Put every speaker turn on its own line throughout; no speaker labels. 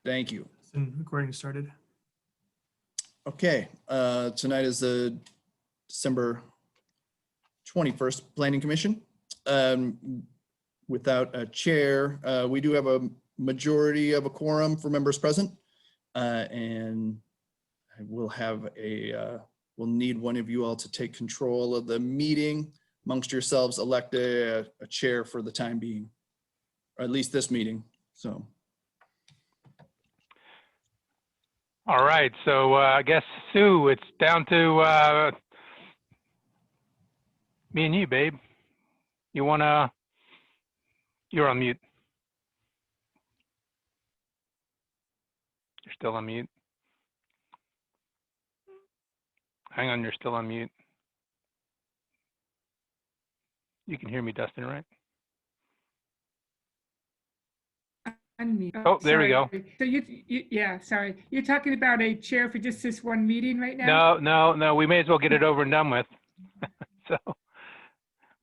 Thank you.
And recording started.
Okay, tonight is the December 21st Planning Commission. Without a chair, we do have a majority of a quorum for members present, and I will have we'll need one of you all to take control of the meeting amongst yourselves, elect a chair for the time being, or at least this meeting. So.
All right, so I guess, Sue, it's down to me and you, babe. You're on mute. You're still on mute. Hang on, you're still on mute. You can hear me, Dustin, right?
Unmute.
Oh, there we go.
So yeah, sorry. You're talking about a chair for just this one meeting right now?
No. We may as well get it over and done with. So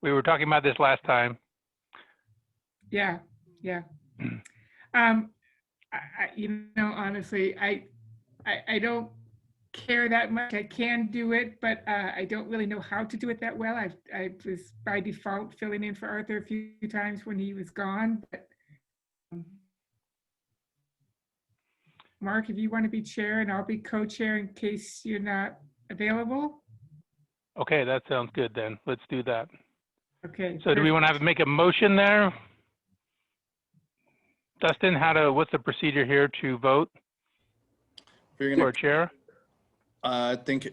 we were talking about this last time.
Yeah. Honestly, I don't care that much. I can do it, but I don't really know how to do it that well. I was by default filling in for Arthur a few times when he was gone. But Mark, if you want to be chair, and I'll be co-chair in case you're not available.
Okay, that sounds good then. Let's do that.
Okay.
So do we want to make a motion there? Dustin, what's the procedure here to vote for a chair?
I think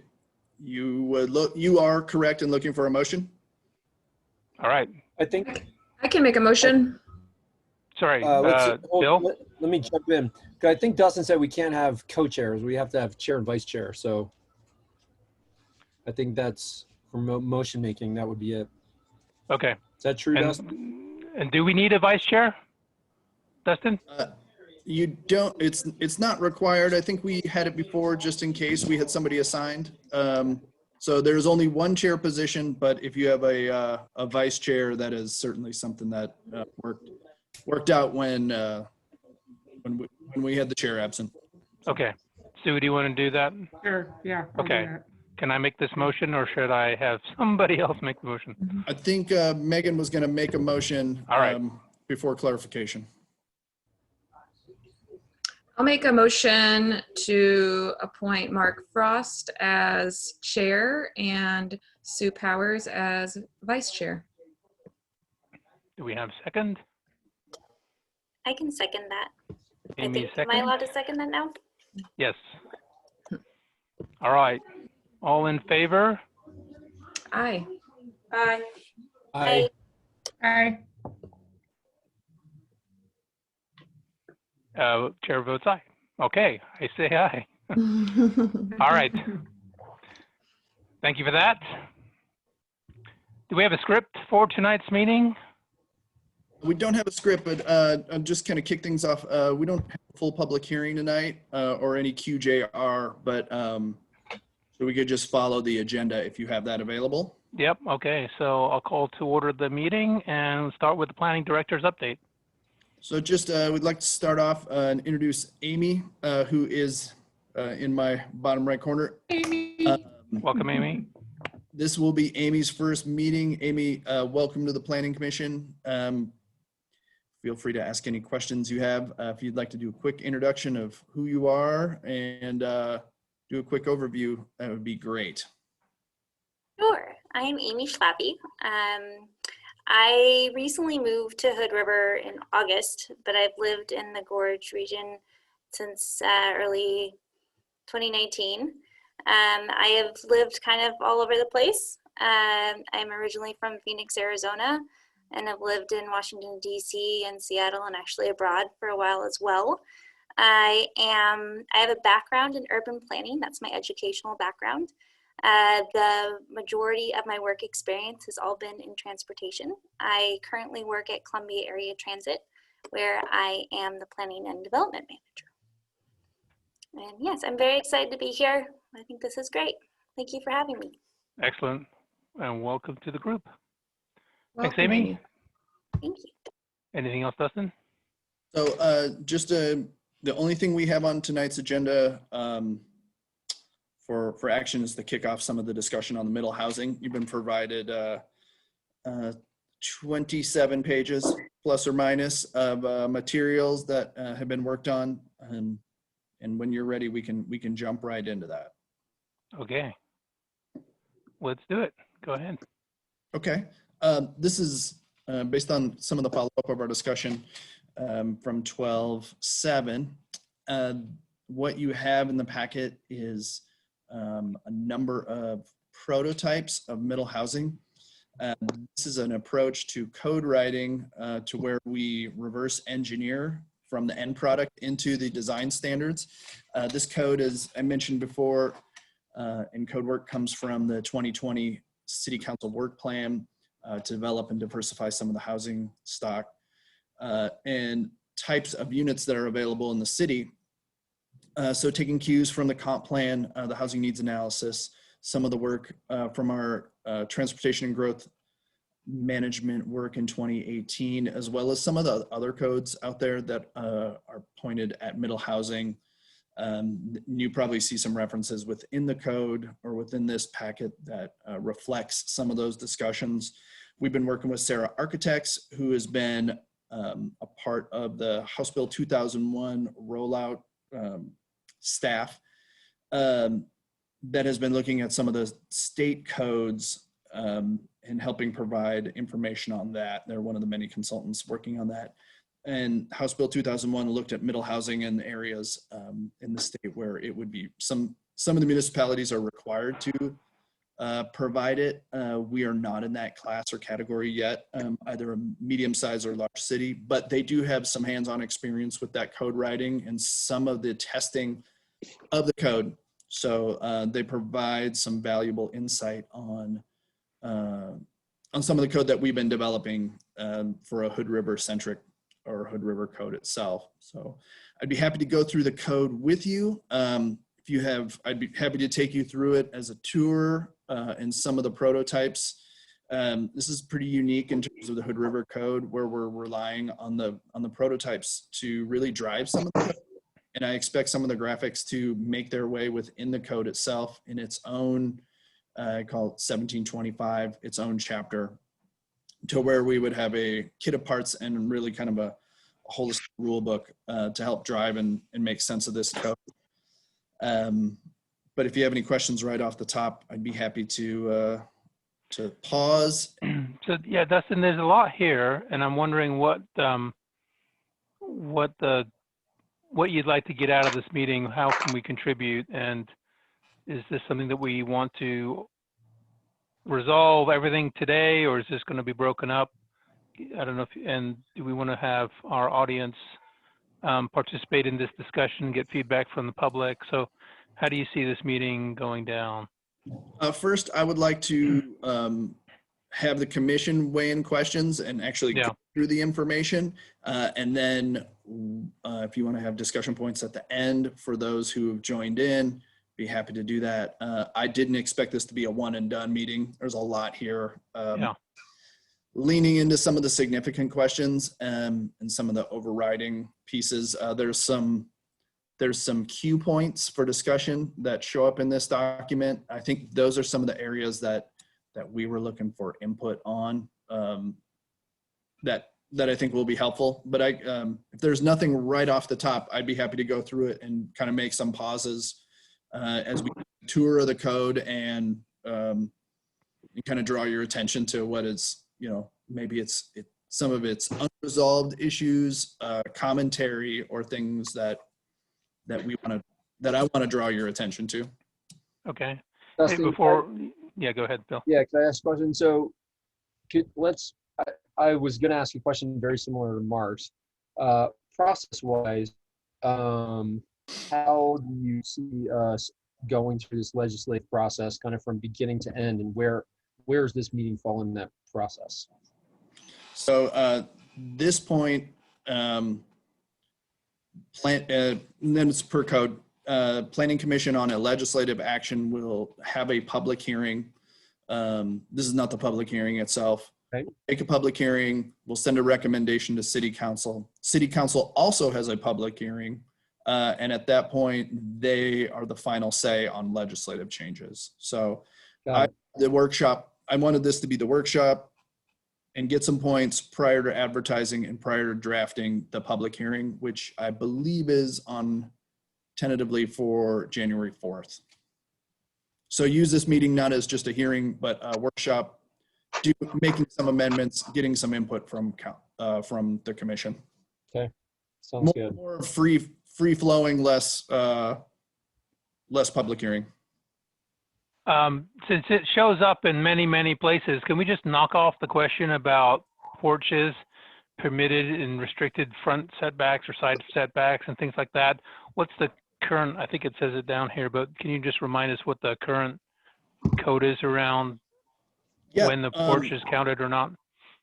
you are correct in looking for a motion.
All right.
I think.
I can make a motion.
Sorry, Bill?
Let me jump in. I think Dustin said we can't have co-chairs. We have to have chair and vice chair. So I think that's for motion making. That would be it.
Okay.
Is that true, Dustin?
And do we need a vice chair, Dustin?
You don't. It's not required. I think we had it before just in case we had somebody assigned. So there's only one chair position, but if you have a vice chair, that is certainly something that worked out when we had the chair absent.
Okay. Sue, do you want to do that?
Sure. Yeah. I'll do
Okay.
that.
Can I make this motion, or should I have somebody else make the motion?
I think Megan was going to make a motion.
All right.
Before clarification.
I'll make a motion to appoint Mark Frost as chair and Sue Powers as vice chair.
Do we have a second?
I can second that.
Amy,
Am
second?
I allowed to second that now?
Yes. All right. All in favor?
Aye.
Aye.
Aye.
Aye.
Chair votes aye. Okay, I say aye. All right. Thank you for that. Do we have a script for tonight's meeting?
We don't have a script, but I'll just kind of kick things off. We don't have a full public hearing tonight or any QJR, but so we could just follow the agenda if you have that available.
Yep, okay. So I'll call to order the meeting and start with the planning director's update.
So just we'd like to start off and introduce Amy, who is in my bottom right corner.
Amy.
Welcome, Amy.
This will be Amy's first meeting. Amy, welcome to the Planning Commission. Feel free to ask any questions you have. If you'd like to do a quick introduction of who you are and do a quick overview, that would be great.
Sure. I'm Amy Schlappe. I recently moved to Hood River in August, but I've lived in the Gorge region since early 2019. I have lived kind of all over the place. I'm originally from Phoenix, Arizona, and have lived in Washington, D.C. and Seattle, and actually abroad for a while as well. I have a background in urban planning. That's my educational background. The majority of my work experience has all been in transportation. I currently work at Columbia Area Transit, where I am the planning and development manager. And yes, I'm very excited to be here. I think this is great. Thank you for having me.
Excellent. And welcome to the group.
Welcome,
Thanks, Amy.
Thank you.
Anything else, Dustin?
So just to The only thing we have on tonight's agenda for action is to kick off some of the discussion on the middle housing. You've been provided 27 pages plus or minus of materials that have been worked on, and when you're ready, we can jump right into that.
Okay. Let's do it. Go ahead.
Okay. This is based on some of the follow-up of our discussion from 12/7. What you have in the packet is a number of prototypes of middle housing. This is an approach to code writing to where we reverse engineer from the end product into the design standards. This code, as I mentioned before, and code work comes from the 2020 City Council work plan to develop and diversify some of the housing stock and types of units that are available in the city. So taking cues from the comp plan, the housing needs analysis, some of the work from our transportation and growth management work in 2018, as well as some of the other codes out there that are pointed at middle housing. You probably see some references within the code or within this packet that reflects some of those discussions. We've been working with Sarah Architects, who has been a part of the House Bill 2001 rollout staff that has been looking at some of the state codes and helping provide information on that. They're one of the many consultants working on that. And House Bill 2001 looked at middle housing in areas in the state where it would be, some of the municipalities are required to provide it. We are not in that class or category yet, either a medium-sized or large city, but they do have some hands-on experience with that code writing and some of the testing of the code. So they provide some valuable insight on some of the code that we've been developing for a Hood River centric or Hood River code itself. So I'd be happy to go through the code with you. If you have, I'd be happy to take you through it as a tour and some of the prototypes. This is pretty unique in terms of the Hood River code, where we're relying on the prototypes to really drive some of the code. And I expect some of the graphics to make their way within the code itself in its own, I call it 1725, its own chapter, to where we would have a kit of parts and really kind of a holistic rule book to help drive and make sense of this code. But if you have any questions right off the top, I'd be happy to pause.
So yeah, Dustin, there's a lot here, and I'm wondering what you'd like to get out of this meeting. How can we contribute? And is this something that we want to resolve everything today, or is this going to be broken up? I don't know and do we want to have our audience participate in this discussion, get feedback from the public? So how do you see this meeting going down?
First, I would like to have the commission weigh in questions and actually go through the information. And then if you want to have discussion points at the end for those who have joined in, be happy to do that. I didn't expect this to be a one and done meeting. There's a lot here. Leaning into some of the significant questions and some of the overriding pieces. There's some cue points for discussion that show up in this document. I think those are some of the areas that we were looking for input on that I think will be helpful. But if there's nothing right off the top, I'd be happy to go through it and kind of make some pauses as we tour the code and kind of draw your attention to what is, maybe it's some of its unresolved issues, commentary, or things that I want to draw your attention to.
Okay.
Dustin,
Hey, yeah, go ahead, Bill.
Yeah, can I ask a question? So I was going to ask a question very similar to Mark's. Process-wise, how do you see us going through this legislative process kind of from beginning to end, and where does this meeting fall in that process?
So this point, then it's per code. Planning Commission on a legislative action will have a public hearing. This is not the public hearing itself.
Okay.
Make a public hearing. We'll send a recommendation to City Council. City Council also has a public hearing And at that point, they are the final say on legislative changes. So
Got it.
the workshop, I wanted this to be the workshop and get some points prior to advertising and prior to drafting the public hearing, which I believe is on tentatively for January 4th. So use this meeting not as just a hearing, but a workshop, making some amendments, getting some input from the commission.
Okay, sounds good.
More free flowing, less public hearing.
Since it shows up in many, many places, can we just knock off the question about porches permitted in restricted front setbacks or side setbacks and things like that? What's the current, I think it says it down here, but can you just remind us what the current code is around when the porch is counted or not?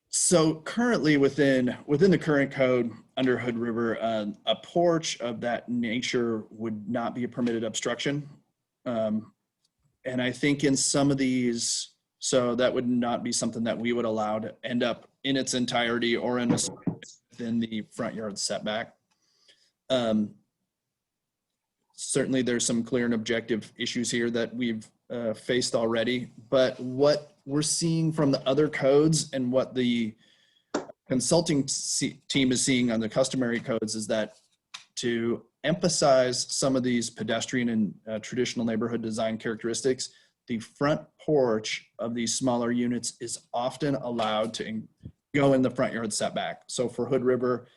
So currently within the current code under Hood River, a porch of that nature would not be a permitted obstruction. And I think in some of these, so that would not be something that we would allow to end up in its entirety or in the front yard setback. Certainly there's some clear and objective issues here that we've faced already, but what we're seeing from the other codes and what the consulting team is seeing on the customary codes is that to emphasize some of these pedestrian and traditional neighborhood design characteristics, the front porch of these smaller units is often allowed to go in the front yard setback. So for Hood River,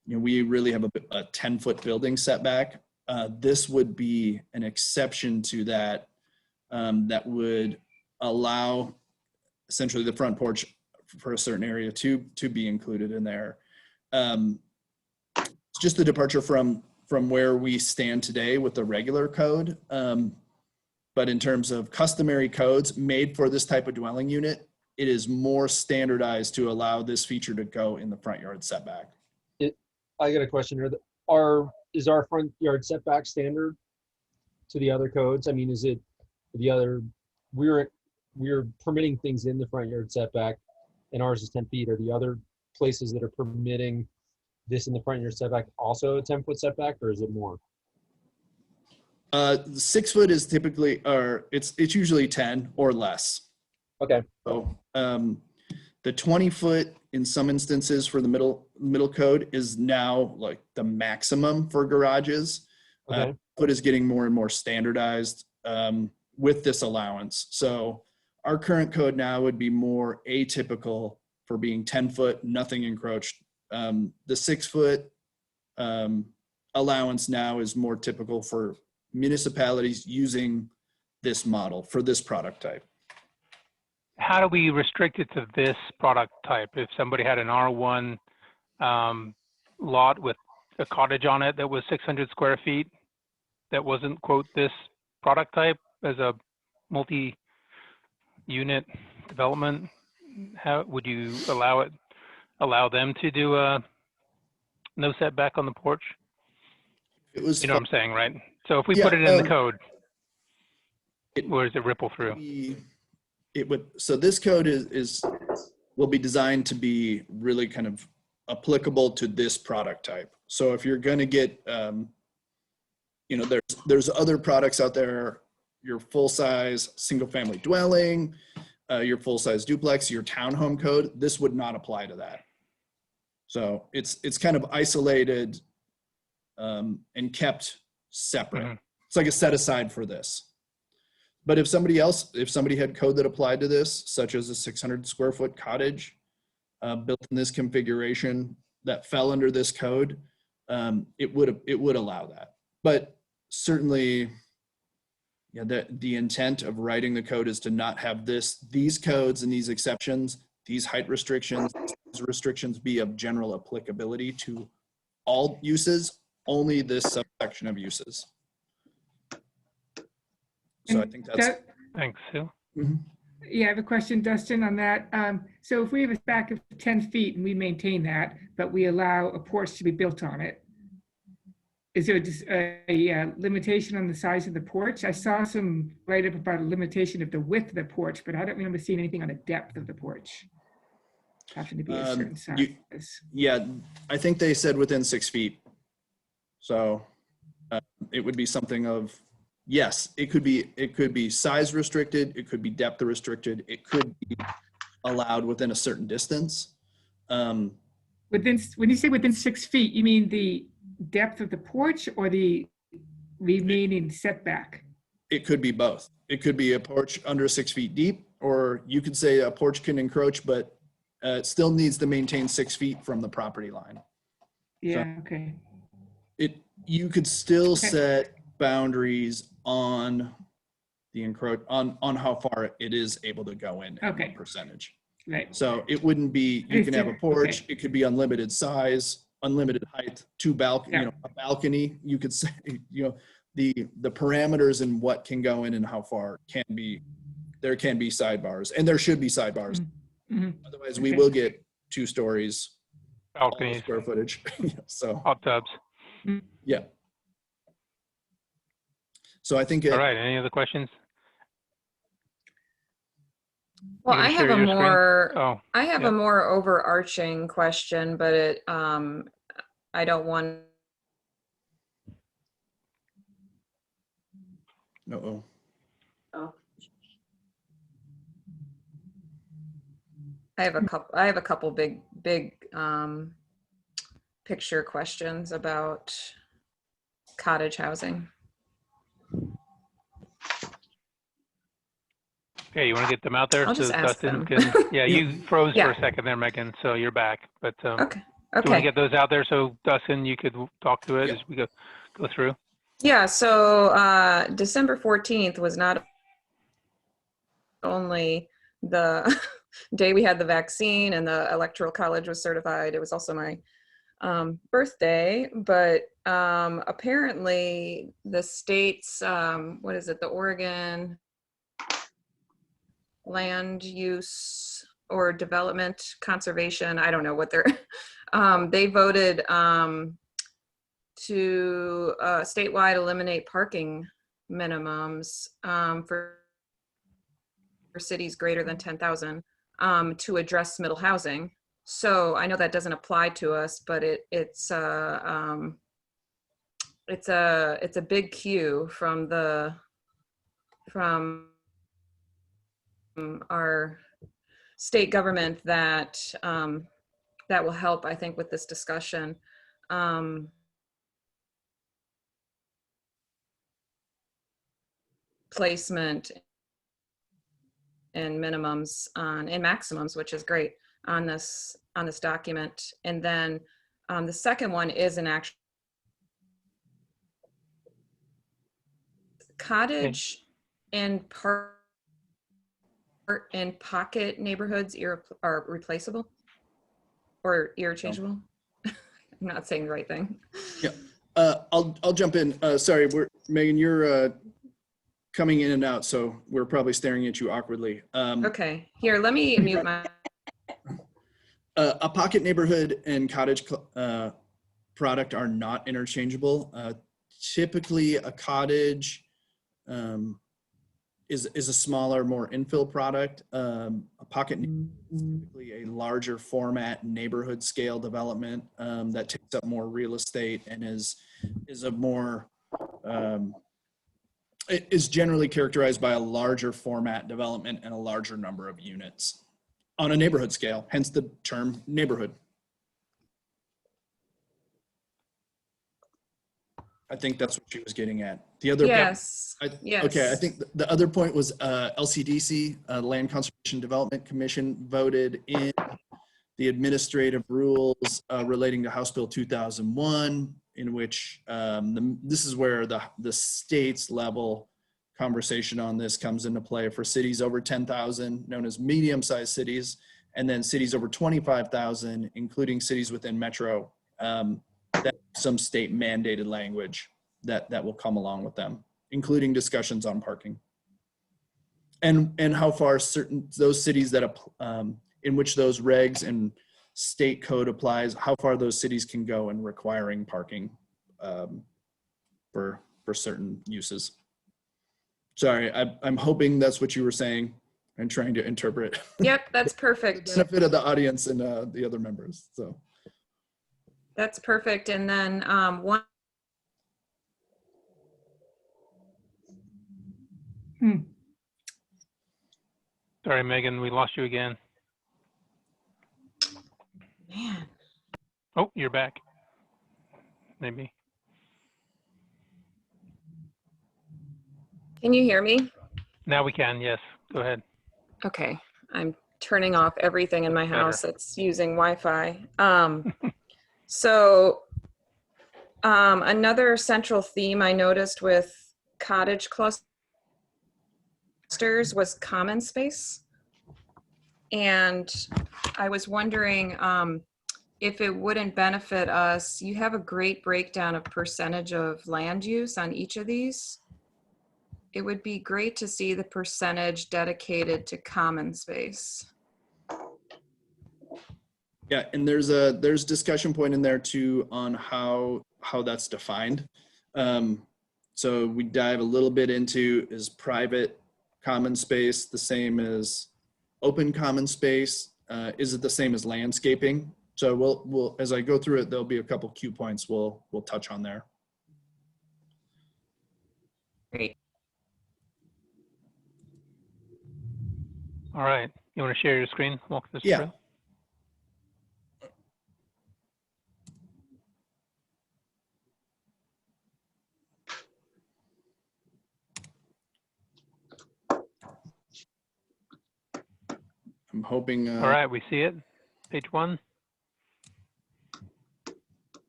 we really have a 10-foot building setback. This would be an exception to that, that would allow essentially the front porch for a certain area to be included in there. It's just the departure from where we stand today with the regular code. But in terms of customary codes made for this type of dwelling unit, it is more standardized to allow this feature to go in the front yard setback.
I got a question here. Is our front yard setback standard to the other codes? I mean, is it the other, we're permitting things in the front yard setback and ours is 10 feet. Are the other places that are permitting this in the front yard setback also a 10-foot setback, or is it more?
6 foot is typically, or it's usually 10 or less.
Okay.
So the 20 foot in some instances for the middle code is now like the maximum for garages.
Okay.
Foot is getting more and more standardized with this allowance. So our current code now would be more atypical for being 10 foot, nothing encroached. The 6 foot allowance now is more typical for municipalities using this model for this product type.
How do we restrict it to this product type? If somebody had an R1 lot with a cottage on it that was 600 square feet, that wasn't, quote, this product type as a multi-unit development, how would you allow them to do a no setback on the porch?
It was,
you know what I'm saying, right? So if we
Yeah,
put it in the code, where does it ripple through?
it would, so this code will be designed to be really kind of applicable to this product type. So if you're going to get, there's other products out there, your full-size single-family dwelling, your full-size duplex, your townhome code, this would not apply to that. So it's kind of isolated and kept separate.
Mm-hmm.
It's like a set aside for this. But if somebody had code that applied to this, such as a 600 square foot cottage built in this configuration that fell under this code, it would allow that. But certainly, yeah, the intent of writing the code is to not have these codes and these exceptions, these height restrictions, these restrictions be of general applicability to all uses, only this subsection of uses. So I think that's.
Thanks, Sue.
Mm-hmm.
Yeah, I have a question, Dustin, on that. So if we have a back of 10 feet and we maintain that, but we allow a porch to be built on it, is there a limitation on the size of the porch? I saw some write-up about a limitation of the width of the porch, but I don't remember seeing anything on the depth of the porch. Having to be a certain size.
Yeah, I think they said within 6 feet. So it would be something of, yes, it could be size restricted, it could be depth restricted, it could be allowed within a certain distance.
When you say within 6 feet, you mean the depth of the porch or the remaining setback?
It could be both. It could be a porch under 6 feet deep, or you could say a porch can encroach, but it still needs to maintain 6 feet from the property line.
Yeah, okay.
You could still
Okay.
set boundaries on the on how far it is able to go in and
Okay.
what percentage.
Right.
So it wouldn't be, you can have a porch,
Okay.
it could be unlimited size, unlimited height,
Yeah.
a balcony, you could say, the parameters and what can go in and how far there can be sidebars, and there should be sidebars.
Mhm.
Otherwise we
Okay.
will get 2 stories, all the
Balconies,
square footage. So,
hot tubs.
yeah. So I think,
All right, any other questions?
Well,
You
I
gonna
have
share
a
your screen?
more,
Oh,
I have
yeah.
a more overarching question, but I don't want,
uh-oh.
oh. I have a couple big picture questions about cottage housing.
Okay, you want to get them out there
I'll
so
just ask
Dustin
them.
can, yeah, you froze for
Yeah.
a second there, Megan, so you're back. But do
Okay.
you want to
Okay.
get those out there so Dustin, you could talk to it
Yeah.
as we go through?
Yeah. So December 14th was not only the day we had the vaccine and the electoral college was certified, it was also my birthday, but apparently the state's, what is it, the Oregon Land Use or Development Conservation, I don't know what they're, they voted to statewide eliminate parking minimums for cities greater than 10,000 to address middle housing. So I know that doesn't apply to us, but it's a big cue from our state government that that will help, I think, with this discussion. Placement and minimums and maximums, which is great on this document. And then the second one is an actual cottage and part and pocket neighborhoods are replaceable or interchangeable. I'm not saying the right thing.
Yeah. I'll jump in. Sorry, Megan, you're coming in and out, so we're probably staring at you awkwardly.
Okay, here, let me mute my.
A pocket neighborhood and cottage product are not interchangeable. Typically, a cottage is a smaller, more infill product. A pocket neighborhood is typically a larger format neighborhood scale development that takes up more real estate and is a more it is generally characterized by a larger format development and a larger number of units on a neighborhood scale, hence the term neighborhood. I think that's what she was getting at. The other
Yes. Yes.
Okay, I think the other point was LCDC, Land Conservation Development Commission, voted in the administrative rules relating to House Bill 2001, in which this is where the state's level conversation on this comes into play for cities over 10,000, known as medium-sized cities, and then cities over 25,000, including cities within metro, that some state mandated language that will come along with them, including discussions on parking. And how far certain, those cities that in which those regs and state code applies, how far those cities can go in requiring parking for certain uses. Sorry, I'm hoping that's what you were saying and trying to interpret.
Yep, that's perfect.
The benefit of the audience and the other members, so.
That's perfect. And then one
Hmm.
Sorry, Megan, we lost you again.
Man,
Oh, you're back. Maybe.
can you hear me?
Now we can, yes. Go ahead.
Okay, I'm turning off everything in my
Better.
house that's using Wi-Fi. So another central theme I noticed with cottage clusters was common space. And I was wondering if it wouldn't benefit us. You have a great breakdown of percentage of land use on each of these. It would be great to see the percentage dedicated to common space.
Yeah, and there's discussion point in there too on how that's defined. So we dive a little bit into, is private common space the same as open common space? Is it the same as landscaping? So we'll as I go through it, there'll be a couple cue points we'll touch on there.
Great.
All right. You want to share your screen? Walk this
Yeah.
through.
I'm hoping.
All right, we see it. Page 1.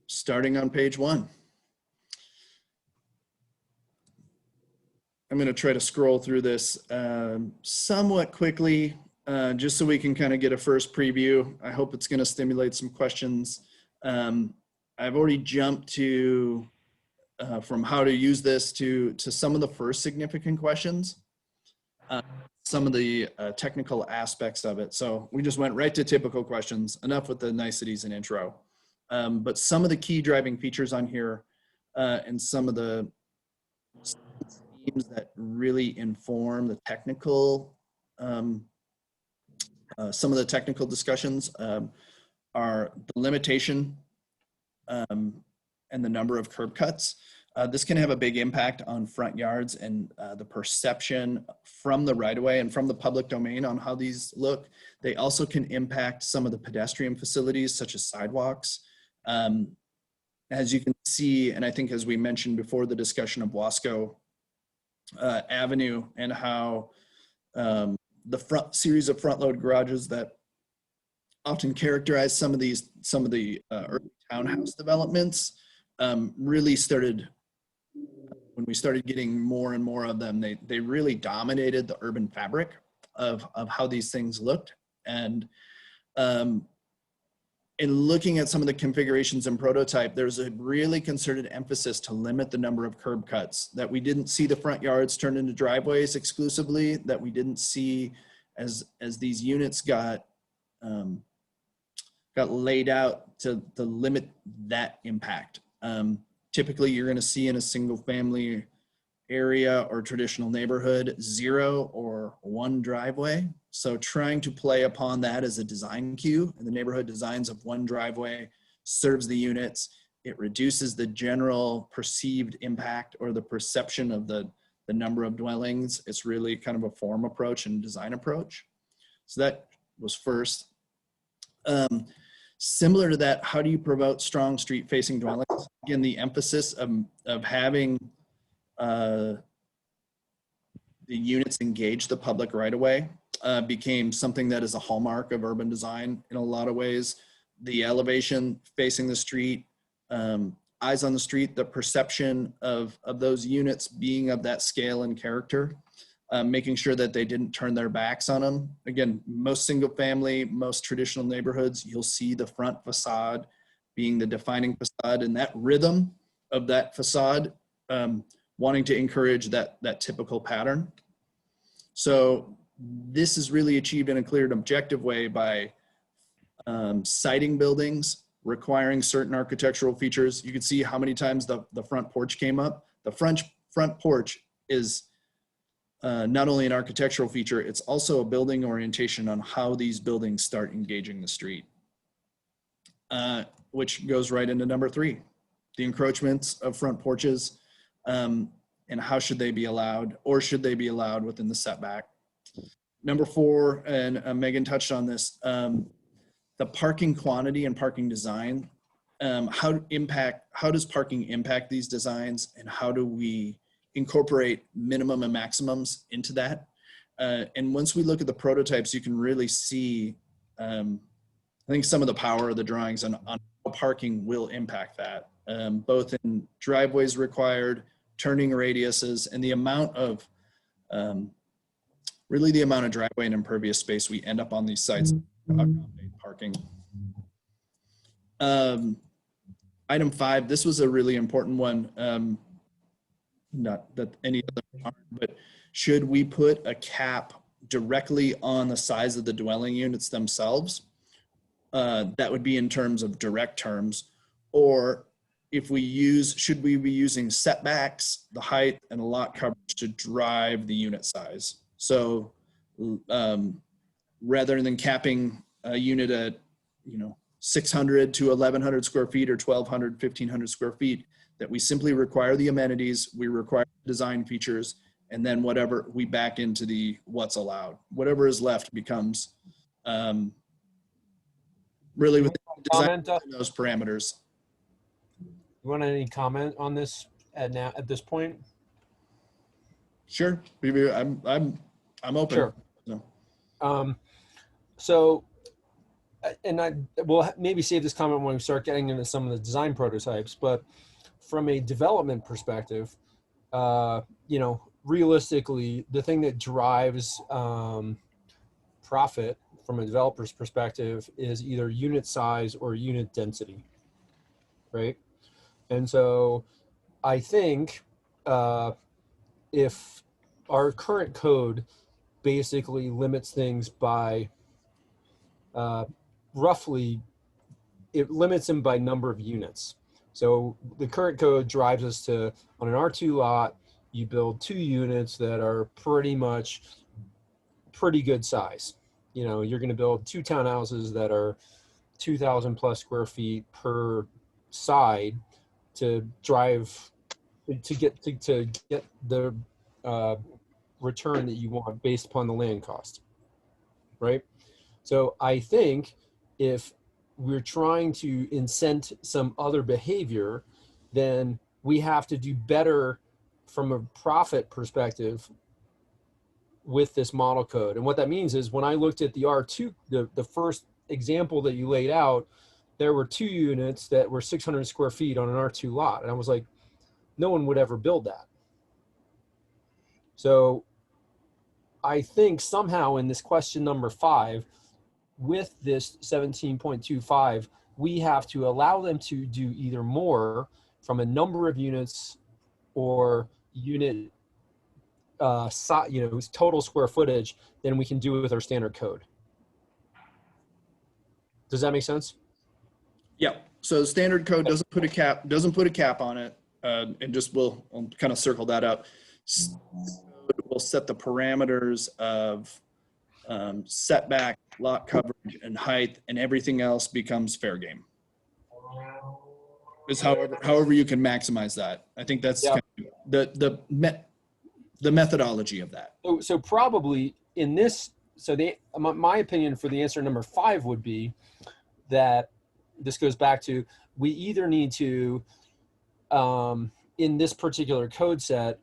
Starting on page 1. I'm going to try to scroll through this somewhat quickly, just so we can kind of get a first preview. I hope it's going to stimulate some questions. I've already jumped to from how to use this to some of the first significant questions, some of the technical aspects of it. So we just went right to typical questions, enough with the niceties and intro. But some of the key driving features on here and some of the themes that really inform the technical, some of the technical discussions are the limitation and the number of curb cuts. This can have a big impact on front yards and the perception from the right-of-way and from the public domain on how these look. They also can impact some of the pedestrian facilities such as sidewalks. As you can see, and I think as we mentioned before, the discussion of Wasco Avenue and how the front series of front load garages that often characterize some of the urban townhouse developments really started when we started getting more and more of them. They really dominated the urban fabric of how these things looked. And in looking at some of the configurations and prototype, there's a really concerted emphasis to limit the number of curb cuts, that we didn't see the front yards turned into driveways exclusively, that we didn't see as these units got laid out to limit that impact. Typically, you're going to see in a single family area or traditional neighborhood 0 or 1 driveway. So trying to play upon that as a design cue, and the neighborhood designs of 1 driveway serves the units. It reduces the general perceived impact or the perception of the number of dwellings. It's really kind of a form approach and design approach. So that was first. Similar to that, how do you promote strong street facing dwellings? Again, the emphasis of having the units engage the public right away became something that is a hallmark of urban design in a lot of ways. The elevation facing the street, eyes on the street, the perception of those units being of that scale and character, making sure that they didn't turn their backs on them. Again, most single family, most traditional neighborhoods, you'll see the front facade being the defining facade, and that rhythm of that facade wanting to encourage that typical pattern. So this is really achieved in a clear and objective way by siting buildings, requiring certain architectural features. You can see how many times the front porch came up. The front porch is not only an architectural feature, it's also a building orientation on how these buildings start engaging the street, which goes right into number 3, the encroachments of front porches. and how should they be allowed, or should they be allowed within the setback? Number 4, and Megan touched on this, the parking quantity and parking design. How does parking impact these designs, and how do we incorporate minimum and maximums into that? And once we look at the prototypes, you can really see, I think, some of the power of the drawings on how parking will impact that, both in driveways required, turning radiuses, and the amount of, really the amount of driveway and impervious space we end up on these sites to accommodate parking. Item 5, this was a really important one. Not that any of them aren't, but should we put a cap directly on the size of the dwelling units themselves? That would be in terms of direct terms, or if we should we be using setbacks, the height, and the lot coverage to drive the unit size? So rather than capping a unit at, 600 to 1,100 square feet or 1,200, 1,500 square feet, that we simply require the amenities, we require design features, and then whatever we back into the what's allowed. Whatever is left becomes really within design those parameters.
You want any comment on this at this point?
Sure, I'm open.
Sure.
No.
So, and we'll maybe save this comment when we start getting into some of the design prototypes, but from a development perspective, realistically, the thing that drives profit from a developer's perspective is either unit size or unit density, right? And so I think if our current code basically limits things by roughly, it limits them by number of units. So the current code drives us to, on an R2 lot, you build 2 units that are pretty good size. You're going to build 2 townhouses that are 2,000 plus square feet per side to drive, to get the return that you want based upon the land cost, right? So I think if we're trying to incent some other behavior, then we have to do better from a profit perspective with this model code. And what that means is when I looked at the R2, the first example that you laid out, there were 2 units that were 600 square feet on an R2 lot. And I was like, no one would ever build that. So I think somehow in this question number 5, with this 17.25, we have to allow them to do either more from a number of units or unit total square footage than we can do with our standard code. Does that make sense?
Yeah. So the standard code doesn't put a cap on it, and I'll kind of circle that up. We'll set the parameters of setback, lot coverage, and height, and everything else becomes fair game. Is however you can maximize that. I think that's kind of the methodology of that.
So probably in this, my opinion for the answer number 5 would be that this goes back to, we either need to, in this particular code set,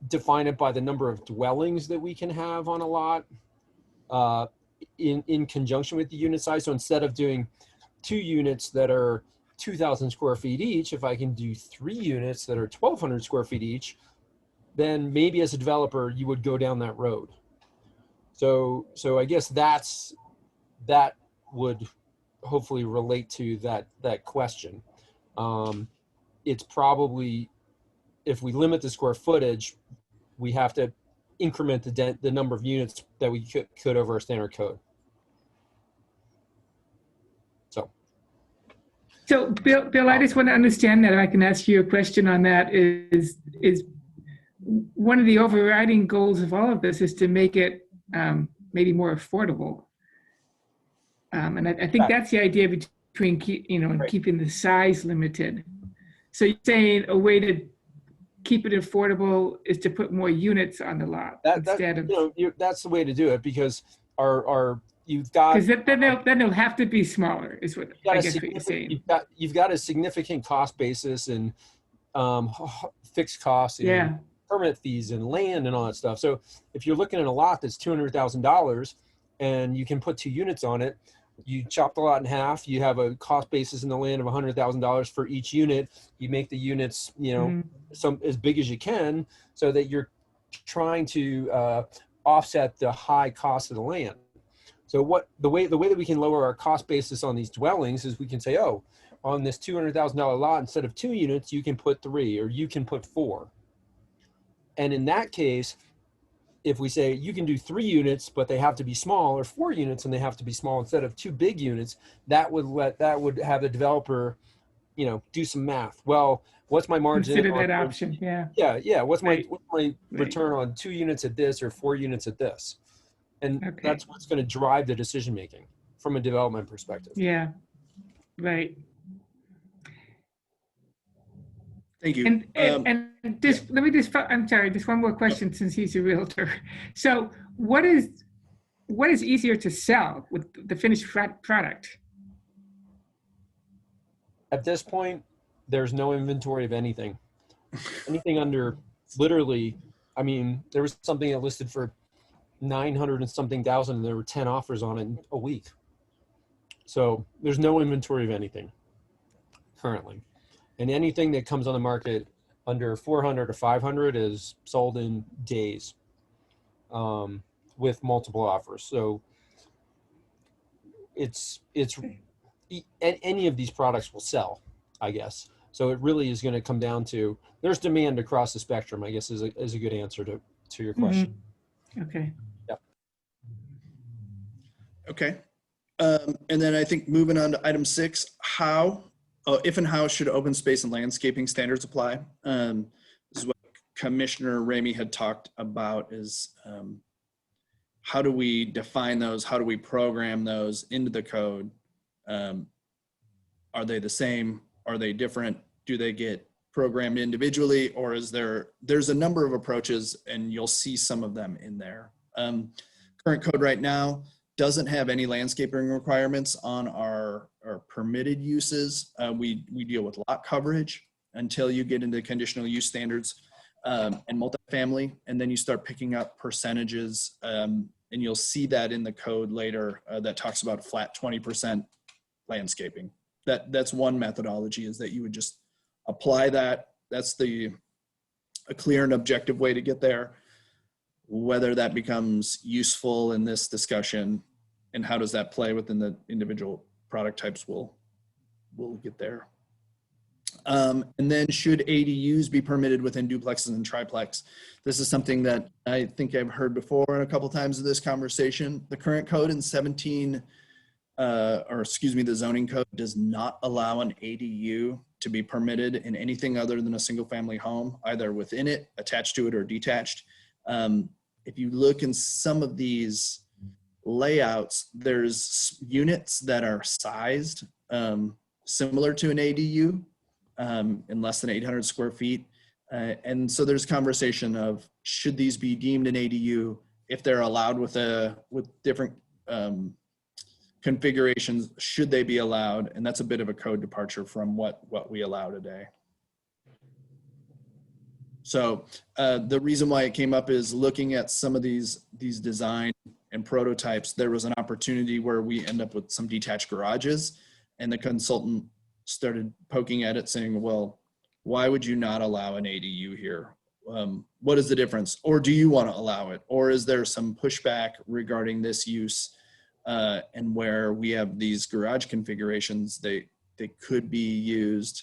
define it by the number of dwellings that we can have on a lot in conjunction with the unit size. So instead of doing 2 units that are 2,000 square feet each, if I can do 3 units that are 1,200 square feet each, then maybe as a developer, you would go down that road. So I guess that would hopefully relate to that question. It's probably, if we limit the square footage, we have to increment the number of units that we could over our standard code.
So Bill, I just want to understand that. If I can ask you a question on that, is one of the overriding goals of all of this is to make it maybe more affordable. And I think that's the idea between keeping the size limited. So you're saying a way keep it affordable is to put more units on the lot
That
instead of,
that's the way to do it, because our you've got
because then they'll have to be smaller is what I guess what you're saying.
you've got a significant cost basis and fixed costs and
Yeah,
permit fees and land and all that stuff. So if you're looking at a lot that's $200,000 and you can put 2 units on it, you chop the lot in half. You have a cost basis in the land of $100,000 for each unit. You make the units, some as big as you can, so that you're trying to offset the high cost of the land. So the way that we can lower our cost basis on these dwellings is we can say, oh, on this $200,000 lot, instead of 2 units, you can put 3 or you can put 4. And in that case, if we say you can do 3 units, but they have to be small, or 4 units and they have to be small instead of 2 big units, that would have the developer, do some math. Well, what's my margin?
consider that option. Yeah.
Yeah. What's my
Right.
return on 2 units at this or 4 units at this? And
Okay.
that's what's going to drive the decision making from a development perspective.
Yeah. Right.
Thank you.
And just let me I'm sorry, just one more question since he's a realtor. So what is easier to sell with the finished product?
At this point, there's no inventory of anything. Anything under, literally, I mean, there was something that listed for 900 and something thousand, and there were 10 offers on it in a week. So there's no inventory of anything currently. And anything that comes on the market under 400 or 500 is sold in days with multiple offers. So it's any of these products will sell, I guess. So it really is going to come down to, there's demand across the spectrum, I guess is a good answer to your question.
Okay.
Yep.
Okay. And then I think moving on to item 6, if and how should open space and landscaping standards apply? This is what Commissioner Ramey had talked about, is how do we define those? How do we program those into the code? Are they the same? Are they different? Do they get programmed individually, or there's a number of approaches, and you'll see some of them in there. Current code right now doesn't have any landscaping requirements on our permitted uses. We deal with lot coverage until you get into conditional use standards and multifamily, and then you start picking up percentages, and you'll see that in the code later that talks about flat 20% landscaping. That's one methodology, is that you would just apply that. That's a clear and objective way to get there. Whether that becomes useful in this discussion and how does that play within the individual product types, we'll get there. And then, should ADUs be permitted within duplexes and triplex? This is something that I think I've heard before in a couple times in this conversation. The current code in the zoning code does not allow an ADU to be permitted in anything other than a single family home, either within it, attached to it, or detached. If you look in some of these layouts, there's units that are sized similar to an ADU in less than 800 square feet. And so there's conversation of, should these be deemed an ADU if they're allowed with different configurations? Should they be allowed? And that's a bit of a code departure from what we allow today. So the reason why it came up is looking at some of these design and prototypes, there was an opportunity where we end up with some detached garages, and the consultant started poking at it saying, well, why would you not allow an ADU here? What is the difference? Or do you want to allow it? Or is there some pushback regarding this use? And where we have these garage configurations, they could be used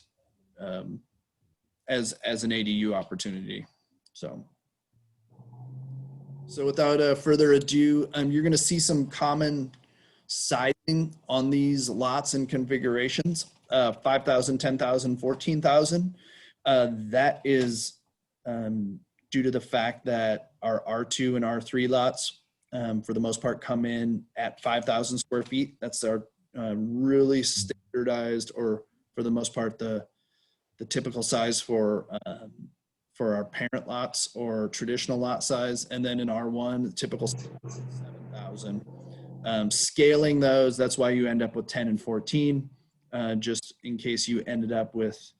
as an ADU opportunity. So without further ado, you're going to see some common sizing on these lots and configurations: 5,000, 10,000, 14,000. That is due to the fact that our R2 and R3 lots, for the most part, come in at 5,000 square feet. That's our really standardized, or for the most part, the typical size for for our parent lots or traditional lot size. And then in R1, typical 7,000. Scaling those, that's why you end up with 10 and 14, just in case you ended up with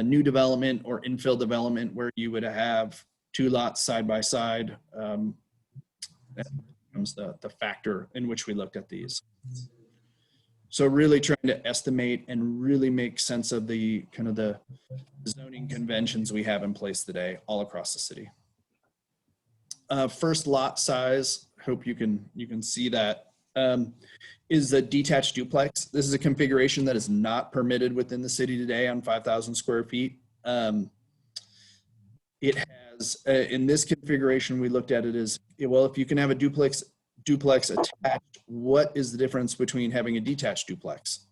new development or infill development where you would have 2 lots side by side. That becomes the factor in which we looked at these. So really trying to estimate and really make sense of the kind of the zoning conventions we have in place today all across the city. First lot size, hope you can see that, is a detached duplex. This is a configuration that is not permitted within the city today on 5,000 square feet. It has, in this configuration, we looked at it as, well, if you can have a duplex attached, what is the difference between having a detached duplex?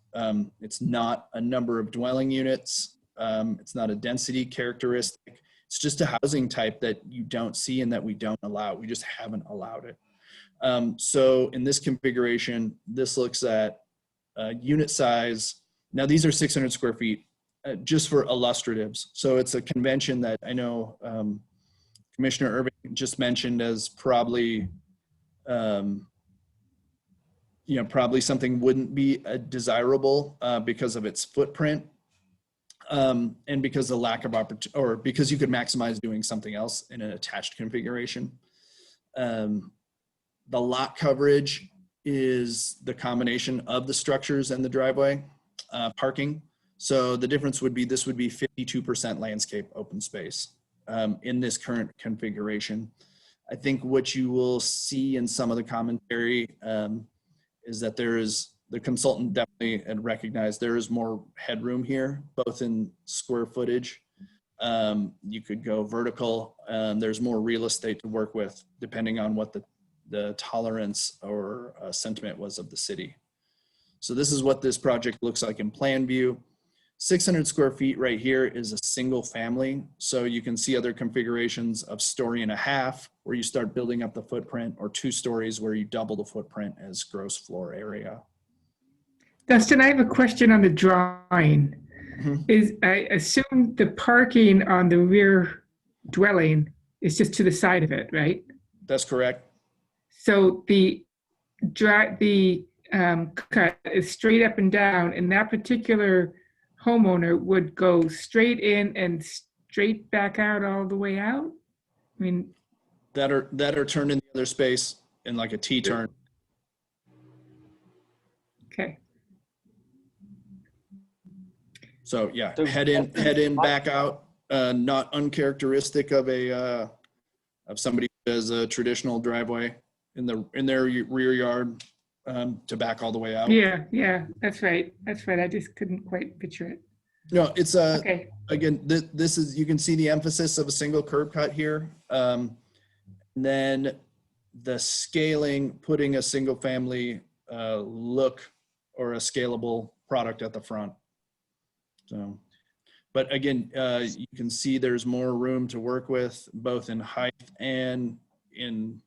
It's not a number of dwelling units. It's not a density characteristic. It's just a housing type that you don't see and that we don't allow. We just haven't allowed it. So in this configuration, this looks at unit size. Now these are 600 square feet, just for illustratives. So it's a convention that I know Commissioner Irving just mentioned as probably, probably something wouldn't be desirable because of its footprint. And because the lack of opportunity, or because you could maximize doing something else in an attached configuration. The lot coverage is the combination of the structures and the driveway parking. So the difference would be, this would be 52% landscape open space in this current configuration. I think what you will see in some of the commentary is that the consultant definitely had recognized there is more headroom here, both in square footage. You could go vertical. There's more real estate to work with, depending on what the tolerance or sentiment was of the city. So this is what this project looks like in plan view. 600 square feet right here is a single family. So you can see other configurations of 1.5 stories where you start building up the footprint, or 2 stories where you double the footprint as gross floor area.
Dustin, I have a question on the drawing.
Mhm.
I assume the parking on the rear dwelling is just to the side of it, right?
That's correct.
So the cut is straight up and down, and that particular homeowner would go straight in and straight back out all the way out? I mean,
That are turned in the other space in like a T-turn.
okay.
So yeah,
So-
head in, back out. Not uncharacteristic of of somebody who has a traditional driveway in their rear yard to back all the way out.
Yeah, that's right. That's right. I just couldn't quite picture it.
No, it's
Okay.
again, this is, you can see the emphasis of a single curb cut here. And then the scaling, putting a single family look or a scalable product at the front. So, but again, you can see there's more room to work with, both in height and in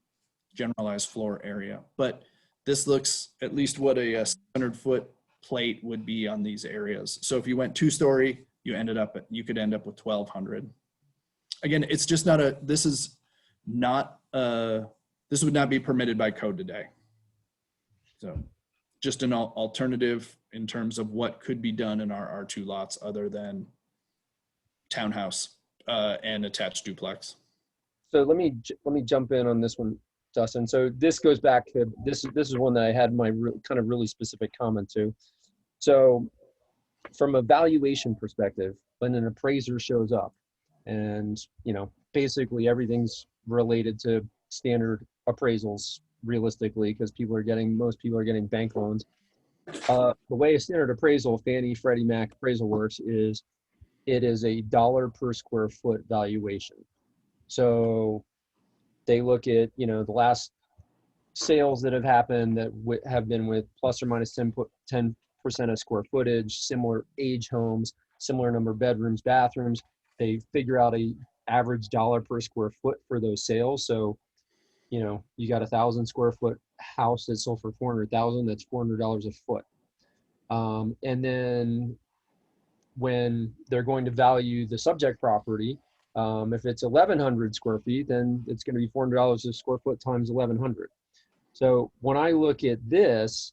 generalized floor area. But this looks at least what a 600-foot plate would be on these areas. So if you went 2-story, you could end up with 1,200. Again, it's just not this would not be permitted by code today. So just an alternative in terms of what could be done in our R2 lots other than townhouse and attached duplex.
So let me jump in on this one, Dustin. So this goes back to this is one that I had my kind of really specific comment to. So from a valuation perspective, when an appraiser shows up and, basically everything's related to standard appraisals realistically, because most people are getting bank loans. The way a standard appraisal, Fannie, Freddie Mac appraisal works is it is a dollar per square foot valuation. So they look at, the last sales that have happened that have been with plus or minus 10% of square footage, similar age homes, similar number of bedrooms, bathrooms. They figure out a average dollar per square foot for those sales. So, you got 1,000 square foot house that sold for 400,000, that's $400 a foot. And then when they're going to value the subject property, If it's 1,100 square feet, then it's going to be $400 a square foot times 1,100. So when I look at this,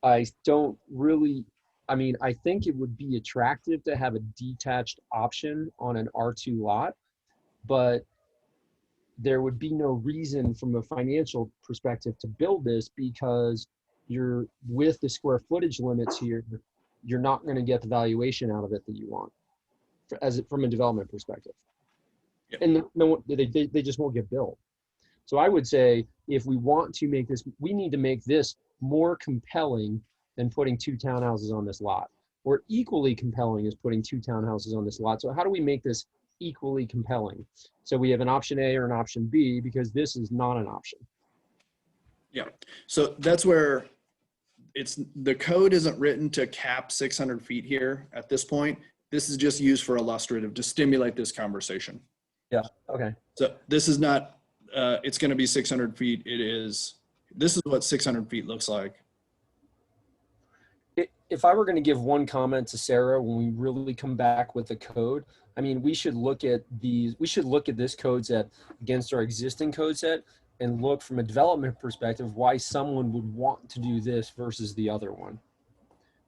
I don't really, I mean, I think it would be attractive to have a detached option on an R2 lot, but there would be no reason from a financial perspective to build this, because you're with the square footage limits here, you're not going to get the valuation out of it that you want from a development perspective.
Yep.
And no, they just won't get built. So I would say, if we want to make this, we need to make this more compelling than putting 2 townhouses on this lot, or equally compelling as putting 2 townhouses on this lot. So how do we make this equally compelling? So we have an option A or an option B, because this is not an option.
Yeah. So that's where the code isn't written to cap 600 feet here at this point. This is just used for illustrative to stimulate this conversation.
Yeah. Okay.
So this is not, it's going to be 600 feet. This is what 600 feet looks like.
If I were going to give one comment to Sarah when we really come back with the code, I mean, we should look at this code set against our existing code set and look from a development perspective why someone would want to do this versus the other one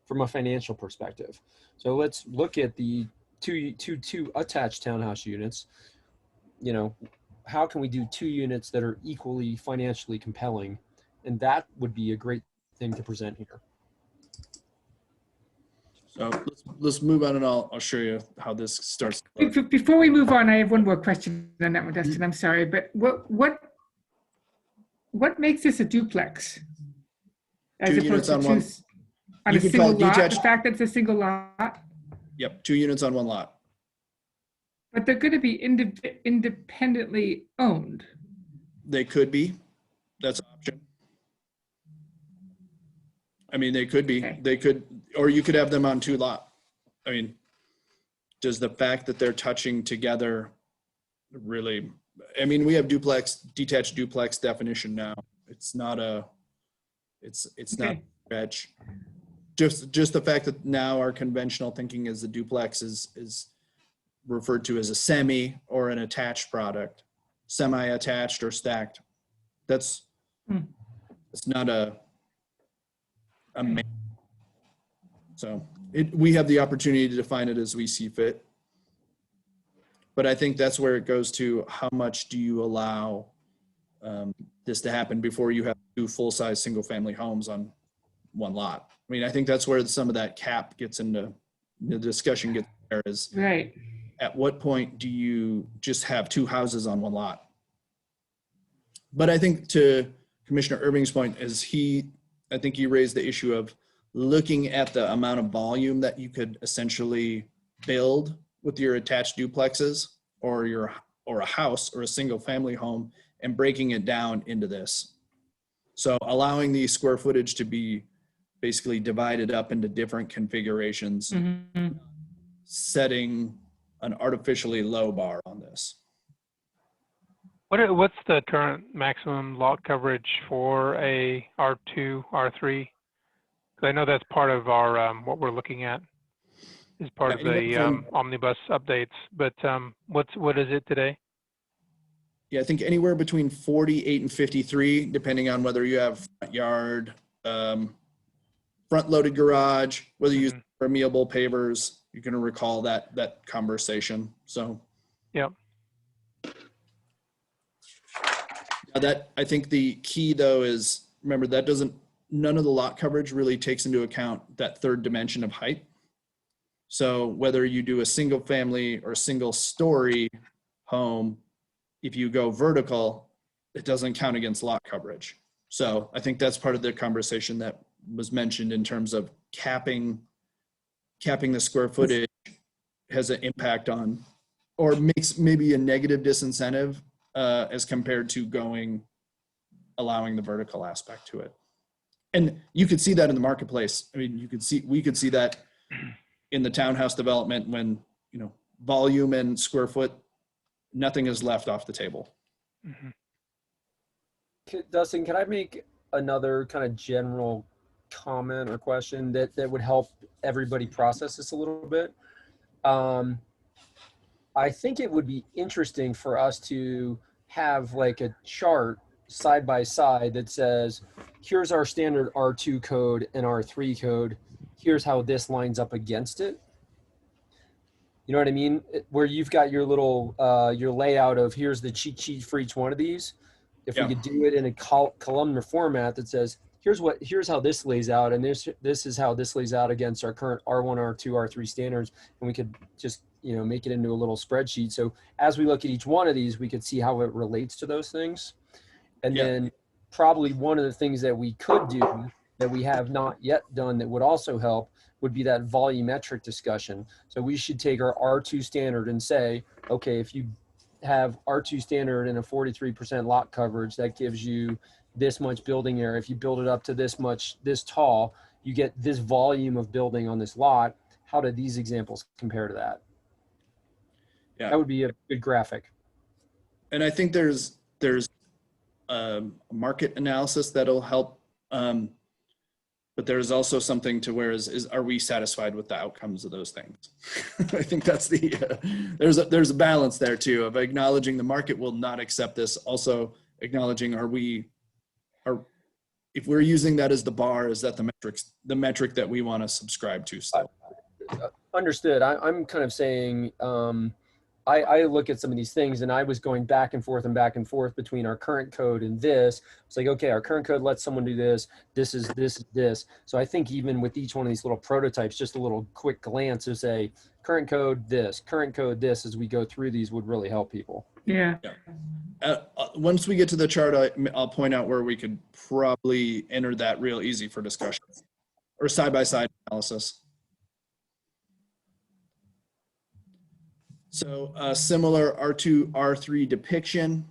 from a financial perspective. So let's look at the two attached townhouse units. You know, how can we do 2 units that are equally financially compelling? And that would be a great thing to present here.
So let's move on, and I'll show you how this starts.
Before we move on, I have one more question on that one, Dustin. I'm sorry, but what makes this a duplex? As
2
opposed
units
to
on one.
on
You
a
could
single
call it
lot, the
detached.
fact that it's a single lot,
Yep, 2 units on 1 lot.
but they're going to be independently owned.
They could be. That's an option. I mean, they could be.
Okay.
They could, or you could have them on 2 lot. I mean, does the fact that they're touching together really? I mean, we have detached duplex definition now. It's not a. It's not
Okay.
a stretch. Just the fact that now our conventional thinking is the duplex is referred to as a semi or an attached product, semi-attached or stacked. It's not a main. So we have the opportunity to define it as we see fit. But I think that's where it goes to, how much do you allow this to happen before you have 2 full-size single-family homes on 1 lot? I mean, I think that's where some of that cap gets into the discussion gets there, is
Right.
at what point do you just have 2 houses on 1 lot? But I think, to Commissioner Irving's point, I think he raised the issue of looking at the amount of volume that you could essentially build with your attached duplexes or a house or a single family home, and breaking it down into this. So allowing the square footage to be basically divided up into different configurations,
Mhm.
setting
an artificially low bar on this.
What's the current maximum lot coverage for a R2, R3? 'Cause I know that's part of our, what we're looking at is part of the omnibus updates, but what is it today?
Yeah, I think anywhere between 48 and 53, depending on whether you have front yard, front-loaded garage, whether you use permeable pavers. You're going to recall that conversation. So,
Yep.
That, I think the key though is, remember, none of the lot coverage really takes into account that 3rd dimension of height. So whether you do a single family or single story home, if you go vertical, it doesn't count against lot coverage. So I think that's part of the conversation that was mentioned in terms of capping the square footage has an impact on, or makes maybe a negative disincentive as compared to allowing the vertical aspect to it. And you could see that in the marketplace. I mean, we could see that in the townhouse development when, volume and square foot, nothing is left off the table.
Mm-hmm.
Dustin, can I make another kind of general comment or question that would help everybody process this a little bit? I think it would be interesting for us to have like a chart side by side that says, here's our standard R2 code and R3 code. Here's how this lines up against it. You know what I mean? Where you've got your little, your layout of here's the cheat sheet for each one of these. If we
Yeah.
could do it in a columnar format that says, here's how this lays out, and this is how this lays out against our current R1, R2, R3 standards, and we could just, you know, make it into a little spreadsheet. So as we look at each one of these, we could see how it relates to those things. And
Yeah.
then probably one of the things that we could do that we have not yet done that would also help would be that volumetric discussion. So we should take our R2 standard and say, okay, if you have R2 standard and a 43% lot coverage, that gives you this much building area. If you build it up to this much, this tall, you get this volume of building on this lot. How do these examples compare to that?
Yeah.
That would be a good graphic.
And I think there's market analysis that'll help. But there's also something to where are we satisfied with the outcomes of those things? I think that's there's a balance there too, of acknowledging the market will not accept this. Also acknowledging, if we're using that as the bar, is that the metric that we want to subscribe to still?
Understood. I'm kind of saying, I look at some of these things and I was going back and forth between our current code and this. It's like, okay, our current code lets someone do this. This is this. So I think even with each one of these little prototypes, just a little quick glance to say current code this, as we go through these would really help people.
Yeah.
Once we get to the chart, I'll point out where we could probably enter that real easy for discussion or side-by-side analysis. So similar R2, R3 depiction.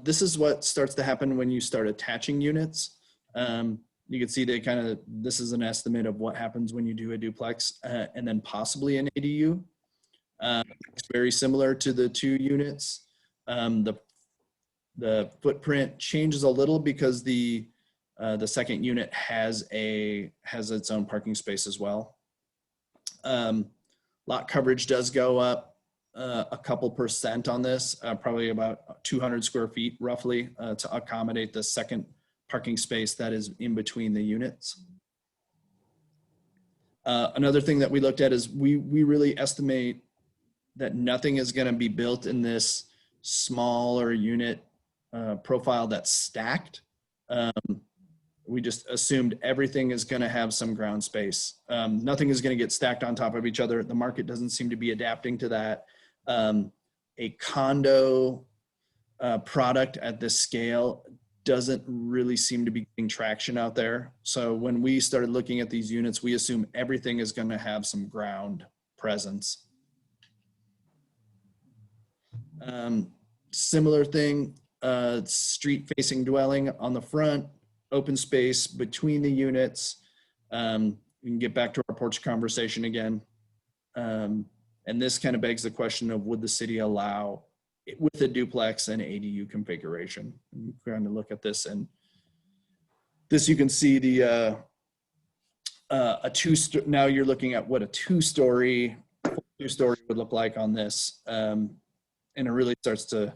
This is what starts to happen when you start attaching units. You can see this is an estimate of what happens when you do a duplex and then possibly an ADU. It's very similar to the two units. The footprint changes a little because the second unit has its own parking space as well. Lot coverage does go up a couple percent on this, probably about 200 square feet roughly, to accommodate the second parking space that is in between the units. Another thing that we looked at is we really estimate that nothing is going to be built in this smaller unit profile that's stacked. We just assumed everything is going to have some ground space. Nothing is going to get stacked on top of each other. The market doesn't seem to be adapting to that. A condo product at this scale doesn't really seem to be getting traction out there. So when we started looking at these units, we assume everything is going to have some ground presence. Similar thing, street facing dwelling on the front, open space between the units. We can get back to our porch conversation again. And this kind of begs the question of, would the city allow it with a duplex and ADU configuration? I'm trying to look at this, and this you can see the now you're looking at what a two-story would look like on this, and it really starts to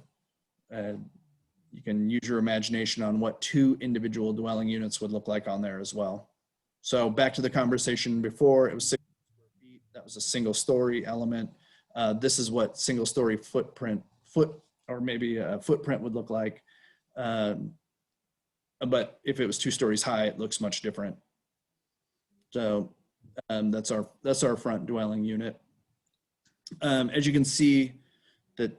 you can use your imagination on what two individual dwelling units would look like on there as well. So back to the conversation before, it was 6 square feet. That was a single story element. This is what single story footprint would look like. But if it was 2 stories high, it looks much different. So that's our front dwelling unit. As you can see, that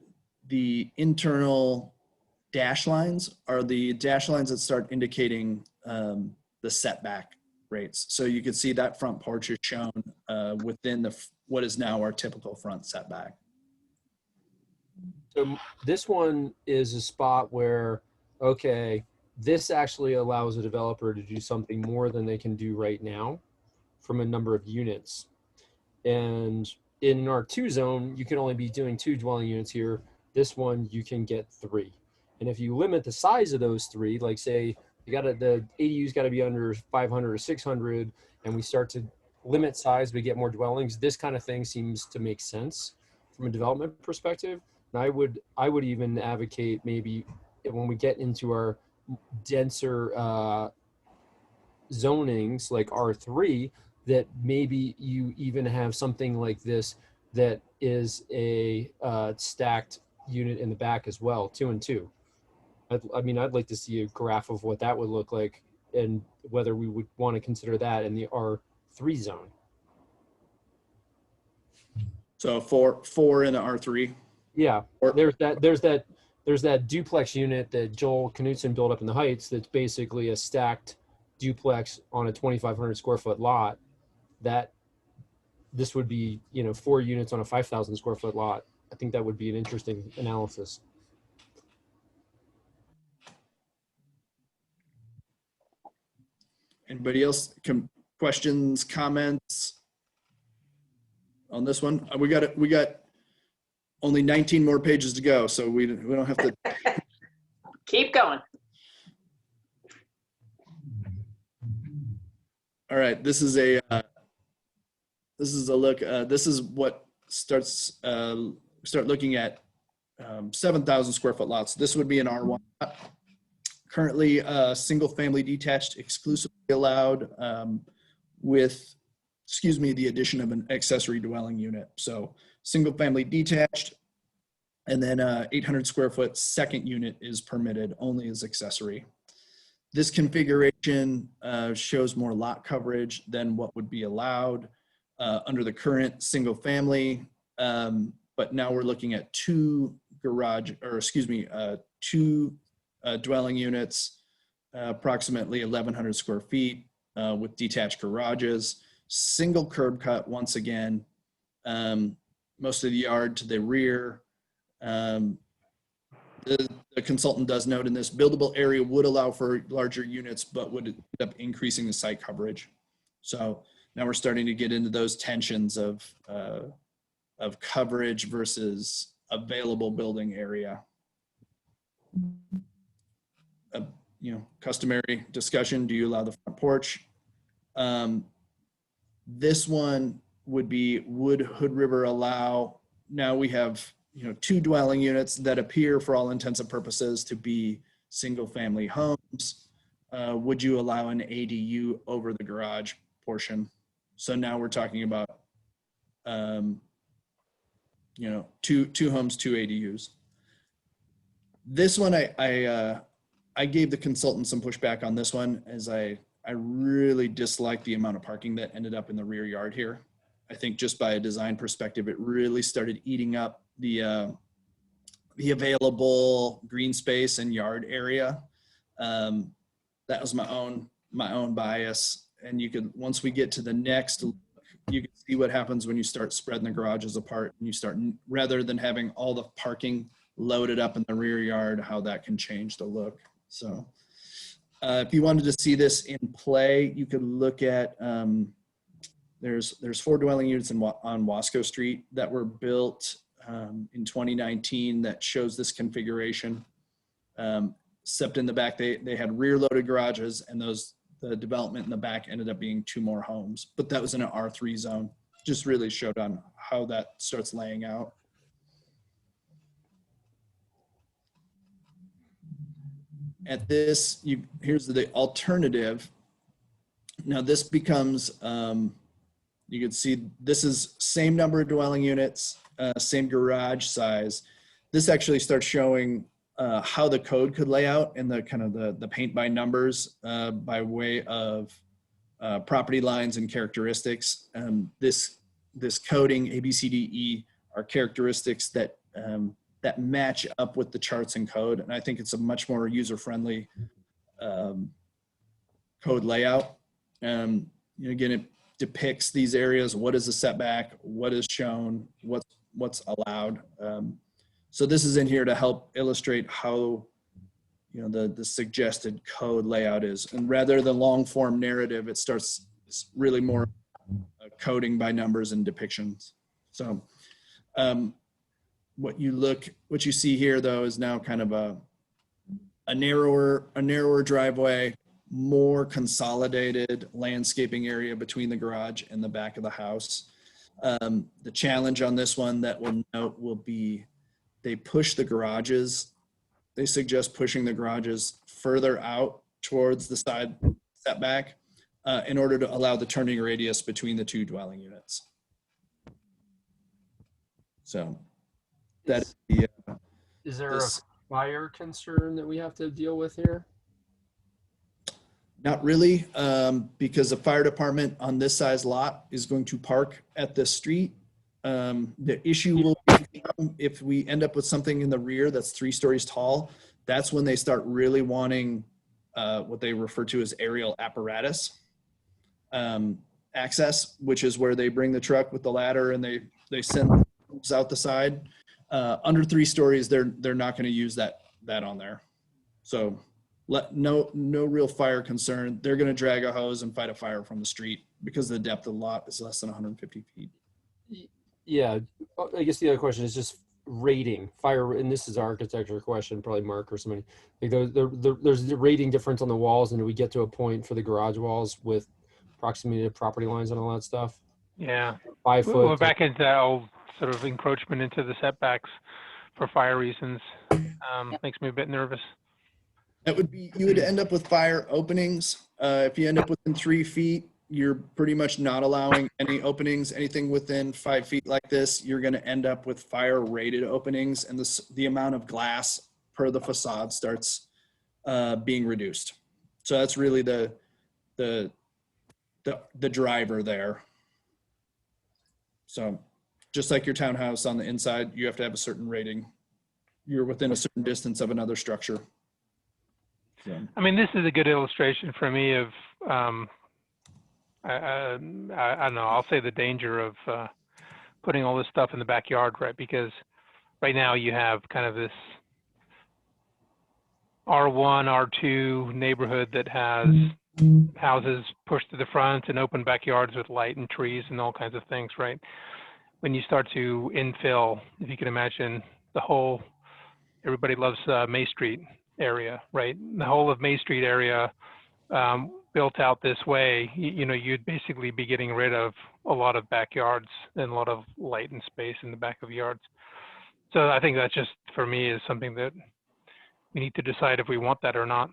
the internal dash lines are the dash lines that start indicating the setback rates. So you can see that front porch is shown within what is now our typical front setback.
So this one is a spot where, okay, this actually allows a developer to do something more than they can do right now from a number of units. And in an R2 zone, you can only be doing 2 dwelling units here. This one, you can get 3. And if you limit the size of those 3, like say the ADU's got to be under 500 or 600, and we start to limit size, we get more dwellings. This kind of thing seems to make sense. from a development perspective. And I would even advocate maybe when we get into our denser zonings like R3, that maybe you even have something like this that is a stacked unit in the back as well, 2 and 2. I mean, I'd like to see a graph of what that would look like and whether we would want to consider that in the R3 zone.
So four in the R3.
Yeah,
Or-
there's that duplex unit that Joel Knutson built up in the Heights. That's basically a stacked duplex on a 2,500 square foot lot. That this would be, 4 units on a 5,000 square foot lot. I think that would be an interesting analysis.
Anybody else? Questions, comments on this one? We got only 19 more pages to go, so we don't have to.
Keep going.
All right, this is a look. This is what starts. Start looking at 7,000 square foot lots. This would be an R1 lot. Currently, single family detached exclusively allowed with, the addition of an accessory dwelling unit. So single family detached, and then 800 square foot second unit is permitted only as accessory. This configuration shows more lot coverage than what would be allowed under the current single family. But now we're looking at two dwelling units, approximately 1,100 square feet with detached garages, single curb cut once again, most of the yard to the rear. The consultant does note in this buildable area would allow for larger units, but would end up increasing the site coverage. So now we're starting to get into those tensions of coverage versus available building area. Customary discussion. Do you allow the front porch? This one would be, would Hood River allow? Now we have, 2 dwelling units that appear for all intents and purposes to be single family homes. Would you allow an ADU over the garage portion? So now we're talking about, 2 homes, 2 ADUs. This one, I gave the consultant some pushback on this one, as I really dislike the amount of parking that ended up in the rear yard here. I think just by a design perspective, it really started eating up the available green space and yard area. That was my own bias. And you could, once we get to the next, you can see what happens when you start spreading the garages apart and you start, rather than having all the parking loaded up in the rear yard, how that can change the look. So if you wanted to see this in play, you could look at, there's 4 dwelling units on Wasco Street that were built in 2019 that shows this configuration. Except in the back, they had rear loaded garages, and the development in the back ended up being 2 more homes, but that was in an R3 zone. Just really showed on how that starts laying out. At this, here's the alternative. Now this becomes, you can see this is same number of dwelling units, same garage size. This actually starts showing how the code could lay out in the kind of the paint by numbers by way of property lines and characteristics. This coding A, B, C, D, E are characteristics that that match up with the charts and code. And I think it's a much more user-friendly code layout. Again, it depicts these areas. What is the setback? What is shown? What's allowed? So this is in here to help illustrate how, the suggested code layout is. And rather than long form narrative, it's really more coding by numbers and depictions. So what you see here though is now kind of a narrower driveway, more consolidated landscaping area between the garage and the back of the house. The challenge on this one that we'll note will be they push the garages. They suggest pushing the garages further out towards the side setback in order to allow the turning radius between the two dwelling units. So that is the,
Is there
this-
a fire concern that we have to deal with here?
not really, because the fire department on this size lot is going to park at the street. The issue will become if we end up with something in the rear that's 3 stories tall, that's when they start really wanting what they refer to as aerial apparatus access, which is where they bring the truck with the ladder and they send things out the side. Under 3 stories, they're not going to use that on there. So no real fire concern. They're going to drag a hose and fight a fire from the street because the depth of the lot is less than 150 feet.
Yeah, I guess the other question is just rating fire, and this is an architecture question, probably Mark or somebody. Like there's the rating difference on the walls, and do we get to a point for the garage walls with proximity to property lines and all that stuff?
Yeah.
5
We're
foot.
back into that old sort of encroachment into the setbacks for fire reasons. Makes me a bit nervous.
That would be, you would end up with fire openings. If you end up within 3 feet, you're pretty much not allowing any openings. Anything within 5 feet like this, you're going to end up with fire rated openings, and the amount of glass per the facade starts being reduced. So that's really the driver there. So just like your townhouse on the inside, you have to have a certain rating. You're within a certain distance of another structure. So.
I mean, this is a good illustration for me of, I don't know, I'll say the danger of putting all this stuff in the backyard, right? Because right now you have kind of this R1, R2 neighborhood that has houses pushed to the front and open backyards with light and trees and all kinds of things, right? When you start to infill, if you can imagine the whole, everybody loves May Street area, right? The whole of May Street area built out this way, you know, you'd basically be getting rid of a lot of backyards and a lot of light and space in the back of yards. So I think that just, for me, is something that we need to decide if we want that or not.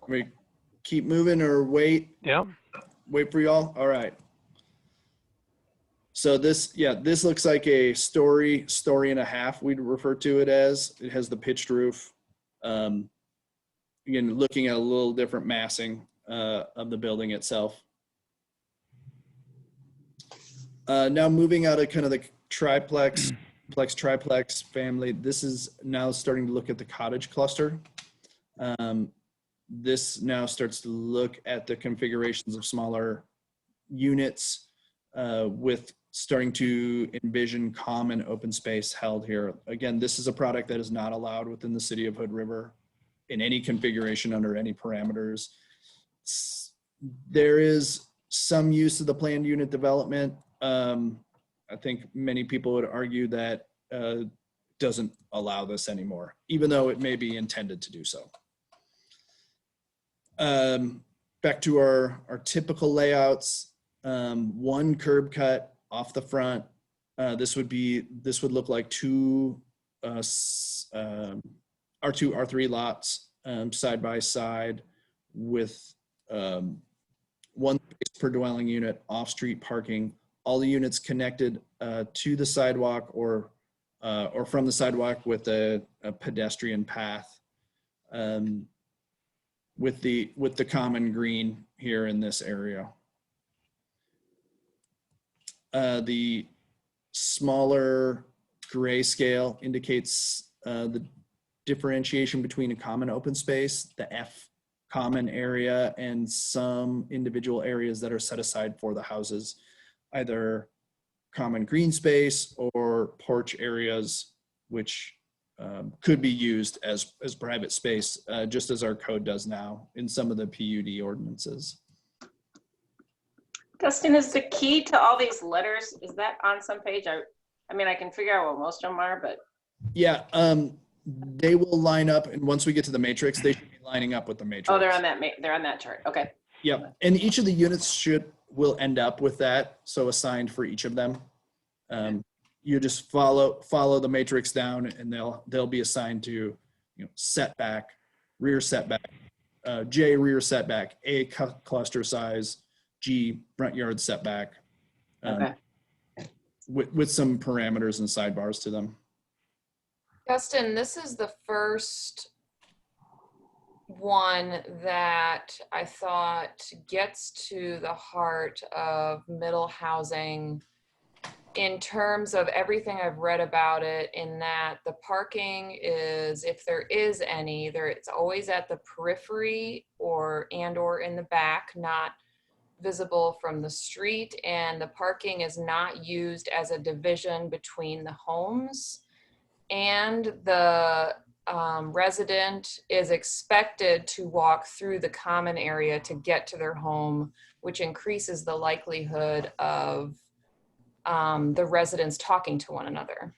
We keep moving or wait?
Yeah.
Wait for y'all? All right. So this looks like a story and a half, we'd refer to it as. It has the pitched roof. Again, looking at a little different massing of the building itself. Now moving out of kind of the triplex family, this is now starting to look at the cottage cluster. This now starts to look at the configurations of smaller units with starting to envision common open space held here. Again, this is a product that is not allowed within the city of Hood River in any configuration under any parameters. There is some use of the planned unit development. I think many people would argue that doesn't allow this anymore, even though it may be intended to do so. Back to our typical layouts, one curb cut off the front. This would look like two R2, R3 lots side by side with one space per dwelling unit, off-street parking, all the units connected to the sidewalk or from the sidewalk with a pedestrian path. With the common green here in this area. The smaller grayscale indicates the differentiation between a common open space, the F common area, and some individual areas that are set aside for the houses, either common green space or porch areas, which could be used as private space, just as our code does now in some of the PUD ordinances.
Dustin, is the key to all these letters, is that on some page? I mean, I can figure out what most of them are, but.
Yeah, They will line up, and once we get to the matrix, they should be lining up with the matrix.
Oh, they're on that, they're on that chart. Okay.
Yep, and each of the units will end up with that, so assigned for each of them. You just follow the matrix down, and they'll be assigned to, setback, rear setback, J rear setback, A cluster size, G front yard setback,
Okay.
with some parameters and sidebars to them.
Justin, this is the first one that I thought gets to the heart of middle housing in terms of everything I've read about it, in that the parking is, if there is any, it's always at the periphery or in the back, not visible from the street, and the parking is not used as a division between the homes, and the resident is expected to walk through the common area to get to their home, which increases the likelihood of the residents talking to one another.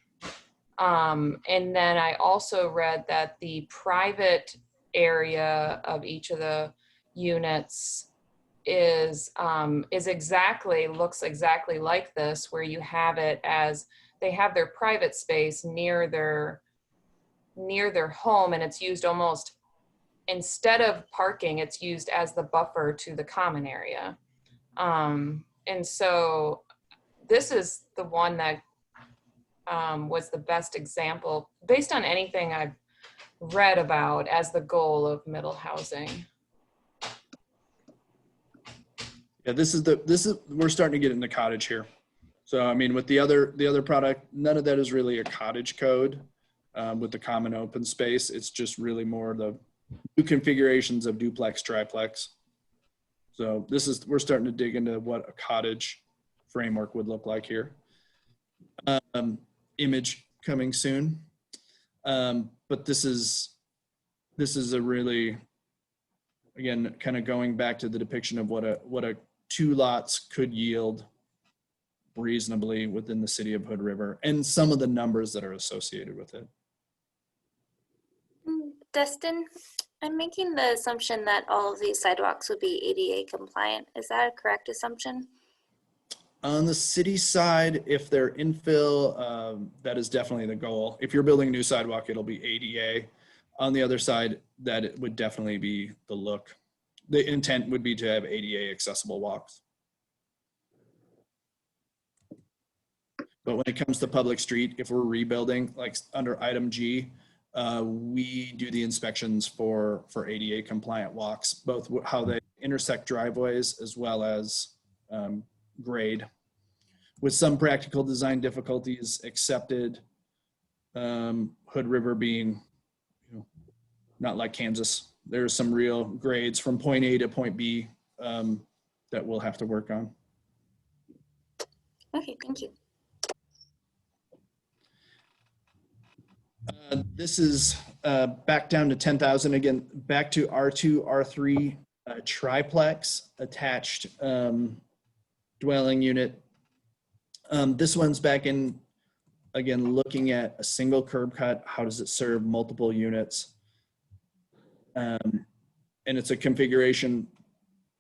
And then I also read that the private area of each of the units looks exactly like this, where you have it as they have their private space near their home, and it's used almost, instead of parking, it's used as the buffer to the common area. And so this is the one that was the best example, based on anything I've read about, as the goal of middle housing.
Yeah, we're starting to get into cottage here. So, I mean, with the other product, none of that is really a cottage code. With the common open space, it's just really more the new configurations of duplex, triplex. So we're starting to dig into what a cottage framework would look like here. Image coming soon. But this is a really, again, kind of going back to the depiction of what a 2 lots could yield reasonably within the city of Hood River, and some of the numbers that are associated with it.
Dustin, I'm making the assumption that all of these sidewalks would be ADA compliant. Is that a correct assumption?
On the city side, if they're infill, that is definitely the goal. If you're building a new sidewalk, it'll be ADA. On the other side, that it would definitely be the look. The intent would be to have ADA accessible walks. But when it comes to public street, if we're rebuilding, like under item G, we do the inspections for ADA compliant walks, both how they intersect driveways as well as grade. With some practical design difficulties accepted, Hood River being, not like Kansas, there's some real grades from point A to point B that we'll have to work on.
Okay, thank you.
This is back down to 10,000 again, back to R2, R3 triplex attached dwelling unit. This one's back in, again, looking at a single curb cut. How does it serve multiple units? And it's a configuration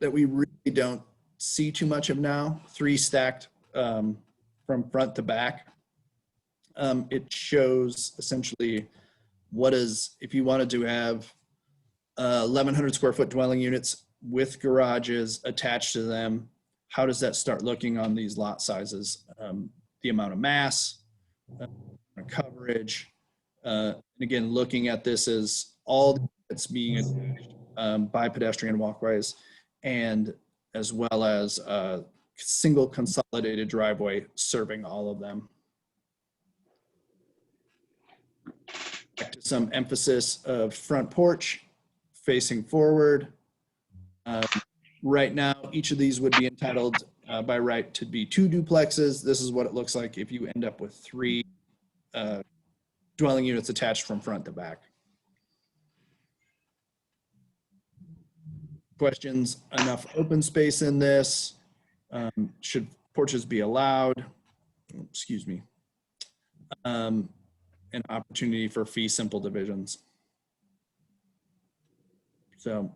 that we really don't see too much of now. 3 stacked from front to back. It shows essentially what is, if you wanted to have 1,100 square foot dwelling units with garages attached to them, how does that start looking on these lot sizes? The amount of mass, coverage, and again, looking at this as all that's being attached by pedestrian walkways, and as well as a single consolidated driveway serving all of them. Back to some emphasis of front porch facing forward. Right now, each of these would be entitled by right to be 2 duplexes. This is what it looks like if you end up with 3 dwelling units attached from front to back. Questions? Enough open space in this? Should porches be allowed? Excuse me. an opportunity for fee simple divisions. So,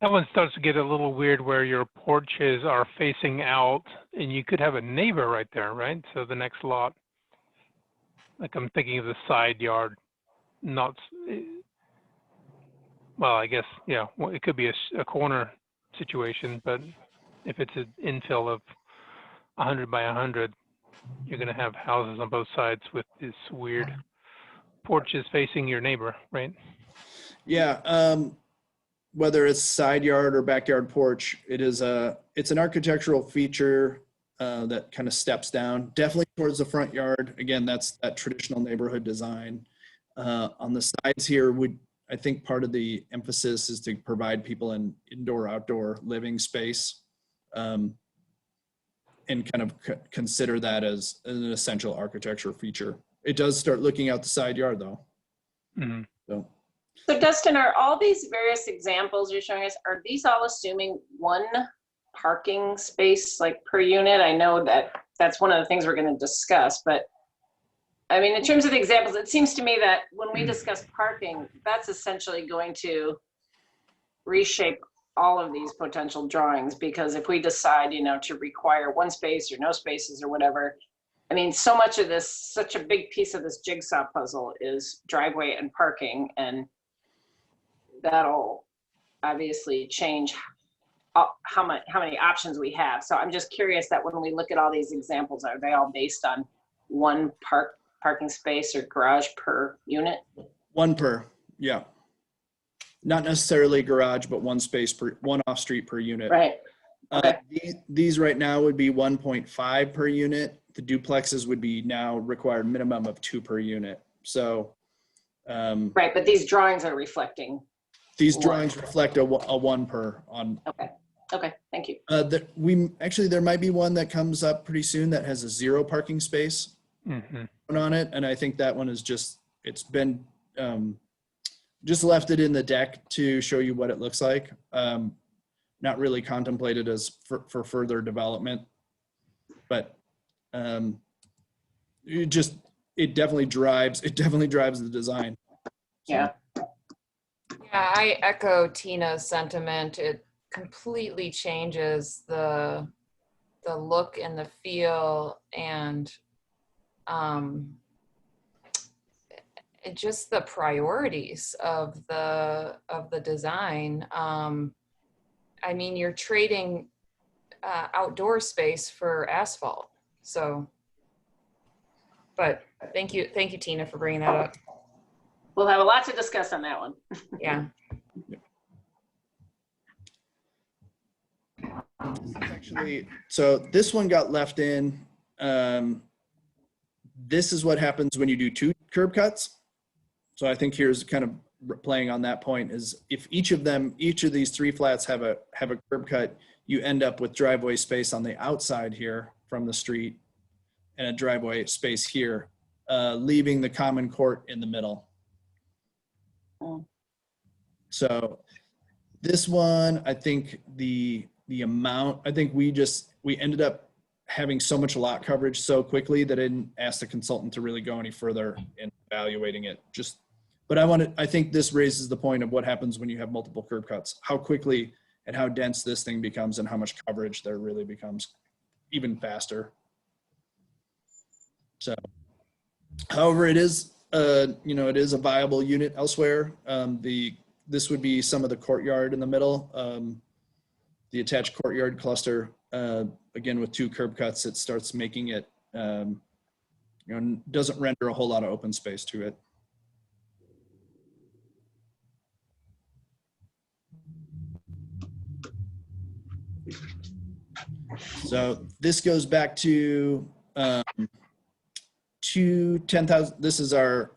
That one starts to get a little weird where your porches are facing out and you could have a neighbor right there, right? So the next lot, like I'm thinking of the side yard, not, well, I guess, yeah, well, it could be a corner situation, but if it's an infill of 100 by 100, you're going to have houses on both sides with this weird porches facing your neighbor, right?
yeah, whether it's side yard or backyard porch, it's an architectural feature that kind of steps down, definitely towards the front yard. Again, that's that traditional neighborhood design. On the sides here, I think part of the emphasis is to provide people an indoor-outdoor living space, and kind of consider that as an essential architecture feature. It does start looking out the side yard though.
Mm-hmm.
So Dustin, are all these various examples you're showing us, are these all assuming one parking space like per unit? I know that that's one of the things we're going to discuss, but I mean, in terms of the examples, it seems to me that when we discuss parking, that's essentially going to reshape all of these potential drawings, because if we decide, you know, to require one space or no spaces or whatever, I mean, so much of this, such a big piece of this jigsaw puzzle is driveway and parking, and that'll obviously change how many options we have. So I'm just curious that when we look at all these examples, are they all based on one parking space or garage per unit?
One per, yeah. Not necessarily garage, but one space per, one off street per unit.
Right. Okay.
These right now would be 1.5 per unit. The duplexes would be now required minimum of 2 per unit. So.
Right, but these drawings are reflecting.
These drawings reflect a 1 per on.
Okay, thank you.
There might be one that comes up pretty soon that has a 0 parking space on it. And I think that one is it's been, just left it in the deck to show you what it looks like. Not really contemplated as for further development, but it definitely drives the design. So.
Yeah.
Yeah, I echo Tina's sentiment. It completely changes the look and the feel, and just the priorities of the design. I mean, you're trading outdoor space for asphalt. So, but thank you, Tina, for bringing that up.
We'll have a lot to discuss on that one.
Yeah.
Actually, so this one got left in. This is what happens when you do 2 curb cuts. So I think here's kind of playing on that point is if each of these 3 flats have a curb cut, you end up with driveway space on the outside here from the street and a driveway space here, leaving the common court in the middle. So this one, I think the amount, I think we ended up having so much lot coverage so quickly that I didn't ask the consultant to really go any further in evaluating it. But I think this raises the point of what happens when you have multiple curb cuts, how quickly and how dense this thing becomes and how much coverage there really becomes even faster. So, however, it is a viable unit elsewhere. This would be some of the courtyard in the middle, the attached courtyard cluster. Again, with 2 curb cuts, it starts making it, doesn't render a whole lot of open space to it. So this goes back to 10,000. This is our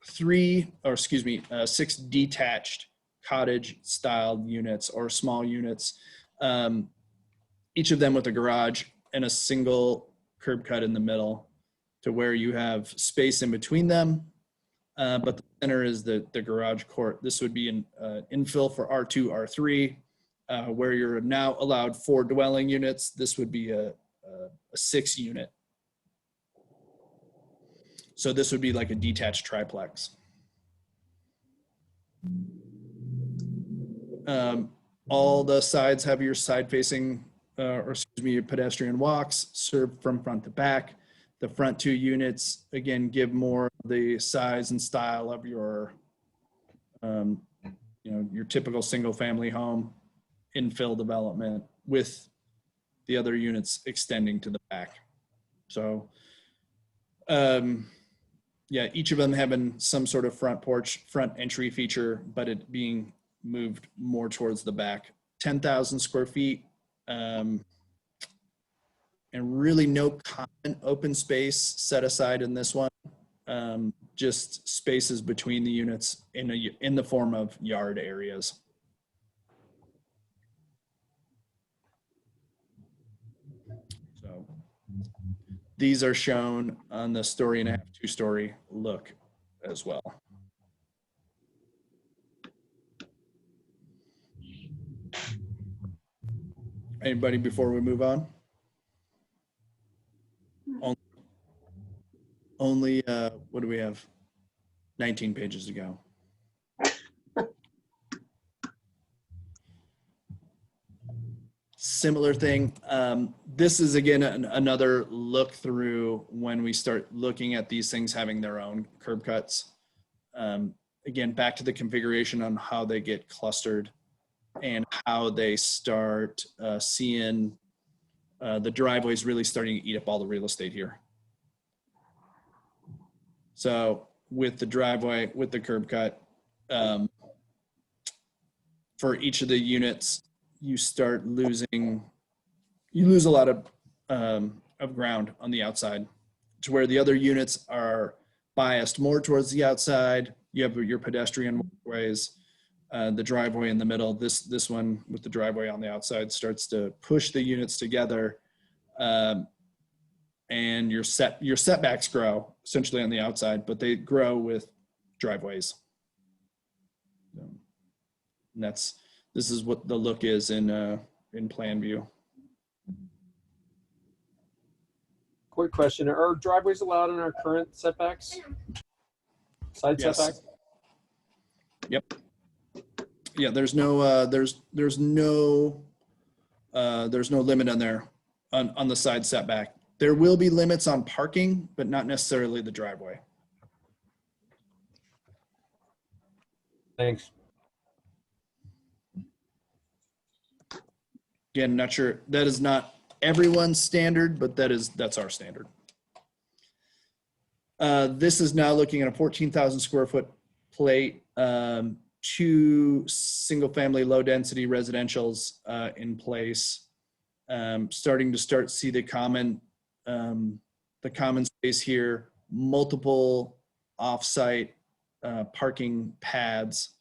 6 detached cottage style units or small units, each of them with a garage and a single curb cut in the middle to where you have space in between them. But the center is the garage court. This would be an infill for R2, R3, where you're now allowed 4 dwelling units. This would be a 6 unit. So this would be like a detached triplex. All the sides have your side facing, or excuse me, your pedestrian walks served from front to back. The front 2 units, again, give more the size and style of your, your typical single family home infill development, with the other units extending to the back. So, yeah, each of them having some sort of front porch, front entry feature, but it being moved more towards the back. 10,000 square feet, and really no common open space set aside in this one. Just spaces between the units in the form of yard areas. So these are shown on the 1.5-story, 2-story look as well. Anybody before we move on? Only, what do we have? 19 pages to go. Similar thing. This is again another look through when we start looking at these things having their own curb cuts. Again, back to the configuration on how they get clustered and how they start seeing the driveways really starting to eat up all the real estate here. So with the driveway, with the curb cut, for each of the units, you lose a lot of ground on the outside, to where the other units are biased more towards the outside. You have your pedestrian walkways, the driveway in the middle. This one with the driveway on the outside starts to push the units together, and your setbacks grow essentially on the outside, but they grow with driveways. And this is what the look is in plan view.
Quick question: are driveways allowed in our current setbacks? Side
Yes.
setbacks?
Yep. Yeah, there's no limit on there on the side setback. There will be limits on parking, but not necessarily the driveway.
Thanks.
Again, not sure, that is not everyone's standard, but that's our standard. This is now looking at a 14,000 square foot plate, 2 single family low density residentials in place. Starting to see the common space here, multiple offsite parking pads.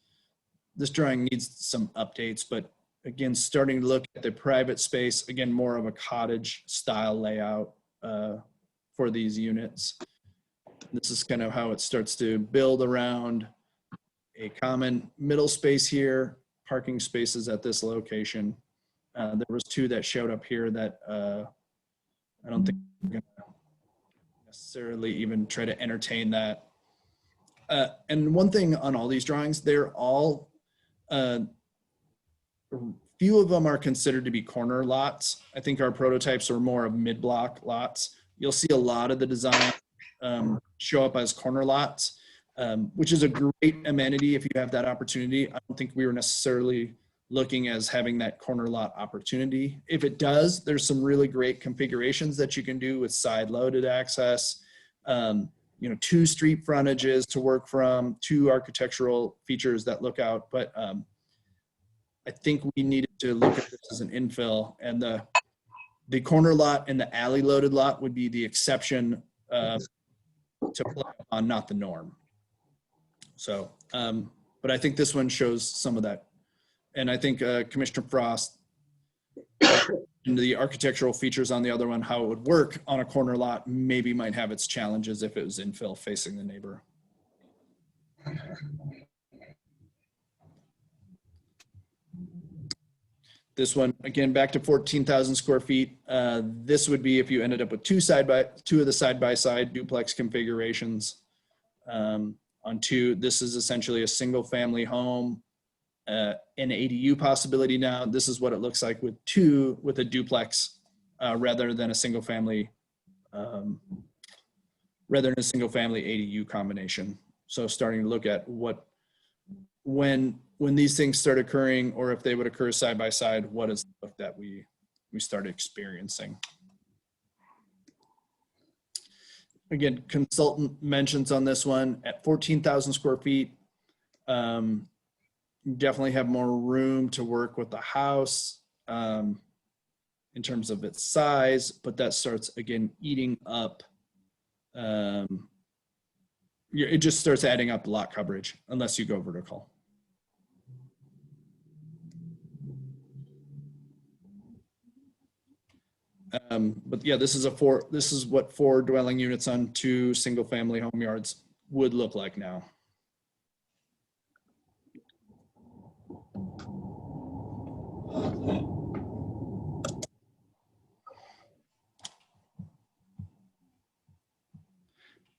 This drawing needs some updates, but again, starting to look at the private space, again, more of a cottage style layout for these units. This is kind of how it starts to build around a common middle space here, parking spaces at this location. There was 2 that showed up here that I don't think we're going to necessarily even try to entertain that. And one thing on all these drawings, they're all, few of them are considered to be corner lots. I think our prototypes are more of mid-block lots. You'll see a lot of the design show up as corner lots, which is a great amenity if you have that opportunity. I don't think we were necessarily looking as having that corner lot opportunity. If it does, there's some really great configurations that you can do with side loaded access, 2 street frontages to work from, 2 architectural features that look out. But I think we needed to look at this as an infill, and the corner lot and the alley loaded lot would be the exception to play on, not the norm. So, but I think this one shows some of that. And I think Commissioner Frost, into the architectural features on the other one, how it would work on a corner lot maybe might have its challenges if it was infill facing the neighbor. This one, again, back to 14,000 square feet. This would be if you ended up with two of the side-by-side duplex configurations. On two, this is essentially a single family home, an ADU possibility now. This is what it looks like with a duplex rather than a single family ADU combination. So starting to look at when these things start occurring, or if they would occur side by side, what is the look that we start experiencing. Again, consultant mentions on this one at 14,000 square feet. Definitely have more room to work with the house in terms of its size, but that starts again eating up. It just starts adding up lot coverage unless you go vertical. But yeah, this is what 4 dwelling units on 2 single family home yards would look like now.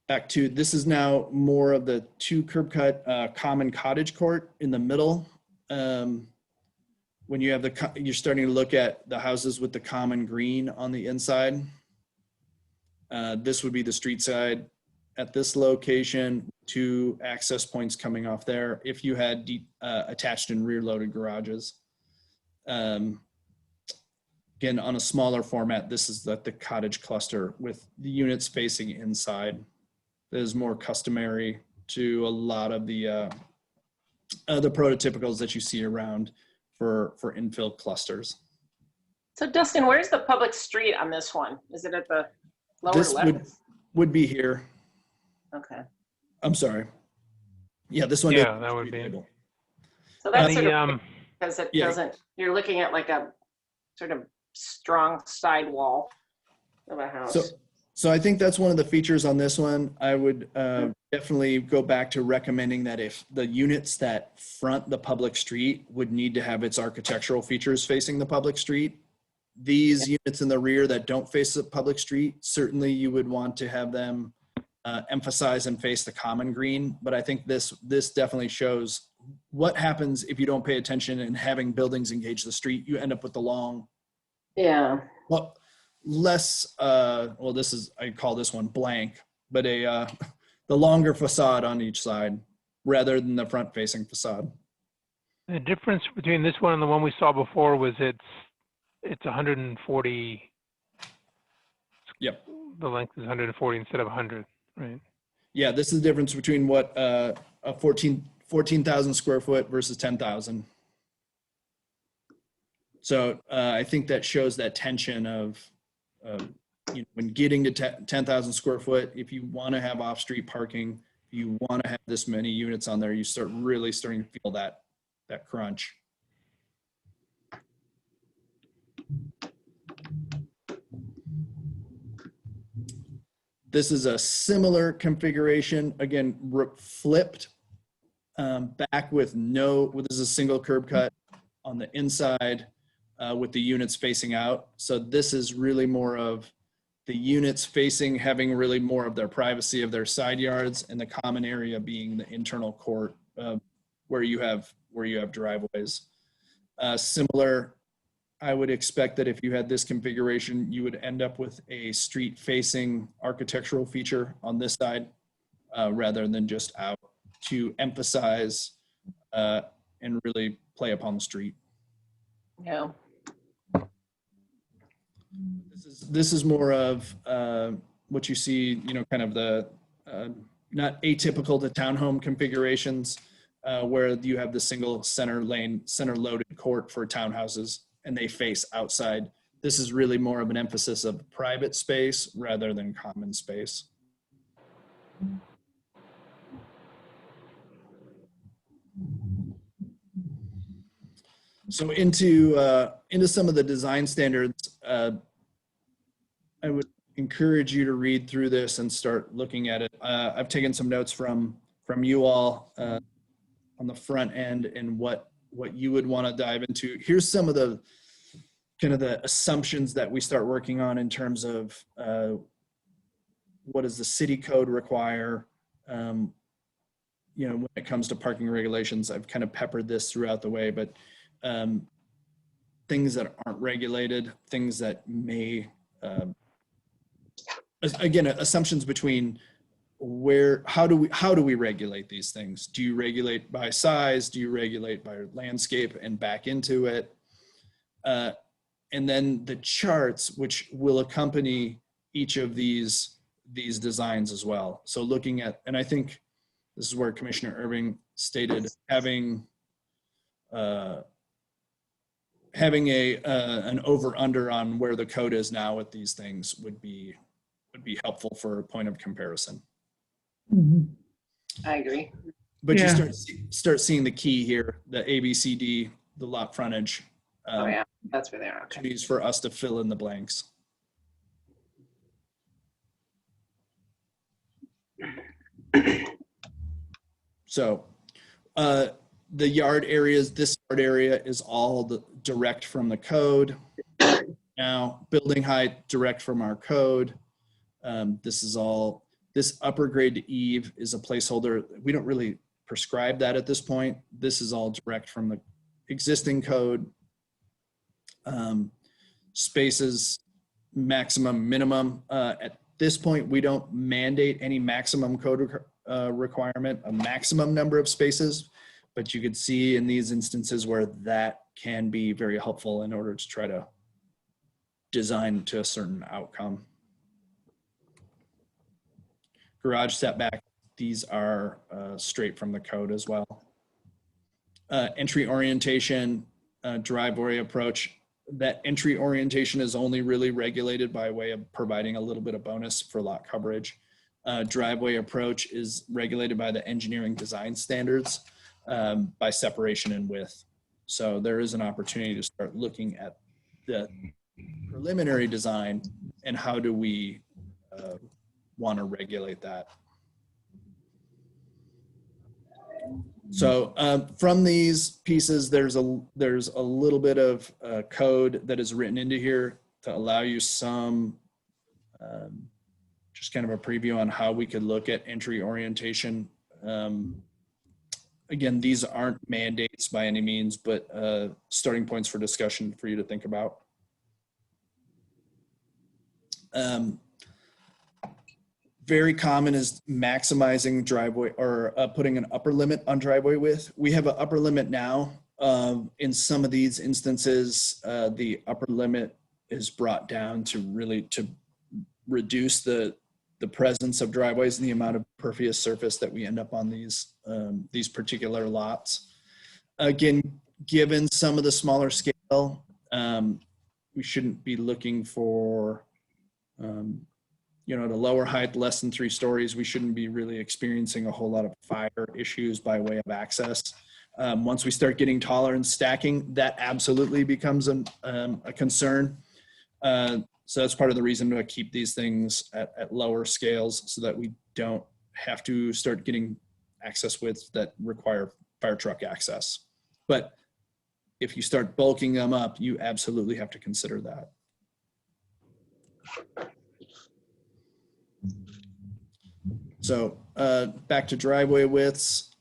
Back to, this is now more of the 2 curb cut common cottage court in the middle. When you have you're starting to look at the houses with the common green on the inside. This would be the street side at this location, 2 access points coming off there. If you had attached and rear loaded garages. Again, on a smaller format, this is the cottage cluster with the units facing inside. That is more customary to a lot of the prototypicals that you see around for infill clusters.
So Dustin, where's the public street on this one? Is it at the lower
This
left?
would be here.
Okay.
I'm sorry. Yeah, this one.
Yeah, that would be.
So that's
The,
sort of because it
yeah.
doesn't, you're looking at like a sort of strong side wall of a house.
So I think that's one of the features on this one. I would definitely go back to recommending that if the units that front the public street would need to have its architectural features facing the public street. These units in the rear that don't face the public street, certainly you would want to have them emphasize and face the common green. But I think this definitely shows what happens if you don't pay attention and having buildings engage the street. You end up with the long, well, less, well, this is, I call this one blank, but the longer facade on each side rather than the front facing facade.
The difference between this one and the one we saw before was it's 140.
Yep.
The length is 140 instead of 100, right?
Yeah, this is the difference between what a 14,000 square foot versus 10,000. So I think that shows that tension of when getting to 10,000 square foot, if you want to have off-street parking, if you want to have this many units on there, you start really starting to feel that crunch. This is a similar configuration, again, flipped back with this is a single curb cut on the inside with the units facing out. So this is really more of the units having really more of their privacy of their side yards, and the common area being the internal court where you have driveways. Similar, I would expect that if you had this configuration, you would end up with a street facing architectural feature on this side rather than just out to emphasize and really play upon the street.
Yeah.
This is more of what you see, kind of the not atypical to townhome configurations where you have the single center loaded court for townhouses and they face outside. This is really more of an emphasis of private space rather than common space. So into some of the design standards, I would encourage you to read through this and start looking at it. I've taken some notes from you all on the front end and what you would want to dive into. Here's some of the kind of the assumptions that we start working on in terms of what does the city code require. You know, when it comes to parking regulations, I've kind of peppered this throughout the way, but things that aren't regulated, things that may, again, assumptions between how do we regulate these things? Do you regulate by size? Do you regulate by landscape and back into it? And then the charts, which will accompany each of these designs as well. So looking at, and I think this is where Commissioner Irving stated having an over under on where the code is now with these things would be helpful for a point of comparison.
I agree.
But
Yeah.
you start seeing the key here, the ABCD, the lot frontage.
Oh yeah, that's where they are. Okay.
Opportunities for us to fill in the blanks. So the yard areas, this yard area is all direct from the code. Now building height direct from our code. This upper grade to eve is a placeholder. We don't really prescribe that at this point. This is all direct from the existing code. Spaces, maximum, minimum. At this point, we don't mandate any maximum code requirement, a maximum number of spaces, but you could see in these instances where that can be very helpful in order to try to design to a certain outcome. Garage setback, these are straight from the code as well. Entry orientation, driveway approach. That entry orientation is only really regulated by way of providing a little bit of bonus for lot coverage. Driveway approach is regulated by the engineering design standards by separation and width. So there is an opportunity to start looking at the preliminary design and how do we want to regulate that. So from these pieces, there's a little bit of code that is written into here to allow you some just kind of a preview on how we could look at entry orientation. Again, these aren't mandates by any means, but starting points for discussion for you to think about. Very common is maximizing driveway or putting an upper limit on driveway width. We have an upper limit now. In some of these instances, the upper limit is brought down to really to reduce the presence of driveways and the amount of pervious surface that we end up on these particular lots. Again, given some of the smaller scale, we shouldn't be looking for you know, the lower height, less than 3 stories, we shouldn't be really experiencing a whole lot of fire issues by way of access. Once we start getting taller and stacking, that absolutely becomes a concern. So that's part of the reason to keep these things at lower scales so that we don't have to start getting access widths that require fire truck access. But if you start bulking them up, you absolutely have to consider that. So back to driveway widths.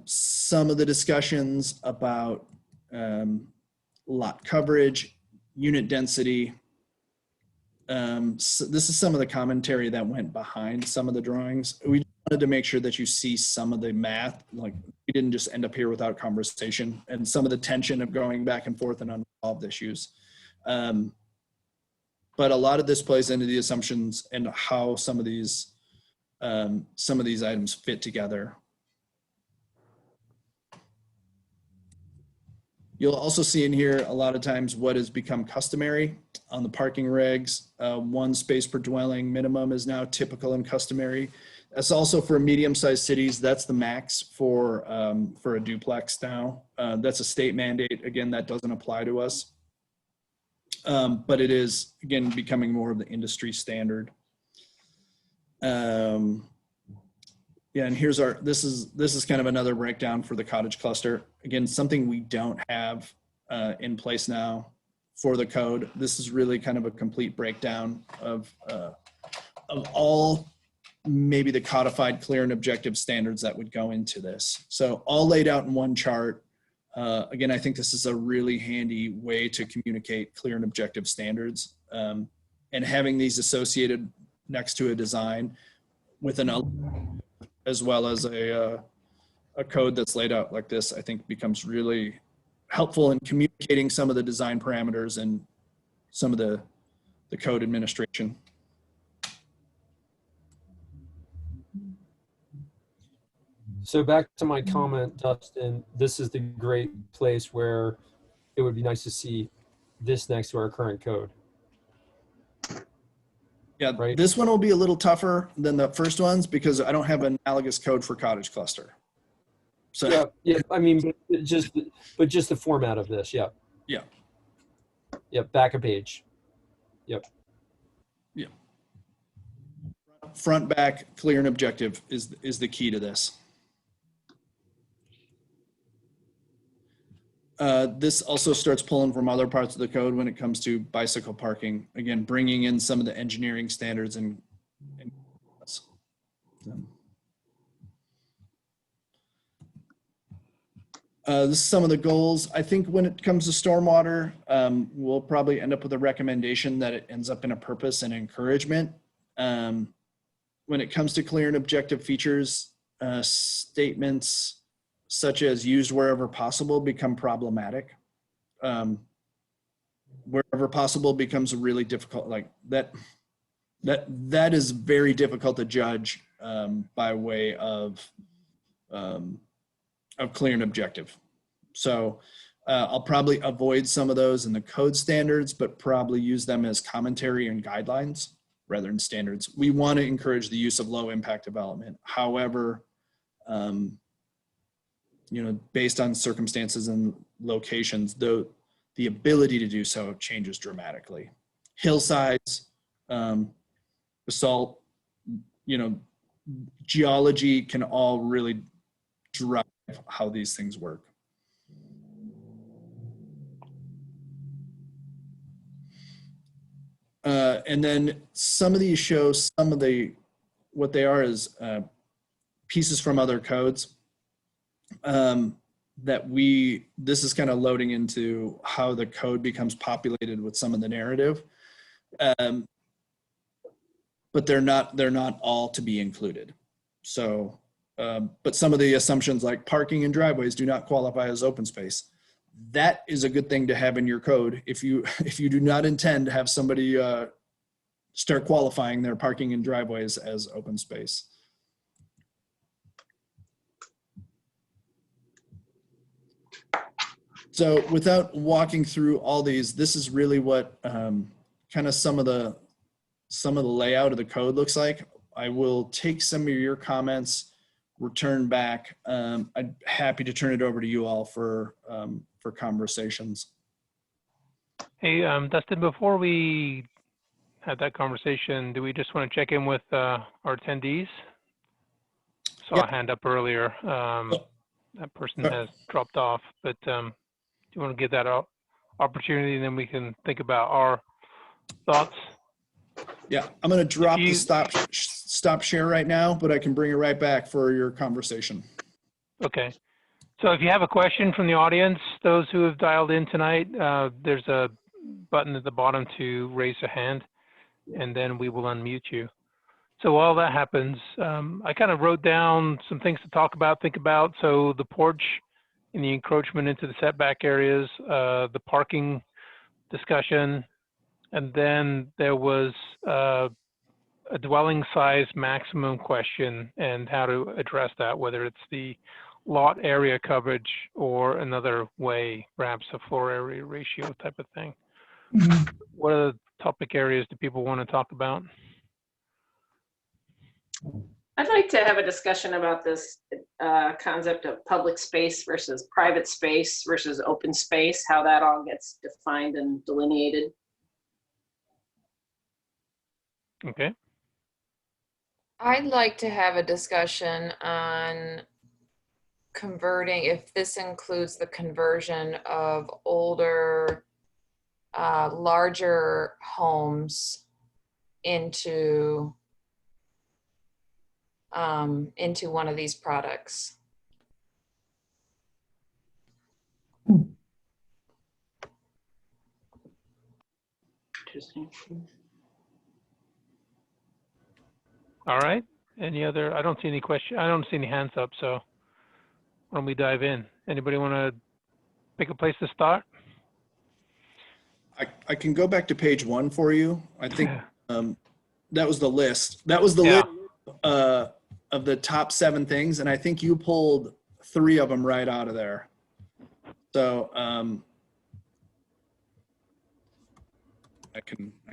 Some of the discussions about lot coverage, unit density. So this is some of the commentary that went behind some of the drawings. We wanted to make sure that you see some of the math, like we didn't just end up here without conversation and some of the tension of going back and forth and unresolved issues. But a lot of this plays into the assumptions and how some of these items fit together. You'll also see in here a lot of times what has become customary on the parking regs. 1 space per dwelling minimum is now typical and customary. That's also for medium-sized cities. That's the max for a duplex now. That's a state mandate. Again, that doesn't apply to us. But it is, again, becoming more of the industry standard. Yeah, and here's this is kind of another breakdown for the cottage cluster. Again, something we don't have in place now for the code. This is really kind of a complete breakdown of all maybe the codified clear and objective standards that would go into this. So all laid out in one chart. Again, I think this is a really handy way to communicate clear and objective standards. And having these associated next to a design with as well as a code that's laid out like this, I think becomes really helpful in communicating some of the design parameters and some of the code administration.
So back to my comment, Dustin, this is the great place where it would be nice to see this next to our current code.
Yeah,
Right.
This one will be a little tougher than the first ones because I don't have an analogous code for cottage cluster. So
Yeah. I mean, but just the format of this. Yeah.
Yeah.
Yep. Back a page. Yep.
Yeah. Front, back, clear and objective is the key to this. This also starts pulling from other parts of the code when it comes to bicycle parking. Again, bringing in some of the engineering standards and this is some of the goals. I think when it comes to stormwater, we'll probably end up with a recommendation that it ends up in a purpose and encouragement. When it comes to clear and objective features, statements such as used wherever possible become problematic. Wherever possible becomes really difficult, like that is very difficult to judge by way of clear and objective. So I'll probably avoid some of those in the code standards, but probably use them as commentary and guidelines rather than standards. We want to encourage the use of low impact development. However, based on circumstances and locations, the ability to do so changes dramatically. Hillsides, basalt, geology can all really drive how these things work. And then some of these show what they are is pieces from other codes this is kind of loading into how the code becomes populated with some of the narrative. But they're not all to be included. So, but some of the assumptions like parking and driveways do not qualify as open space. That is a good thing to have in your code if you do not intend to have somebody start qualifying their parking and driveways as open space. So without walking through all these, this is really what kind of some of the layout of the code looks like. I will take some of your comments, return back. I'm happy to turn it over to you all for conversations.
Hey, Dustin, before we have that conversation, do we just want to check in with our attendees? Saw a hand up earlier. That person has dropped off, but do you want to give that opportunity and then we can think about our thoughts?
Yeah, I'm going to drop the stop share right now, but I can bring it right back for your conversation.
Okay. So if you have a question from the audience, those who have dialed in tonight, there's a button at the bottom to raise a hand, and then we will unmute you. So while that happens, I kind of wrote down some things to think about. So the porch and the encroachment into the setback areas, the parking discussion, and then there was a dwelling size maximum question and how to address that, whether it's the lot area coverage or another way, perhaps a floor area ratio type of thing.
Mhm.
What are the topic areas do people want to talk about?
I'd like to have a discussion about this concept of public space versus private space versus open space, how that all gets defined and delineated.
Okay.
I'd like to have a discussion on converting, if this includes the conversion of older, larger homes into one of these products.
Interesting.
All right. Any other, I don't see any question. I don't see any hands up. So why don't we dive in? Anybody want to pick a place to start?
I can go back to page 1 for you. I think that was the list. That was the
Yeah.
list of the top 7 things, and I think you pulled 3 of them right out of there. So I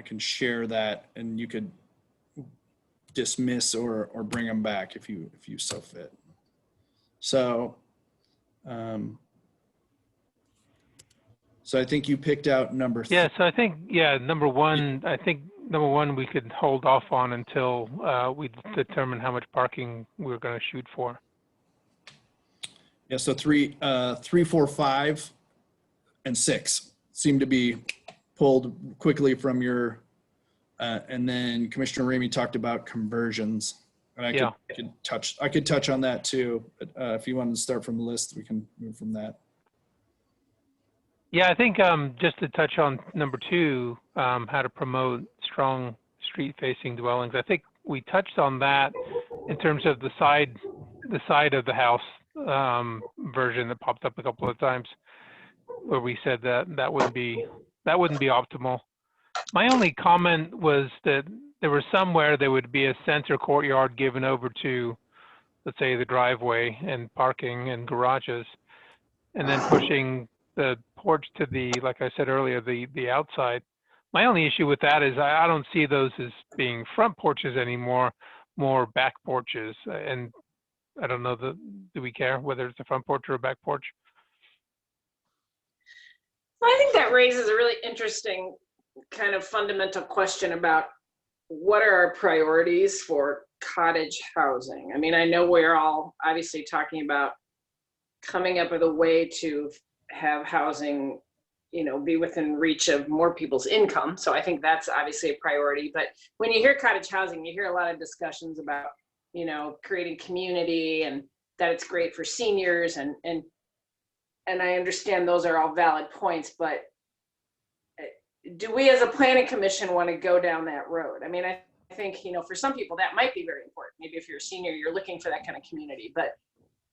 can share that, and you could dismiss or bring them back if you so fit. So so I think you picked out number 3.
Yeah. So I think, number one, we could hold off on until we determine how much parking we're going to shoot for.
Yeah, so 3, 4, 5, and 6 seem to be pulled quickly from your, and then Commissioner Ramey talked about conversions. And I could touch on that too. But, if you wanted to start from the list, we can move from that.
Yeah, I think just to touch on number 2, how to promote strong street-facing dwellings. I think we touched on that in terms of the side of the house version that popped up a couple of times, where we said that wouldn't be optimal. My only comment was that there was somewhere there would be a center courtyard given over to, let's say, the driveway and parking and garages, and then pushing the porch to the, like I said earlier, the outside. My only issue with that is I don't see those as being front porches anymore, more back porches. And I don't know, do we care whether it's a front porch or a back porch?
I think that raises a really interesting kind of fundamental question about what are our priorities for cottage housing. I mean, I know we're all obviously talking about coming up with a way to have housing, be within reach of more people's income. So I think that's obviously a priority. But when you hear cottage housing, you hear a lot of discussions about, creating community and that it's great for seniors. And I understand those are all valid points, but do we as a planning commission want to go down that road? I mean, I think, for some people that might be very important. Maybe if you're a senior, you're looking for that kind of community. But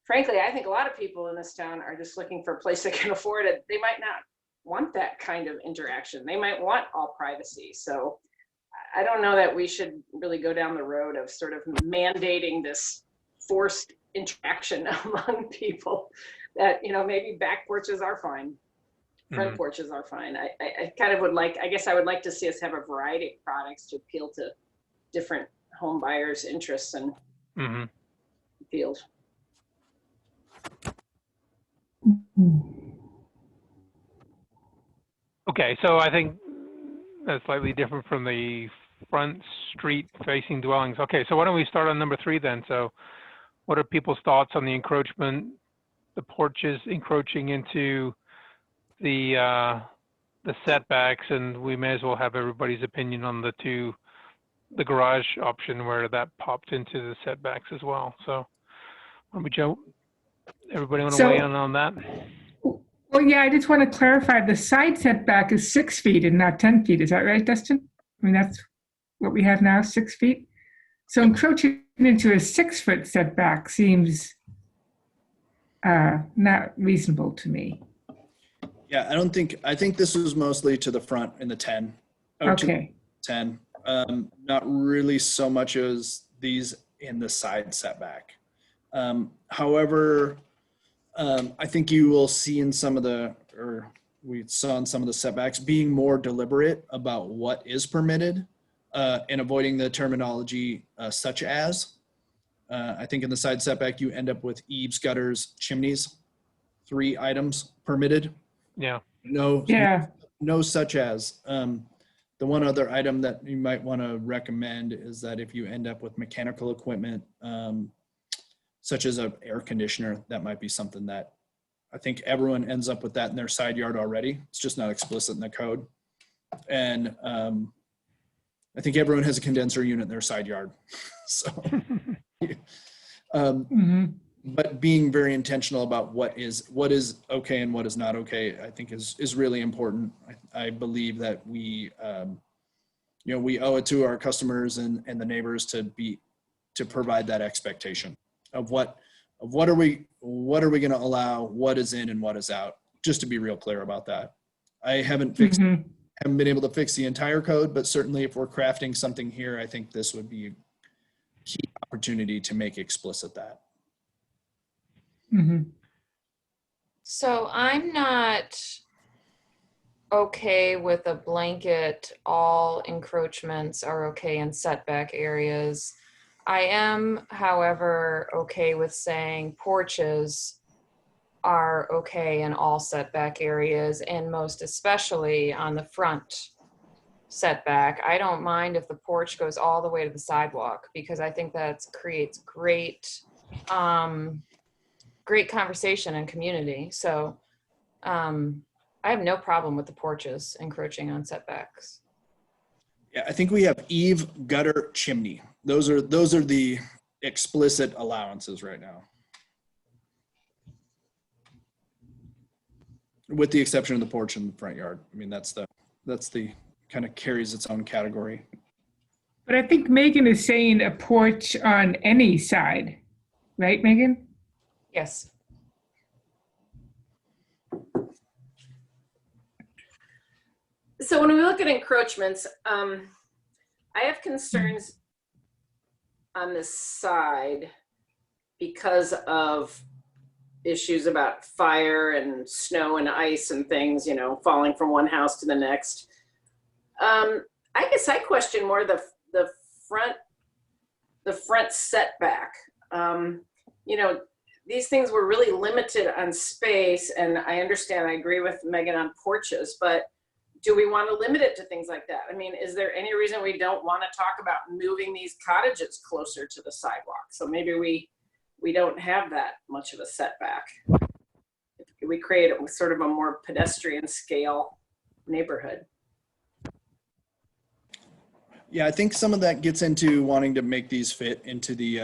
frankly, I think a lot of people in this town are just looking for a place that can afford it. They might not want that kind of interaction. They might want all privacy. So I don't know that we should really go down the road of sort of mandating this forced interaction among people that, maybe back porches are fine. Front porches are fine. I kind of would like, I guess I would like to see us have a variety of products to appeal to different home buyers' interests and field.
Okay, so I think that's slightly different from the front street facing dwellings. Okay, so why don't we start on number 3 then? So what are people's thoughts on the encroachment, the porches encroaching into the setbacks, and we may as well have everybody's opinion on the garage option where that popped into the setbacks as well. So why don't we jump? Everybody want to weigh in on that?
Well, yeah, I just want to clarify, the side setback is 6 feet and not 10 feet. Is that right, Dustin? I mean, that's what we have now, 6 feet. So encroaching into a 6-foot setback seems not reasonable to me.
Yeah, I think this was mostly to the front in the 10.
Okay.
10. Not really so much as these in the side setback. However, I think you will see in some of we saw in some of the setbacks being more deliberate about what is permitted and avoiding the terminology such as. I think in the side setback, you end up with eaves, gutters, chimneys, 3 items permitted.
Yeah.
No such as. The one other item that you might want to recommend is that if you end up with mechanical equipment, such as an air conditioner, that might be something that I think everyone ends up with that in their side yard already. It's just not explicit in the code. And I think everyone has a condenser unit in their side yard. So, but being very intentional about what is okay and what is not okay, I think is really important. I believe that we, we owe it to our customers and the neighbors to provide that expectation of what are we going to allow, what is in and what is out, just to be real clear about that. I haven't been able to fix the entire code, but certainly if we're crafting something here, I think this would be a key opportunity to make explicit that.
So I'm not okay with a blanket, all encroachments are okay in setback areas. I am, however, okay with saying porches are okay in all setback areas, and most especially on the front setback. I don't mind if the porch goes all the way to the sidewalk, because I think that creates great conversation and community. So I have no problem with the porches encroaching on setbacks.
Yeah, I think we have eave, gutter, chimney. Those are the explicit allowances right now, with the exception of the porch in the front yard. I mean, that's the kind of carries its own category.
But I think Megan is saying a porch on any side, right, Megan?
Yes.
So when we look at encroachments, I have concerns on this side because of issues about fire and snow and ice and things, falling from one house to the next. I guess I question more the front setback. These things were really limited on space, and I understand, I agree with Megan on porches, but do we want to limit it to things like that? I mean, is there any reason we don't want to talk about moving these cottages closer to the sidewalk? So maybe we don't have that much of a setback. We create it with sort of a more pedestrian scale neighborhood.
Yeah, I think some of that gets into wanting to make these fit into the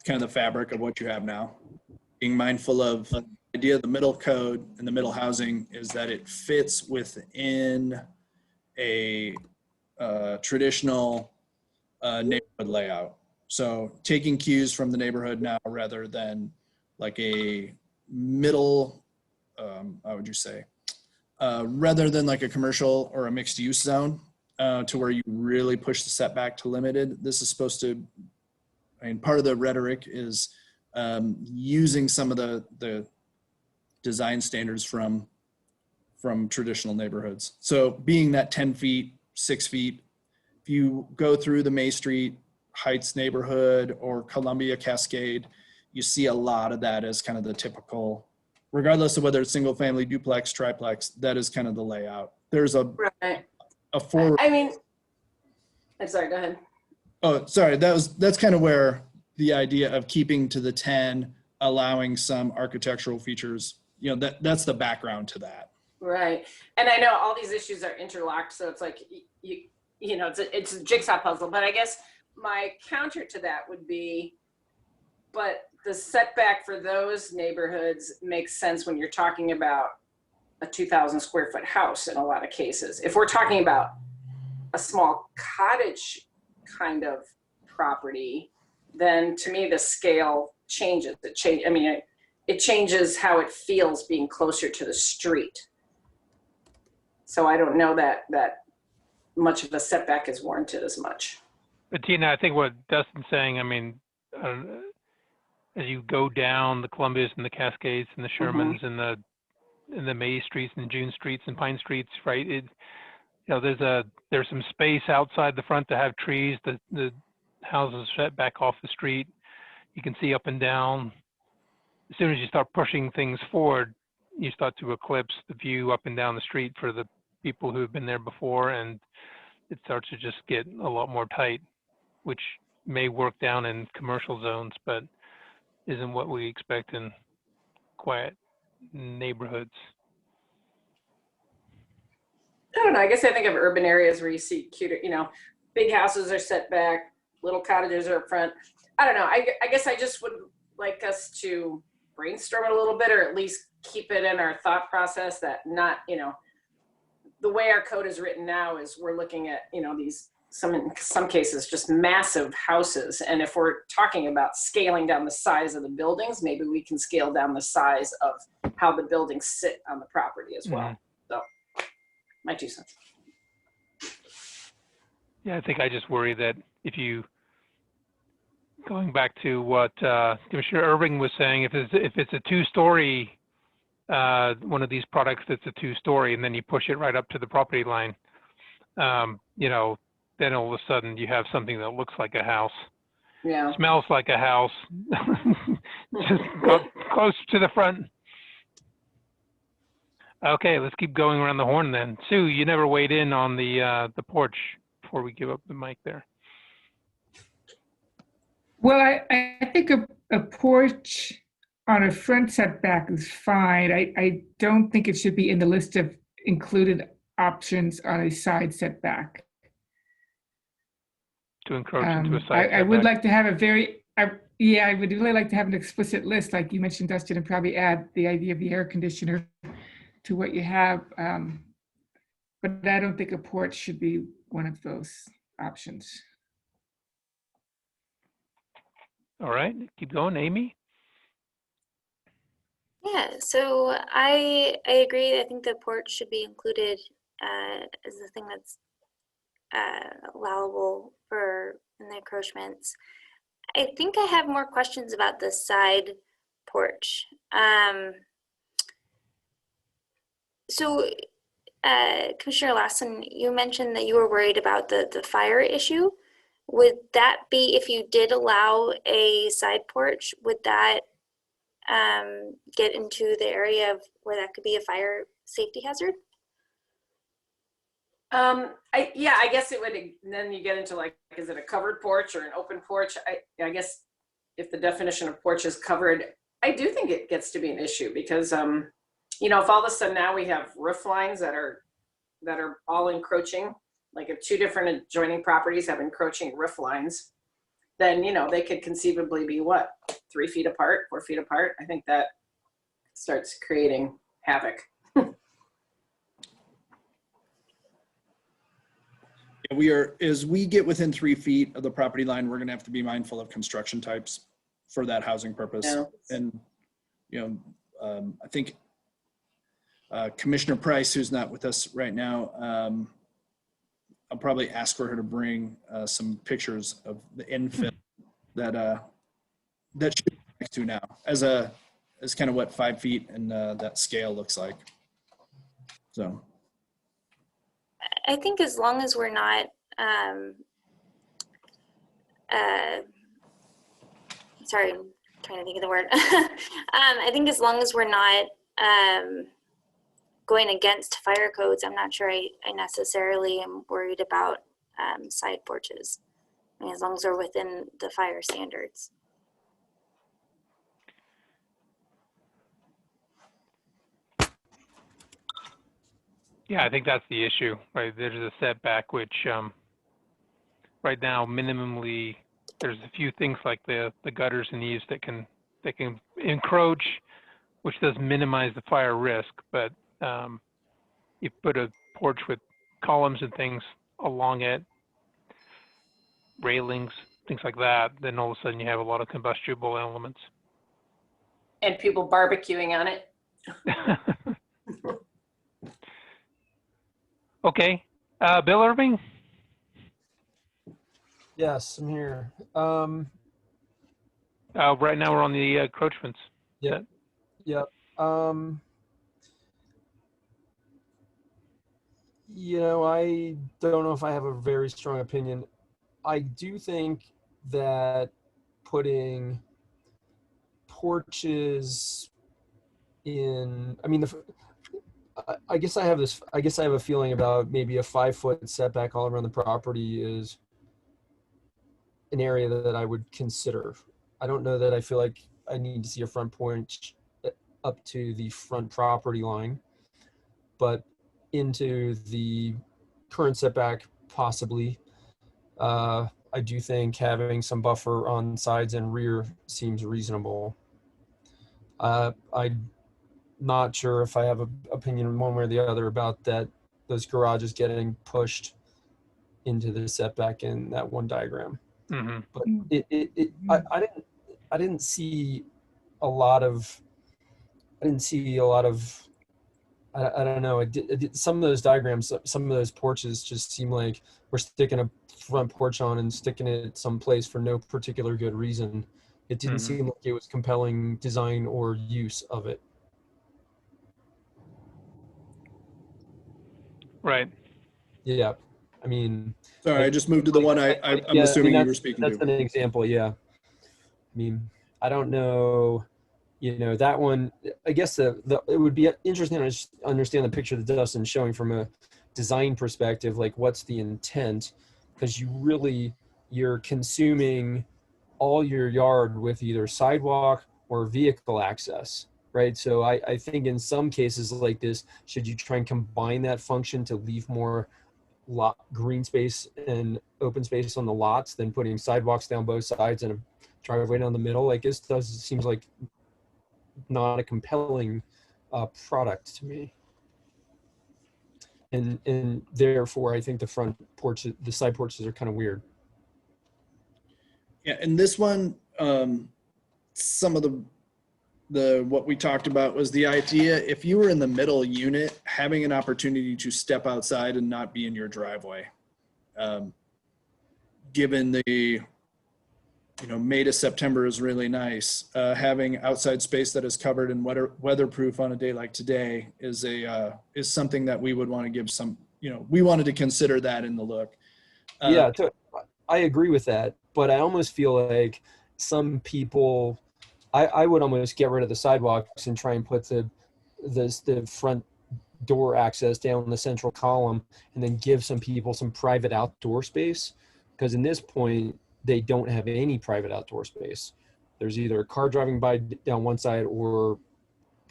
kind of the fabric of what you have now. Being mindful of the idea of the middle code and the middle housing is that it fits within a traditional neighborhood layout. So taking cues from the neighborhood now rather than like a middle, how would you say, rather than like a commercial or a mixed use zone to where you really push the setback to limited. This is supposed to, part of the rhetoric is using some of the design standards from traditional neighborhoods. So being that 10 feet, 6 feet, if you go through the May Street Heights neighborhood or Columbia Cascade, you see a lot of that as kind of the typical, regardless of whether it's single family, duplex, triplex, that is kind of the layout. There's a forward.
I'm sorry, go ahead.
Oh, sorry. That's kind of where the idea of keeping to the 10, allowing some architectural features, that's the background to that.
Right. And I know all these issues are interlocked, so it's like, it's a jigsaw puzzle, but I guess my counter to that would be, but the setback for those neighborhoods makes sense when you're talking about a 2,000 square foot house in a lot of cases. If we're talking about a small cottage kind of property, then to me the scale changes. It changes how it feels being closer to the street. So I don't know that much of a setback is warranted as much.
But Tina, I think what Dustin's saying, as you go down the Columbias and the Cascades and the Shermans and the May Streets and June Streets and Pine Streets, right? There's some space outside the front to have trees. The houses set back off the street. You can see up and down. As soon as you start pushing things forward, you start to eclipse the view up and down the street for the people who have been there before, and it starts to just get a lot more tight, which may work down in commercial zones, but isn't what we expect in quiet neighborhoods.
I don't know. I guess I think of urban areas where you see cuter, big houses are set back, little cottages are up front. I don't know. I guess I just would like us to brainstorm it a little bit, or at least keep it in our thought process that not, the way our code is written now is we're looking at, these, in some cases, just massive houses. And if we're talking about scaling down the size of the buildings, maybe we can scale down the size of how the buildings sit on the property as well. So my 2 cents.
Yeah, I think I just worry that if you, going back to what Commissioner Irving was saying, if it's a 2-story, one of these products that's a 2-story, and then you push it right up to the property line, then all of a sudden you have something that looks like a house, smells like a house, just close to the front. Okay, let's keep going around the horn then. Sue, you never weighed in on the porch before we give up the mic there.
Well, I think a porch on a front setback is fine. I don't think it should be in the list of included options on a side setback.
To encroach into a side
I would
setback.
like to have I would really like to have an explicit list, like you mentioned, Dustin, and probably add the idea of the air conditioner to what you have. But I don't think a porch should be one of those options.
All right, keep going, Amy.
Yeah, so I agree. I think the porch should be included as the thing that's allowable for in the encroachments. I think I have more questions about the side porch. So Commissioner Lassen, you mentioned that you were worried about the fire issue. Would that be, if you did allow a side porch, would that get into the area of where that could be a fire safety hazard?
I guess it would. Then you get into like, is it a covered porch or an open porch? I guess if the definition of porch is covered, I do think it gets to be an issue because, if all of a sudden now we have roof lines that are all encroaching, like if 2 different adjoining properties have encroaching roof lines, then, they could conceivably be what, 3 feet apart, 4 feet apart. I think that starts creating havoc.
As we get within 3 feet of the property line, we're going to have to be mindful of construction types for that housing purpose.
Yeah.
And, I think Commissioner Price, who's not with us right now, I'll probably ask for her to bring some pictures of the infill that should be next to now as kind of what 5 feet and that scale looks like. So.
I think as long as we're not, sorry, I'm trying to think of the word. I think as long as we're not going against fire codes, I'm not sure I necessarily am worried about side porches. I mean, as long as we're within the fire standards.
Yeah, I think that's the issue, right? There's a setback, which right now, minimally, there's a few things like the gutters and eaves that can encroach, which does minimize the fire risk. But you put a porch with columns and things along it, railings, things like that, then all of a sudden you have a lot of combustible elements.
And people barbecuing on it.
Okay, Bill Irving?
Yes, I'm here.
Right now we're on the encroachments.
Yep. I don't know if I have a very strong opinion. I do think that putting porches in, I guess I have a feeling about maybe a 5-foot setback all around the property is an area that I would consider. I don't know that I feel like I need to see a front porch up to the front property line, but into the current setback, possibly. I do think having some buffer on sides and rear seems reasonable. I'm not sure if I have an opinion one way or the other about that, those garages getting pushed into the setback in that one diagram.
Hmm.
But I didn't see a lot of, I don't know. Some of those diagrams, some of those porches just seem like we're sticking a front porch on and sticking it someplace for no particular good reason. It didn't
Mhm.
seem like it was compelling design or use of it.
Right.
Yeah. I mean,
Sorry, I just moved to the one I'm
yeah,
assuming you were speaking
that's
to.
an example. Yeah. I mean, I don't know, that one, I guess it would be interesting to understand the picture that Dustin's showing from a design perspective, like what's the intent? Because you're consuming all your yard with either sidewalk or vehicle access, right? So I think in some cases like this, should you try and combine that function to leave more lot green space and open space on the lots than putting sidewalks down both sides and a driveway down the middle? Like this seems like not a compelling product to me. And therefore I think the side porches are kind of weird.
Yeah, and this one, some of the what we talked about was the idea, if you were in the middle unit, having an opportunity to step outside and not be in your driveway. Given the, May to September is really nice. Having outside space that is covered and weatherproof on a day like today is something that we would want to give some, we wanted to consider that in the look.
Yeah, I agree with that, but I almost feel like some people, I would almost get rid of the sidewalks and try and put the front door access down the central column and then give some people some private outdoor space. Because in this point, they don't have any private outdoor space. There's either a car driving by down one side or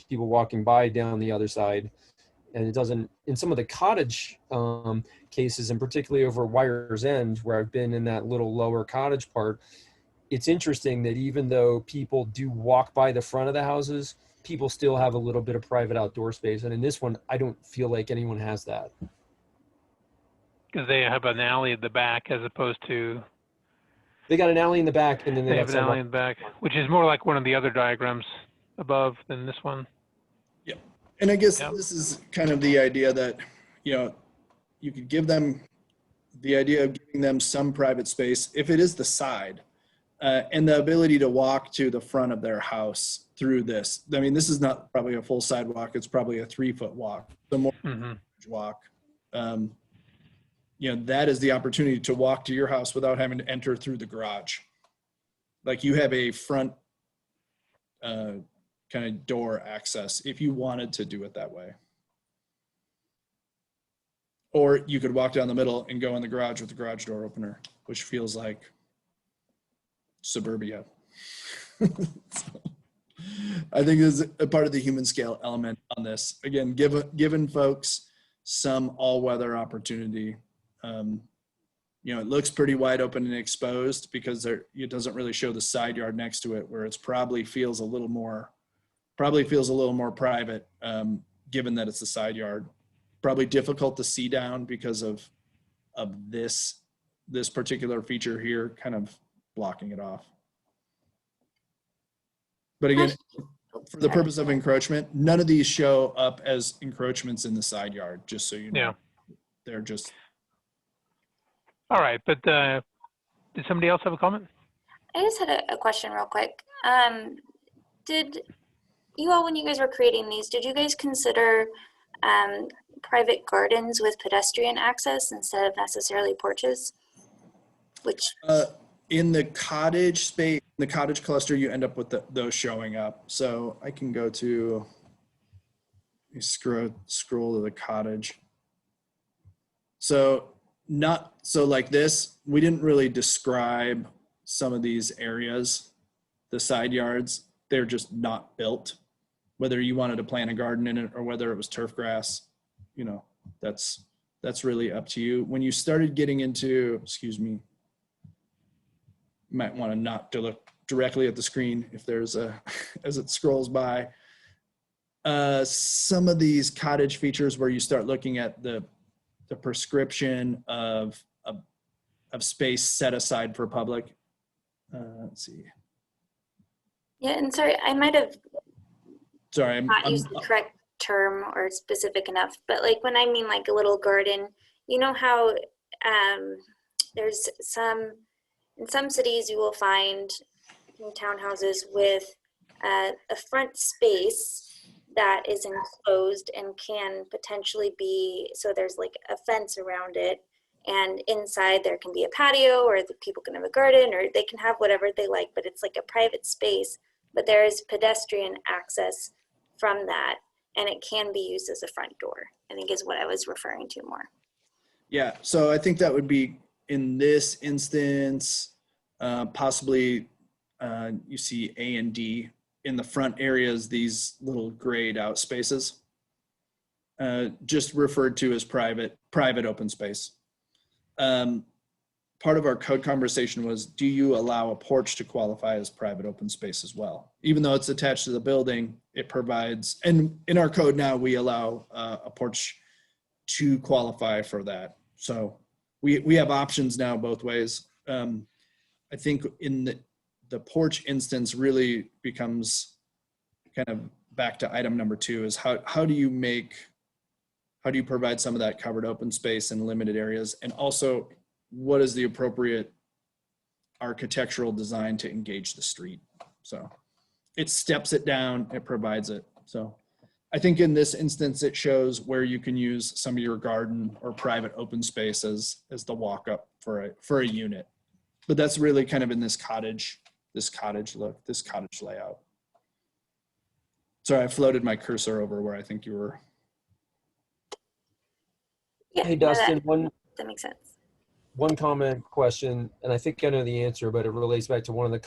people walking by down the other side. And it doesn't, in some of the cottage cases, and particularly over Wire's End, where I've been in that little lower cottage part, it's interesting that even though people do walk by the front of the houses, people still have a little bit of private outdoor space. And in this one, I don't feel like anyone has that.
Because they have an alley at the back as opposed to,
They got an alley in the back, and then
they
they
have
got
an alley
sidewalk.
in the back, which is more like one of the other diagrams above than this one.
Yeah. And I guess
Yep.
this is kind of the idea that, you could give them the idea of giving them some private space if it is the side, and the ability to walk to the front of their house through this. I mean, this is not probably a full sidewalk. It's probably a 3-foot walk, the more
Hmm.
walk. That is the opportunity to walk to your house without having to enter through the garage. Like you have a front kind of door access if you wanted to do it that way. Or you could walk down the middle and go in the garage with the garage door opener, which feels like suburbia. So, I think this is a part of the human scale element on this. Again, giving folks some all-weather opportunity. It looks pretty wide open and exposed because it doesn't really show the side yard next to it, where it's probably feels a little more private, given that it's the side yard. Probably difficult to see down because of this particular feature here, kind of blocking it off. But again, for the purpose of encroachment, none of these show up as encroachments in the side yard, just so you know.
Yeah.
They're just.
All right, but did somebody else have a comment?
I just had a question real quick. Did you all, when you guys were creating these, did you guys consider private gardens with pedestrian access instead of necessarily porches?
In the cottage space, the cottage cluster, you end up with those showing up. So I can go to, scroll to the cottage. So like this, we didn't really describe some of these areas, the side yards. they're just not built. Whether you wanted to plant a garden in it or whether it was turf grass, you know, that's really up to you. When you started getting into, excuse me, you might want to not to look directly at the screen if there's a, as it scrolls by. Some of these cottage features where you start looking at the prescription of space set aside for public. Let's see.
Yeah, and sorry, I might have
Sorry,
not used the correct term or specific enough, but like when I mean like a little garden, you know how there's in some cities you will find townhouses with a front space that is enclosed and can potentially be, so there's like a fence around it, and inside there can be a patio, or the people can have a garden, or they can have whatever they like, but it's like a private space, but there is pedestrian access from that, and it can be used as a front door, I think is what I was referring to more.
Yeah, so I think that would be in this instance, possibly you see A and D in the front areas, these little grayed out spaces, just referred to as private open space. Part of our code conversation was, do you allow a porch to qualify as private open space as well? Even though it's attached to the building, it provides, and in our code now, we allow a porch to qualify for that. So we have options now both ways. I think in the porch instance really becomes kind of back to item number 2 is how do you provide some of that covered open space in limited areas, and also what is the appropriate architectural design to engage the street? So it steps it down, it provides it. So I think in this instance, it shows where you can use some of your garden or private open space as the walk up for a unit. But that's really kind of in this cottage look, this cottage layout. Sorry, I floated my cursor over where I think you were.
Yeah,
Hey,
no,
Dustin,
that makes sense.
one comment question, and I think I know the answer, but it relates back to one of the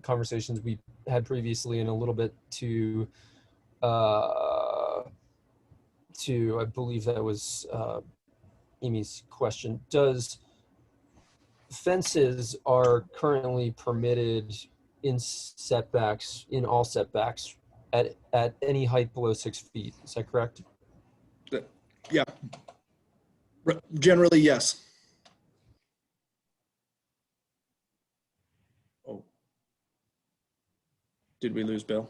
conversations we had previously, and a little bit to I believe that was Amy's question. Does fences are currently permitted in setbacks, in all setbacks at any height below 6 feet? Is that correct?
Yeah, generally, yes. Oh, did we lose Bill?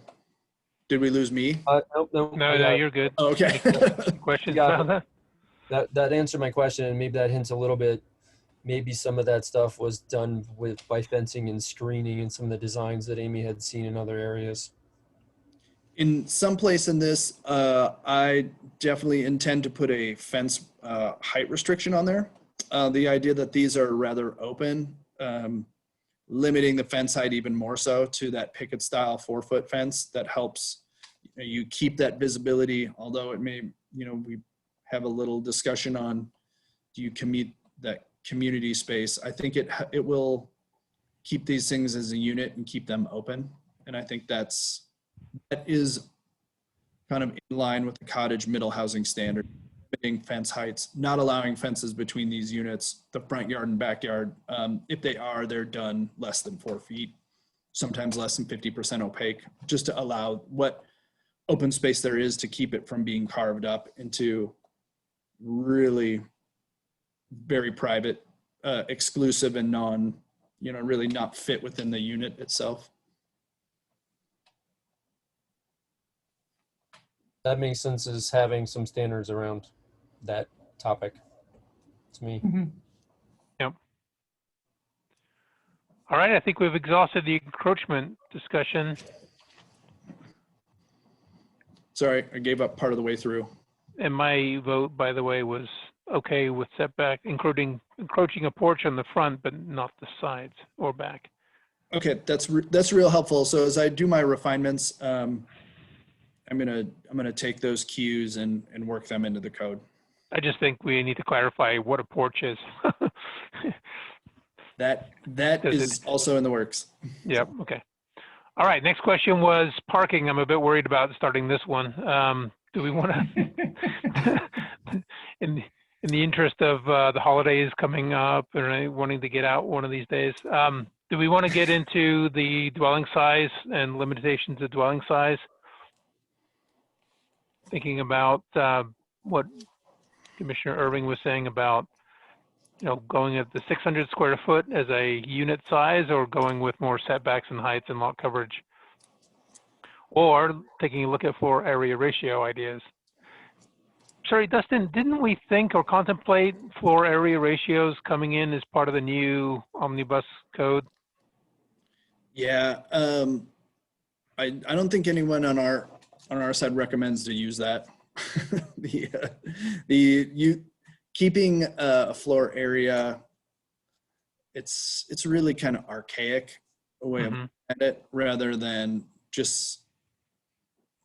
Did we lose me?
Nope,
No, you're good.
Oh, okay.
Any questions
Yeah.
about that?
That answered my question, and maybe that hints a little bit. Maybe some of that stuff was done by fencing and screening and some of the designs that Amy had seen in other areas.
In some place in this, I definitely intend to put a fence height restriction on there. The idea that these are rather open, limiting the fence height even more so to that picket style 4-foot fence that helps you keep that visibility. Although it may, we have a little discussion on, do you commit that community space? I think it will keep these things as a unit and keep them open. And I think that is kind of in line with the cottage middle housing standard, limiting fence heights, not allowing fences between these units, the front yard and backyard. If they are, they're done less than 4 feet, sometimes less than 50% opaque, just to allow what open space there is to keep it from being carved up into really very private, exclusive and really not fit within the unit itself.
That makes sense as having some standards around that topic to me.
Yep. All right, I think we've exhausted the encroachment discussion.
Sorry, I gave up part of the way through.
And my vote, by the way, was okay with setback, encroaching a porch on the front, but not the sides or back.
Okay, that's real helpful. So as I do my refinements, I'm gonna take those cues and work them into the code.
I just think we need to clarify what a porch is.
That is also in the works.
Yep, okay. All right, next question was parking. I'm a bit worried about starting this one. Do we want to, in the interest of the holidays coming up and wanting to get out one of these days, do we want to get into the dwelling size and limitations of dwelling size? Thinking about what Commissioner Irving was saying about, going at the 600 square foot as a unit size, or going with more setbacks and heights and lot coverage, or taking a look at floor area ratio ideas. Sorry, Dustin, didn't we think or contemplate floor area ratios coming in as part of the new omnibus code?
Yeah, I don't think anyone on our side recommends to use that. Keeping a floor area, it's really kind of archaic a way of looking at it, rather than just,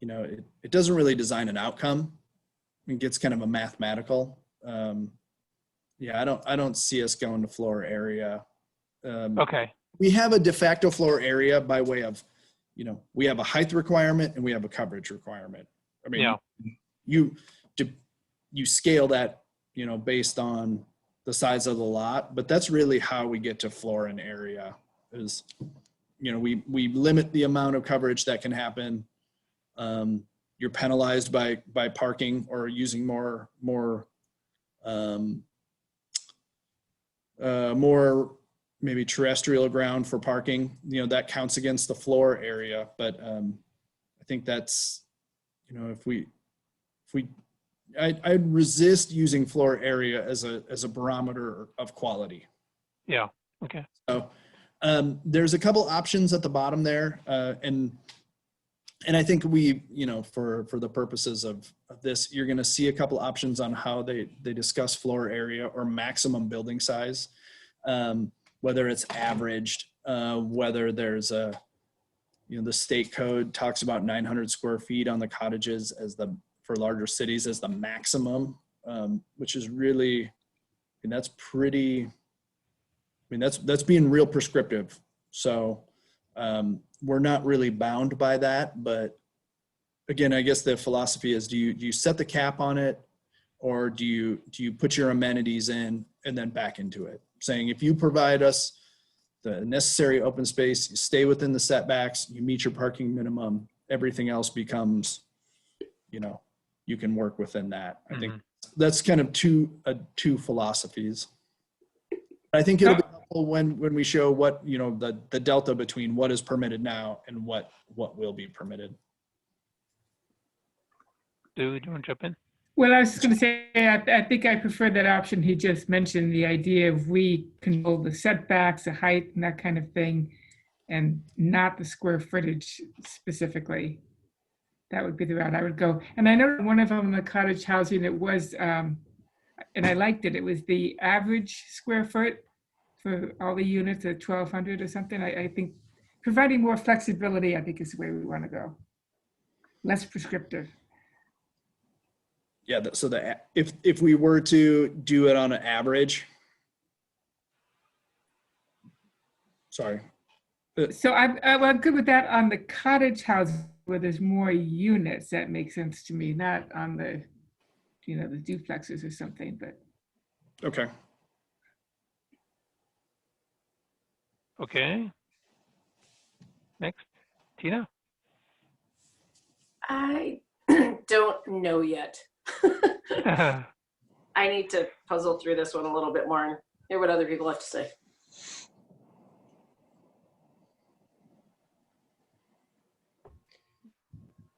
it doesn't really design an outcome. It gets kind of a mathematical. Yeah, I don't see us going to floor area.
Okay.
We have a de facto floor area by way of, we have a height requirement and we have a coverage requirement. I mean,
yeah.
You scale that, based on the size of the lot, but that's really how we get to floor and area is, we limit the amount of coverage that can happen. You're penalized by parking or using more maybe terrestrial ground for parking, that counts against the floor area. But I think that's, I'd resist using floor area as a barometer of quality.
Yeah. Okay.
So there's a couple options at the bottom there. And I think we, for the purposes of this, you're going to see a couple options on how they discuss floor area or maximum building size, whether it's averaged, whether there's the state code talks about 900 square feet on the cottages for larger cities as the maximum, which is really, that's pretty, that's being real prescriptive. So we're not really bound by that, but again, I guess the philosophy is, do you set the cap on it, or do you put your amenities in and then back into it, saying if you provide us the necessary open space, you stay within the setbacks, you meet your parking minimum, everything else becomes, you can work within that. I think that's kind of two philosophies. I think it'll be helpful when we show what, the delta between what is permitted now and what will be permitted.
Do you want to jump in?
Well, I was just going to say, I think I prefer that option he just mentioned, the idea of we control the setbacks, the height, and that kind of thing, and not the square footage specifically. That would be the route I would go. And I know one of them in the cottage housing, it was, and I liked it, it was the average square foot for all the units at 1,200 or something. I think providing more flexibility, I think, is the way we want to go. Less prescriptive.
Yeah, so if we were to do it on an average, sorry.
So I'm good with that on the cottage house where there's more units. That makes sense to me, not on the, the duplexes or something, but.
Okay.
Okay. Next, Tina.
I don't know yet. I need to puzzle through this one a little bit more and hear what other people have to say.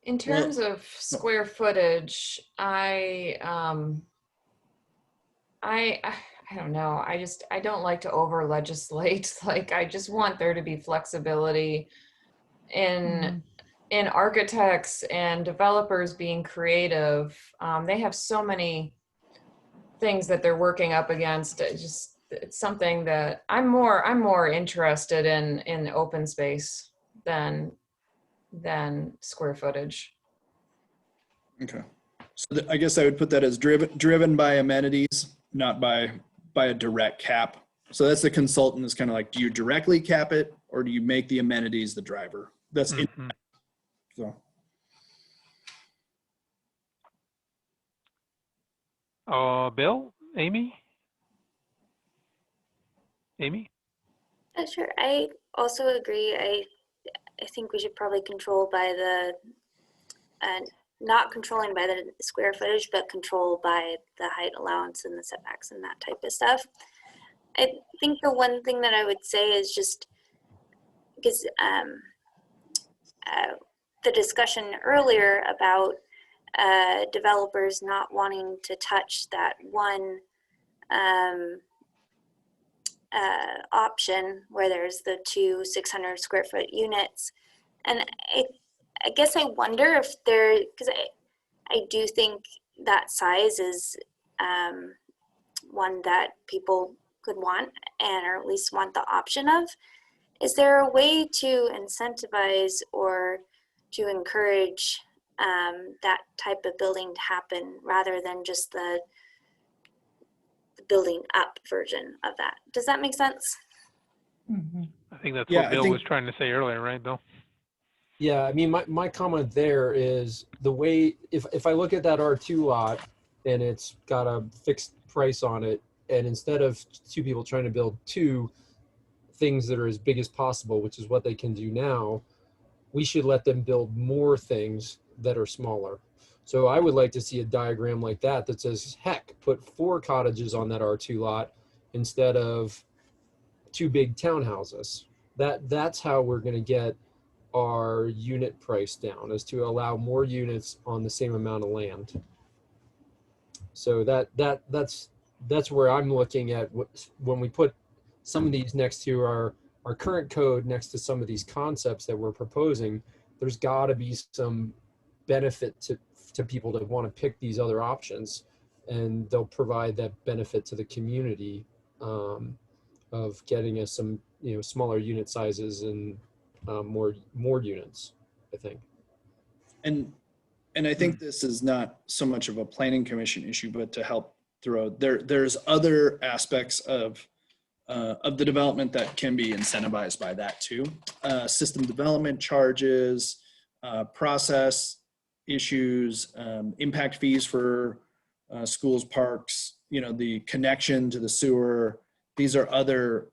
In terms of square footage, I don't know. I don't like to over legislate. Like, I just want there to be flexibility in architects and developers being creative. They have so many things that they're working up against. It's something that I'm more interested in open space than square footage.
Okay. So I guess I would put that as driven by amenities, not by a direct cap. So that's the consultant is kind of like, do you directly cap it, or do you make the amenities the driver? that's in,
Mhm.
so.
Bill, Amy? Amy?
Sure. I also agree. I think we should probably control by the, not controlling by the square footage, but control by the height allowance and the setbacks and that type of stuff. I think the one thing that I would say is just because the discussion earlier about developers not wanting to touch that one option where there's the two 600 square foot units. And I guess I wonder if there, because I do think that size is one that people could want and or at least want the option of. Is there a way to incentivize or to encourage that type of building to happen rather than just the building up version of that? Does that make sense?
I think that's
Yeah,
what
I
Bill
think-
was trying to say earlier, right, Bill?
Yeah, I mean, my comment there is the way, if I look at that R2 lot and it's got a fixed price on it, and instead of two people trying to build two things that are as big as possible, which is what they can do now, we should let them build more things that are smaller. So I would like to see a diagram like that that says, heck, put 4 cottages on that R2 lot instead of 2 big townhouses. That's how we're going to get our unit price down, is to allow more units on the same amount of land. So that's where I'm looking at when we put some of these next to our current code, next to some of these concepts that we're proposing. There's got to be some benefit to people that want to pick these other options, and they'll provide that benefit to the community of getting us some smaller unit sizes and more units, I think.
And I think this is not so much of a planning commission issue, but to help throw there's other aspects of the development that can be incentivized by that too. System development charges, process issues, impact fees for schools, parks, the connection to the sewer. These are other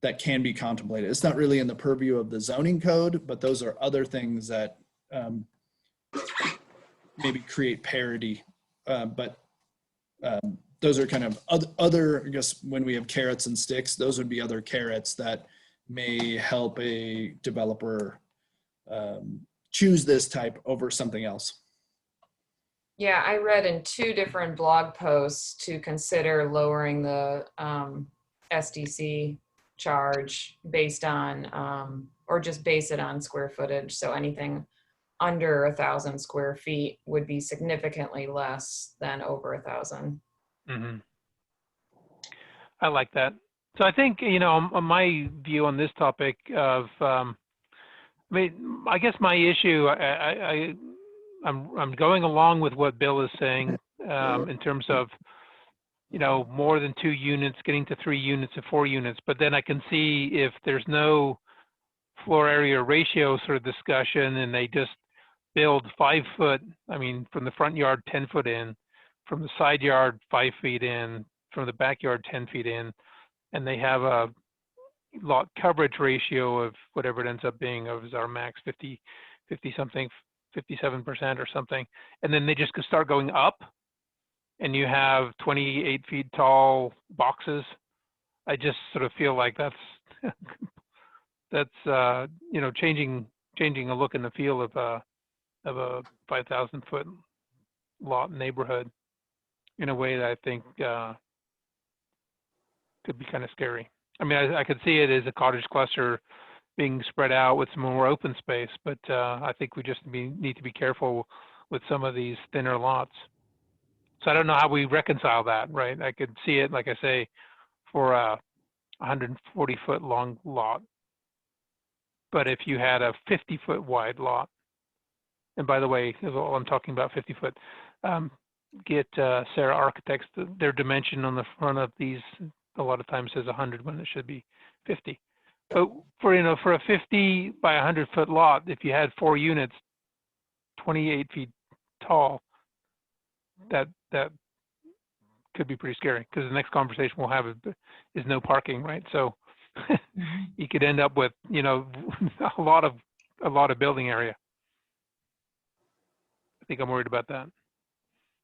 that can be contemplated. It's not really in the purview of the zoning code, but those are other things that maybe create parity. Those are kind of other, I guess, when we have carrots and sticks, those would be other carrots that may help a developer choose this type over something else.
Yeah, I read in 2 different blog posts to consider lowering the SDC charge based on, or just base it on square footage. So anything under 1,000 square feet would be significantly less than over 1,000.
Mm-hmm. I like that. So I think, my view on this topic of, I guess my issue, I'm going along with what Bill is saying in terms of, more than 2 units, getting to 3 units to 4 units. But then I can see if there's no floor area ratio sort of discussion and they just build 5 foot, from the front yard, 10 foot in, from the side yard, 5 feet in, from the backyard, 10 feet in, and they have a lot coverage ratio of whatever it ends up being of our max 50 something, 57% or something. And then they just start going up and you have 28 feet tall boxes. I just sort of feel like that's changing a look and the feel of a 5,000 foot lot neighborhood in a way that I think could be kind of scary. I could see it as a cottage cluster being spread out with some more open space, but I think we just need to be careful with some of these thinner lots. So I don't know how we reconcile that, right? I could see it, like I say, for a 140 foot long lot. But if you had a 50 foot wide lot, and by the way, while I'm talking about 50 foot, get Sarah Architects, their dimension on the front of these a lot of times says 100 when it should be 50. But for, you know, for a 50 by 100-foot lot, if you had 4 units, 28 feet tall, that could be pretty scary, because the next conversation we'll have is no parking, right? So you could end up with, you know, a lot of building area. I think I'm worried about that.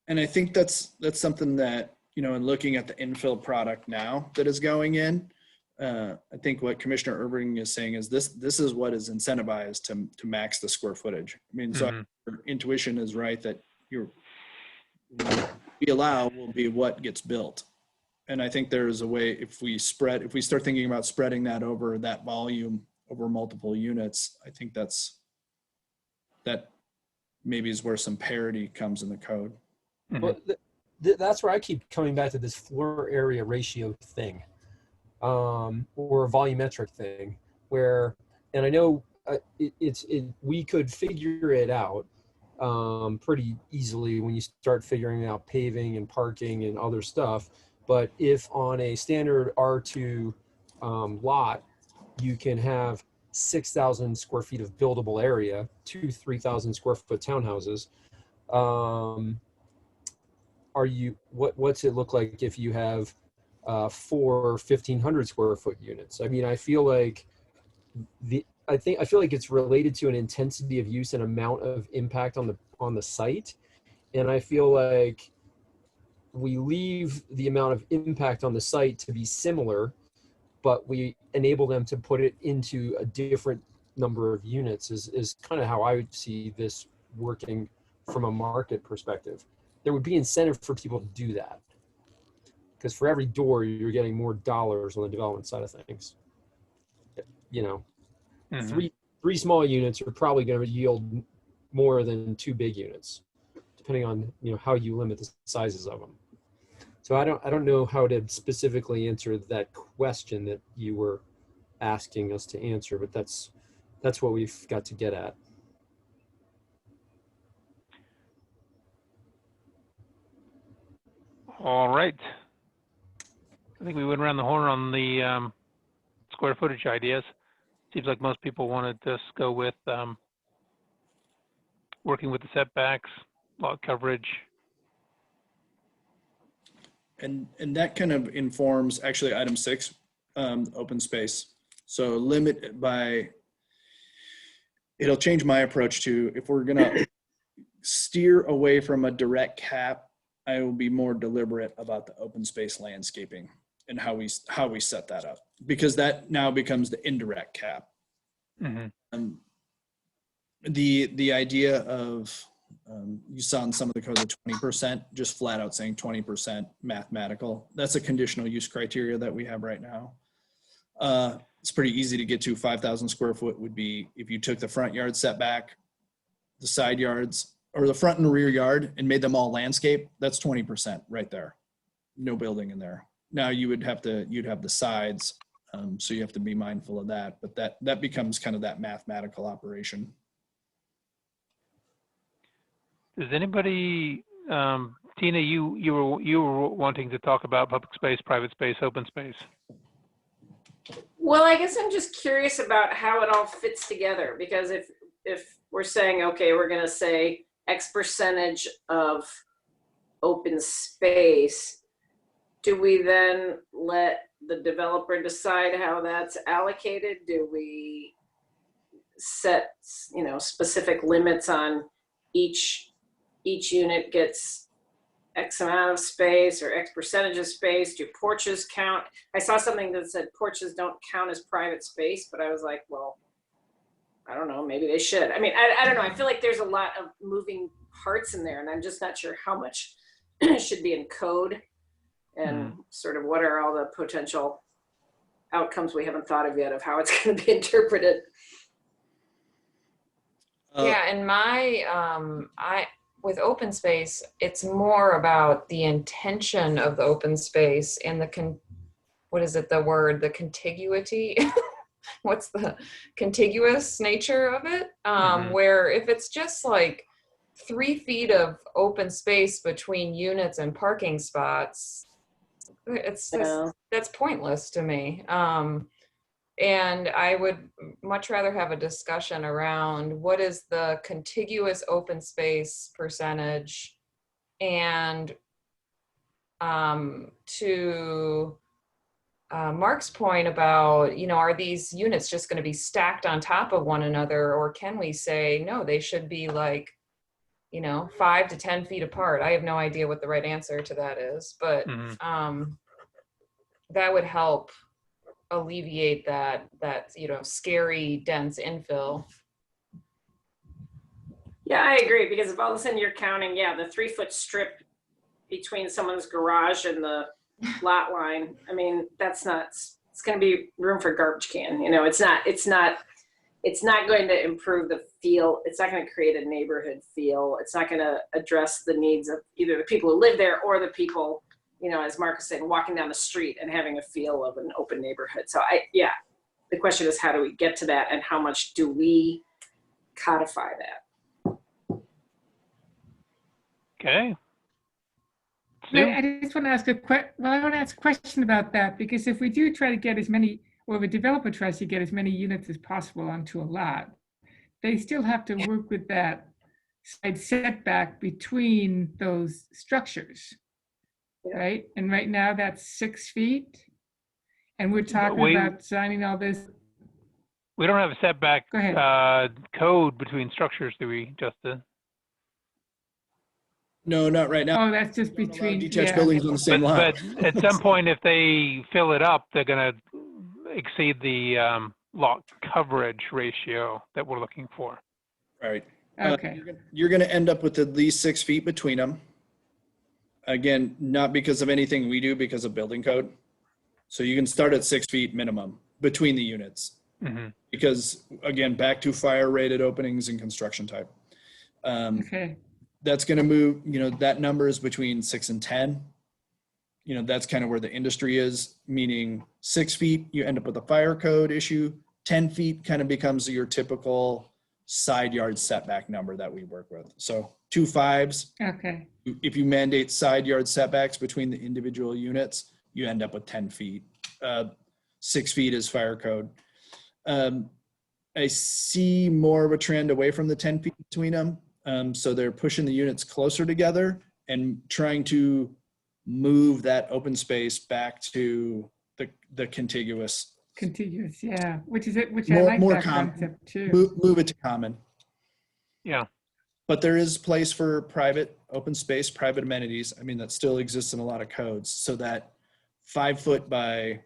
And I think that's something that, you know, in looking at the infill product now that is going in, I think what Commissioner Irving is saying is this is what is incentivized to max the square footage. I mean, so your intuition is right that we allow will be what gets built. And I think there's a way, if we start thinking about spreading that over that volume over multiple units, I think that maybe is where some parity comes in the code.
Well, that's where I keep coming back to this floor area ratio thing, or a volumetric thing, where, and I know we could figure it out pretty easily when you start figuring out paving and parking and other stuff. But if on a standard R2 lot, you can have 6,000 square feet of buildable area, 3,000 square foot townhouses, what's it look like if you have 4 1,500 square foot units? I mean, I feel like it's related to an intensity of use and amount of impact on the site. And I feel like we leave the amount of impact on the site to be similar, but we enable them to put it into a different number of units is kind of how I would see this working from a market perspective. There would be incentive for people to do that, because for every door, you're getting more dollars on the development side of things. You know, three small units are probably going to yield more than 2 big units, depending on, you know, how you limit the sizes of them. So I don't know how to specifically answer that question that you were asking us to answer, but that's what we've got to get at.
All right. I think we went around the horn on the square footage ideas. Seems like most people wanted to just go with working with the setbacks, lot coverage.
And that kind of informs actually item 6, open space. So limit by, it'll change my approach to, if we're gonna steer away from a direct cap, I will be more deliberate about the open space landscaping and how we set that up, because that now becomes the indirect cap. The idea of, you saw in some of the codes of 20%, just flat out saying 20% mathematical. That's a conditional use criteria that we have right now. It's pretty easy to get to. 5,000 square foot would be if you took the front yard setback, the side yards, or the front and rear yard and made them all landscape. That's 20% right there. No building in there. Now you'd have the sides. So you have to be mindful of that, but that becomes kind of that mathematical operation.
Does anybody, Tina, you were wanting to talk about public space, private space, open space.
Well, I guess I'm just curious about how it all fits together, because if we're saying, okay, we're gonna say X percentage of open space, do we then let the developer decide how that's allocated? Do we set, you know, specific limits on each unit gets X amount of space or X percentage of space? Do porches count? I saw something that said porches don't count as private space, but I was like, well, I don't know, maybe they should. I mean, I don't know. I feel like there's a lot of moving parts in there, and I'm just not sure how much should be in code and sort of what are all the potential outcomes we haven't thought of yet of how it's going to be interpreted.
Yeah, and with open space, it's more about the intention of the open space and the the contiguity. What's the contiguous nature of it? Where if it's just like 3 feet of open space between units and parking spots, it's just, that's pointless to me. And I would much rather have a discussion around what is the contiguous open space percentage, and to Mark's point about, are these units just going to be stacked on top of one another, or can we say, no, they should be like, 5 to 10 feet apart? I have no idea what the right answer to that is, but that would help alleviate that scary dense infill.
Yeah, I agree, because if all of a sudden you're counting, the 3-foot strip between someone's garage and the lot line, I mean, it's going to be room for garbage can. It's not going to improve the feel. It's not going to create a neighborhood feel. It's not going to address the needs of either the people who live there or the people, as Mark was saying, walking down the street and having a feel of an open neighborhood. So the question is, how do we get to that, and how much do we codify that?
Okay.
I just want to ask a question about that, because if we do try to get as many, or if a developer tries to get as many units as possible onto a lot, they still have to work with that side setback between those structures, right? And right now that's 6 feet, and we're talking about signing all this.
We don't have a setback
Go ahead.
code between structures, do we, Justin?
No, not right now.
Oh, that's just between
Detached buildings on the same lot.
But at some point, if they fill it up, they're going to exceed the lot coverage ratio that we're looking for.
Right.
Okay.
You're going to end up with at least 6 feet between them. Again, not because of anything we do, because of building code. So you can start at 6 feet minimum between the units. Because again, back to fire rated openings and construction type.
Okay.
That's going to move, that number is between 6 and 10. That's kind of where the industry is, meaning 6 feet, you end up with a fire code issue. 10 feet kind of becomes your typical side yard setback number that we work with. So 2 5s.
Okay.
If you mandate side yard setbacks between the individual units, you end up with 10 feet. 6 feet is fire code. I see more of a trend away from the 10 feet between them. So they're pushing the units closer together and trying to move that open space back to the contiguous.
Contiguous, yeah. Which I
More-
like
more
that
com-
concept too.
Move it to common.
Yeah.
But there is place for private open space, private amenities. I mean, that still exists in a lot of codes. So that 5 foot by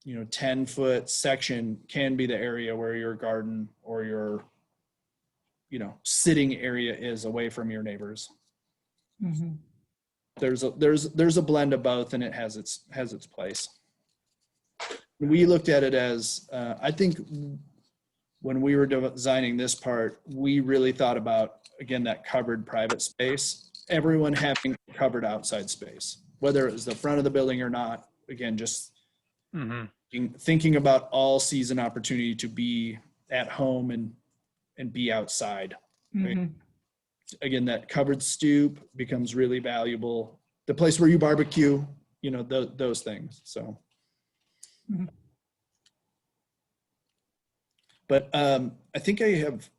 10-foot section can be the area where your garden or your sitting area is away from your neighbors.
Mhm.
There's a blend of both, and it has its place. We looked at it as I think when we were designing this part, we really thought about, again, that covered private space, everyone having covered outside space, whether it was the front of the building or not. Again, just thinking about all season opportunity to be at home and be outside. Right?
Mhm.
Again, that covered stoop becomes really valuable. The place where you barbecue, those things. So,
Mhm.
but I think I have,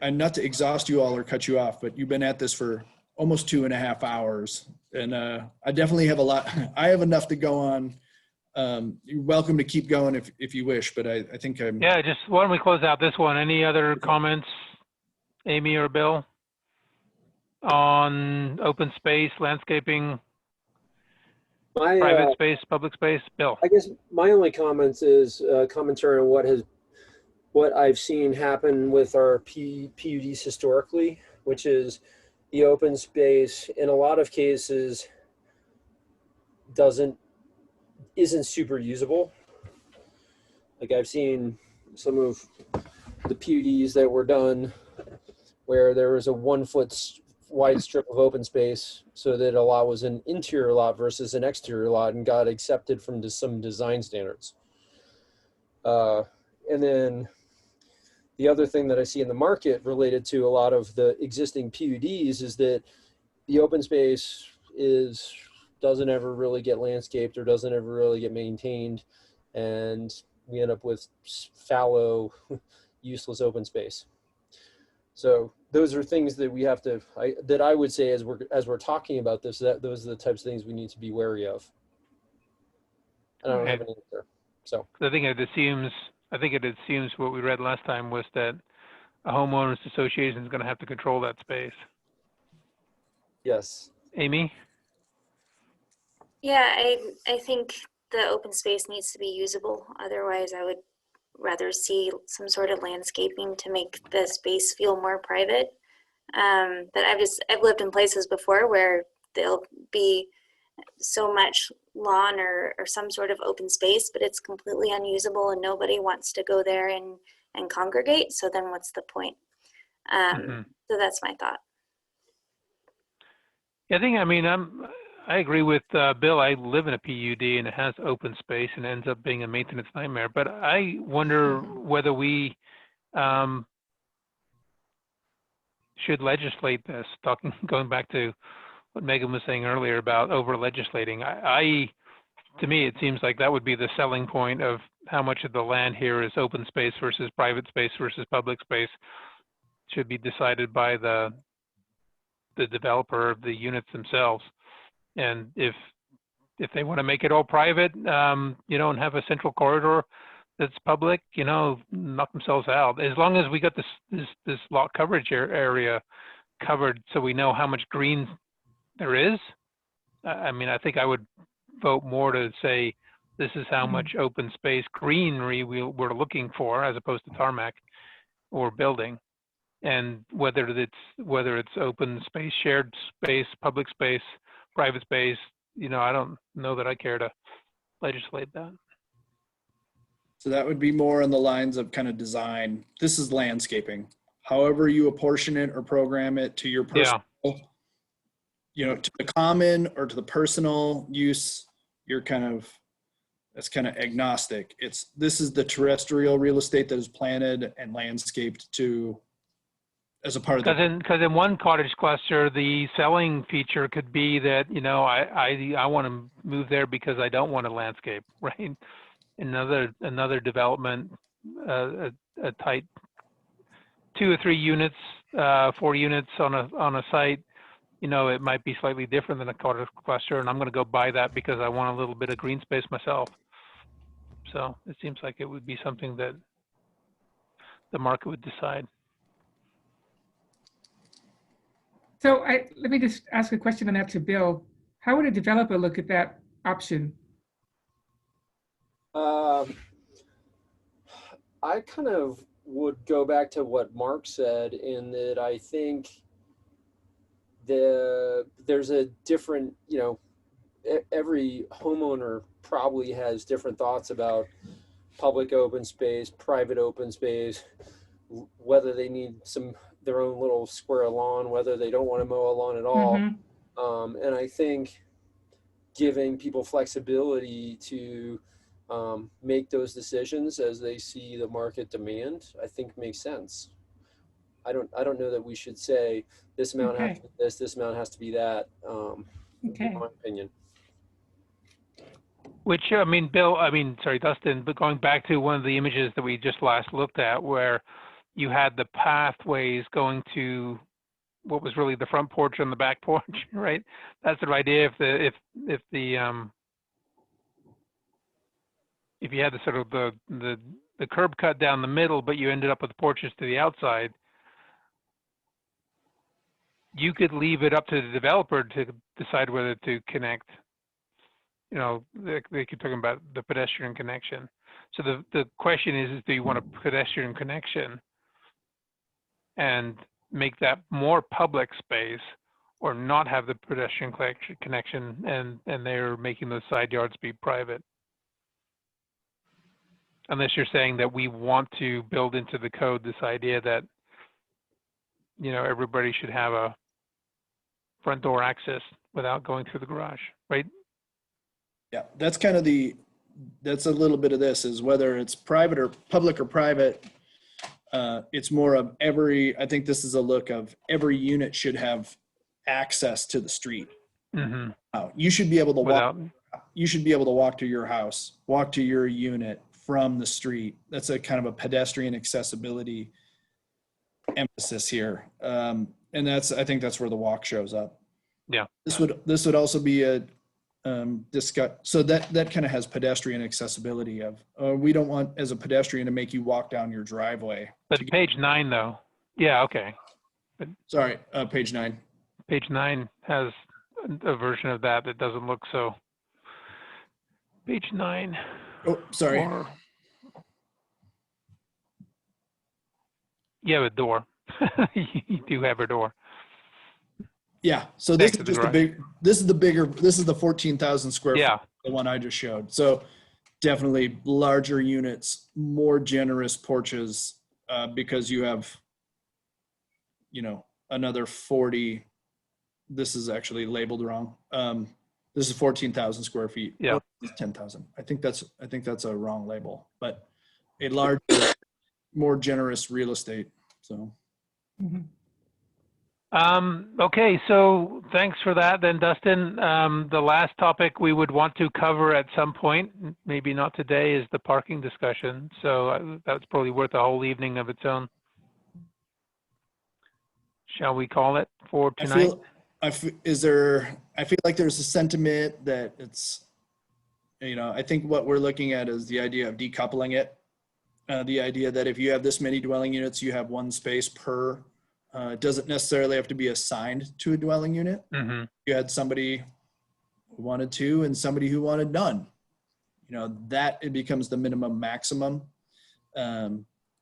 I'm not to exhaust you all or cut you off, but you've been at this for almost 2.5 hours, and I definitely have a lot. I have enough to go on. You're welcome to keep going if you wish, but I think I'm.
Yeah, just why don't we close out this one? Any other comments, Amy or Bill, on open space, landscaping, private space, public space? Bill.
I guess my only comments is commentary on what I've seen happen with our PUDs historically, which is the open space in a lot of cases isn't super usable. Like I've seen some of the PUDs that were done where there was a 1 foot wide strip of open space so that a lot was an interior lot versus an exterior lot and got accepted from some design standards. And then the other thing that I see in the market related to a lot of the existing PUDs is that the open space doesn't ever really get landscaped or doesn't ever really get maintained. And we end up with fallow, useless open space. So those are things that we have to, that I would say as we're talking about this, that those are the types of things we need to be wary of. And I don't have an answer. So
I think it assumes what we read last time was that a homeowners association is going to have to control that space.
yes.
Amy?
Yeah, I think the open space needs to be usable. Otherwise, I would rather see some sort of landscaping to make the space feel more private. But I've lived in places before where there'll be so much lawn or some sort of open space, but it's completely unusable and nobody wants to go there and congregate. So then what's the point? So that's my thought.
Yeah, I agree with Bill. I live in a PUD and it has open space and ends up being a maintenance nightmare. But I wonder whether we should legislate this. Going back to what Megan was saying earlier about over legislating. To me, it seems like that would be the selling point of how much of the land here is open space versus private space versus public space. Should be decided by the developer of the units themselves. And if they want to make it all private, and have a central corridor that's public, knock themselves out. As long as we got this lot coverage area covered, so we know how much green there is. I think I would vote more to say this is how much open space greenery we're looking for, as opposed to tarmac or building. And whether it's open space, shared space, public space, private space, I don't know that I care to legislate that.
So that would be more on the lines of kind of design. This is landscaping. However you apportion it or program it to your personal, to the common or to the personal use, that's kind of agnostic. This is the terrestrial real estate that is planted and landscaped to as a part of
because in one cottage cluster, the selling feature could be that, I want to move there because I don't want a landscape, right? Another development, a tight 2 or 3 units, 4 units on a site, it might be slightly different than a cottage cluster, and I'm going to go buy that because I want a little bit of green space myself. So it seems like it would be something that the market would decide.
So let me just ask a question on that to Bill. How would a developer look at that option?
I kind of would go back to what Mark said in that I think there's a different, every homeowner probably has different thoughts about public open space, private open space, whether they need their own little square lawn, whether they don't want to mow a lawn at all. And I think giving people flexibility to make those decisions as they see the market demand, I think makes sense. I don't know that we should say this amount has to be this amount has to be that. In my opinion.
Which, Dustin, but going back to one of the images that we just last looked at, where you had the pathways going to what was really the front porch and the back porch, right? That's the idea. If you had the sort of the curb cut down the middle, but you ended up with porches to the outside, you could leave it up to the developer to decide whether to connect. They keep talking about the pedestrian connection. So the question is do you want a pedestrian connection and make that more public space, or not have the pedestrian connection and they're making those side yards be private? Unless you're saying that we want to build into the code this idea that, everybody should have a front door access without going through the garage, right?
Yeah, that's kind of that's a little bit of this, is whether it's private or public or private. It's more of I think this is a look of every unit should have access to the street. You should be able to walk. You should be able to walk to your house, walk to your unit from the street. That's a kind of a pedestrian accessibility emphasis here. And I think that's where the walk shows up.
Yeah.
This would also be a discuss. So that kind of has pedestrian accessibility of, we don't want as a pedestrian to make you walk down your driveway.
But page 9 though. Yeah. Okay.
Sorry, page 9.
Page 9 has a version of that that doesn't look so. Page 9.
Oh, sorry.
Or, you have a door. You do have a door.
Yeah. So this
Back
is
to the
just this is the 14,000 square
Yeah.
foot, the one I just showed. So definitely larger units, more generous porches, because you have, another 40. This is actually labeled wrong. This is 14,000 square feet.
Yeah.
10,000. I think that's a wrong label, but a larger, more generous real estate. So.
Mhm.
Okay, so thanks for that then, Dustin. The last topic we would want to cover at some point, maybe not today, is the parking discussion. So that's probably worth a whole evening of its own. Shall we call it for tonight?
I feel like there's a sentiment that it's, I think what we're looking at is the idea of decoupling it. The idea that if you have this many dwelling units, you have one space per. It doesn't necessarily have to be assigned to a dwelling unit.
Mm-hmm.
You had somebody who wanted 2 and somebody who wanted none. That it becomes the minimum maximum.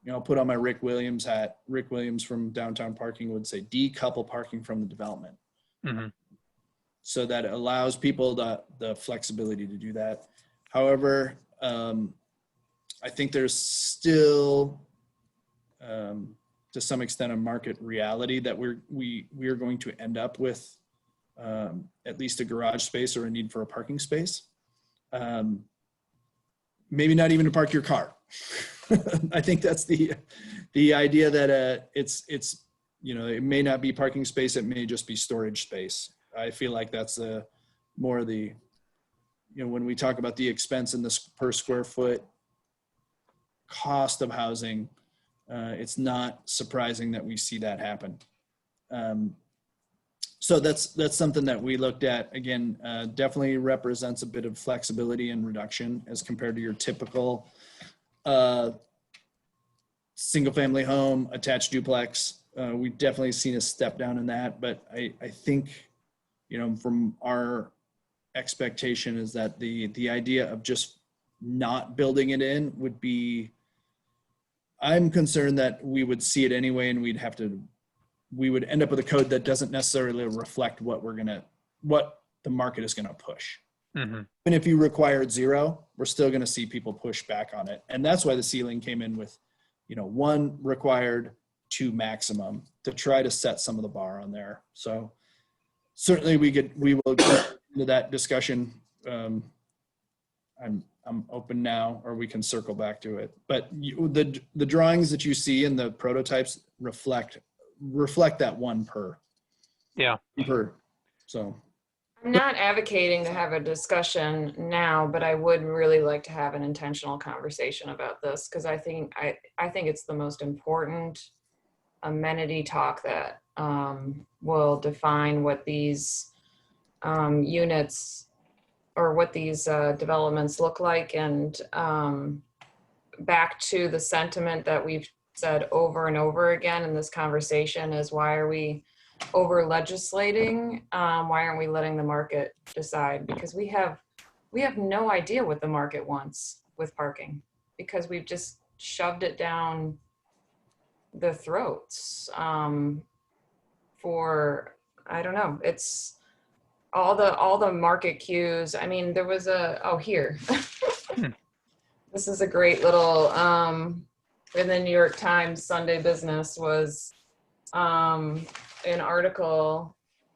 I'll put on my Rick Williams hat. Rick Williams from Downtown Parking would say decouple parking from the development.
Mm-hmm.
So that it allows people the flexibility to do that. However, I think there's still, to some extent, a market reality that we are going to end up with at least a garage space or a need for a parking space. Maybe not even to park your car. I think that's the idea that it's it may not be parking space, it may just be storage space. I feel like that's more of the, when we talk about the expense in this per square foot cost of housing, it's not surprising that we see that happen. So that's something that we looked at. Again, definitely represents a bit of flexibility and reduction as compared to your typical single family home, attached duplex. We've definitely seen a step down in that, but I think, from our expectation is that the idea of just not building it in would be, I'm concerned that we would see it anyway, and we would end up with a code that doesn't necessarily reflect what the market is going to push.
Mm-hmm.
And if you required 0, we're still going to see people push back on it. And that's why the ceiling came in with, 1 required, 2 maximum, to try to set some of the bar on there. So certainly we will get into that discussion. I'm open now, or we can circle back to it. But the drawings that you see in the prototypes reflect that 1 per.
Yeah.
Per. So.
I'm not advocating to have a discussion now, but I would really like to have an intentional conversation about this, because I think it's the most important amenity talk that will define what these units or what these developments look like. And back to the sentiment that we've said over and over again in this conversation is, why are we over legislating? Why aren't we letting the market decide? Because we have no idea what the market wants with parking, because we've just shoved it down the throats for, I don't know, it's all the market cues. I mean, there was here. This is a great little, in the New York Times Sunday Business was an article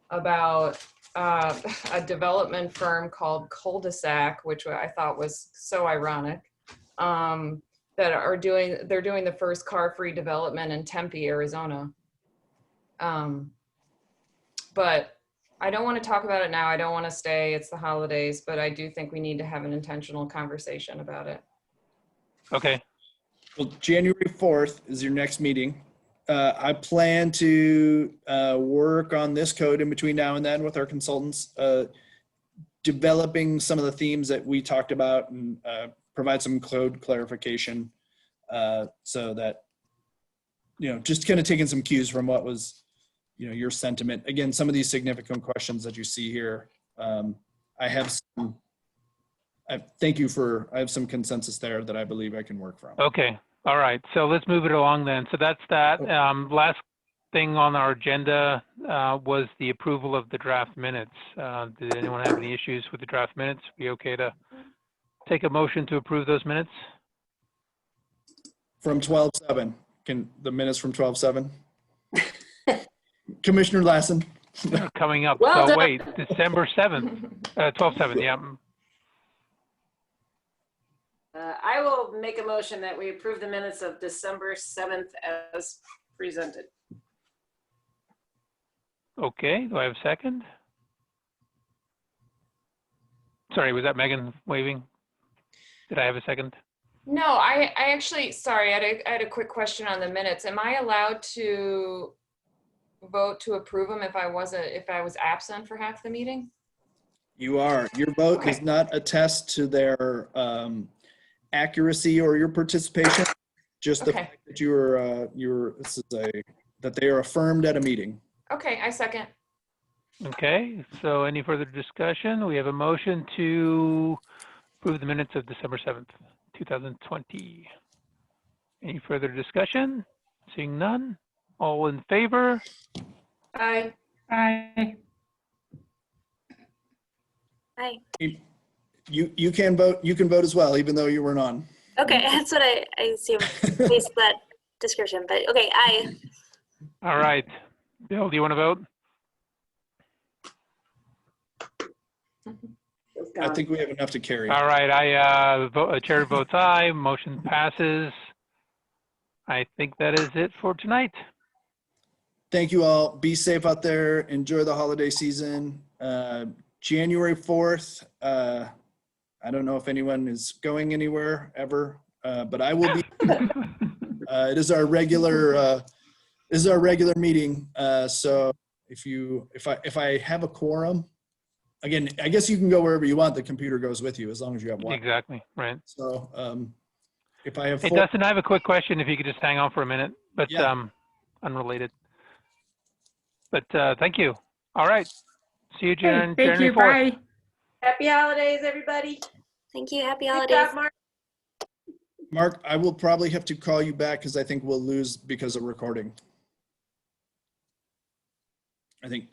about a development firm called Cul-de-sac, which I thought was so ironic, they're doing the first car-free development in Tempe, Arizona. But I don't want to talk about it now. I don't want to stay. It's the holidays, but I do think we need to have an intentional conversation about it.
Okay,
Well, January 4th is your next meeting. I plan to work on this code in between now and then with our consultants, developing some of the themes that we talked about and provide some code clarification so that, just kind of taking some cues from what was, your sentiment. Again, some of these significant questions that you see here, I have some, I have some consensus there that I believe I can work from.
okay, all right. So let's move it along then. So that's that. Last thing on our agenda was the approval of the draft minutes. Did anyone have any issues with the draft minutes? Be okay to take a motion to approve those minutes?
From 12/7, can the minutes from 12/7? Commissioner Lassen.
Coming up.
Well
So
done.
wait, December 7th, 12/7, yeah.
I will make a motion that we approve the minutes of December 7th as presented.
Okay, do I have a second? Sorry, was that Megan waving? Did I have a second?
No, I actually, sorry, I had a quick question on the minutes. Am I allowed to vote to approve them if I was absent for half the meeting?
You are. Your vote
Okay.
does not attest to their accuracy or your participation. Just the
Okay.
fact that that they are affirmed at a meeting.
Okay, I second.
Okay, so any further discussion? We have a motion to approve the minutes of December 7th, 2020. Any further discussion? Seeing none? All in favor?
Aye.
Aye.
Hi.
You can vote. You can vote as well, even though you weren't on.
Okay, that's what I assumed based that description, but okay, aye.
All right. Bill, do you want to vote?
I think we have enough to carry.
All right, chair votes aye, motion passes. I think that is it for tonight.
Thank you all. Be safe out there. Enjoy the holiday season. January 4th. I don't know if anyone is going anywhere ever, but I will be. It is our regular meeting. So if I have a quorum, again, I guess you can go wherever you want. The computer goes with you as long as you have one.
Exactly, right.
So if I have
Hey,
four,
Dustin, I have a quick question, if you could just hang on for a minute, but
Yeah.
unrelated. But thank you. All right. See you,
Hey,
January
thank you.
4th.
Bye.
Happy holidays, everybody.
Thank you. Happy
Good
holidays.
job, Mark.
Mark, I will probably have to call you back because I think we'll lose because of recording. I think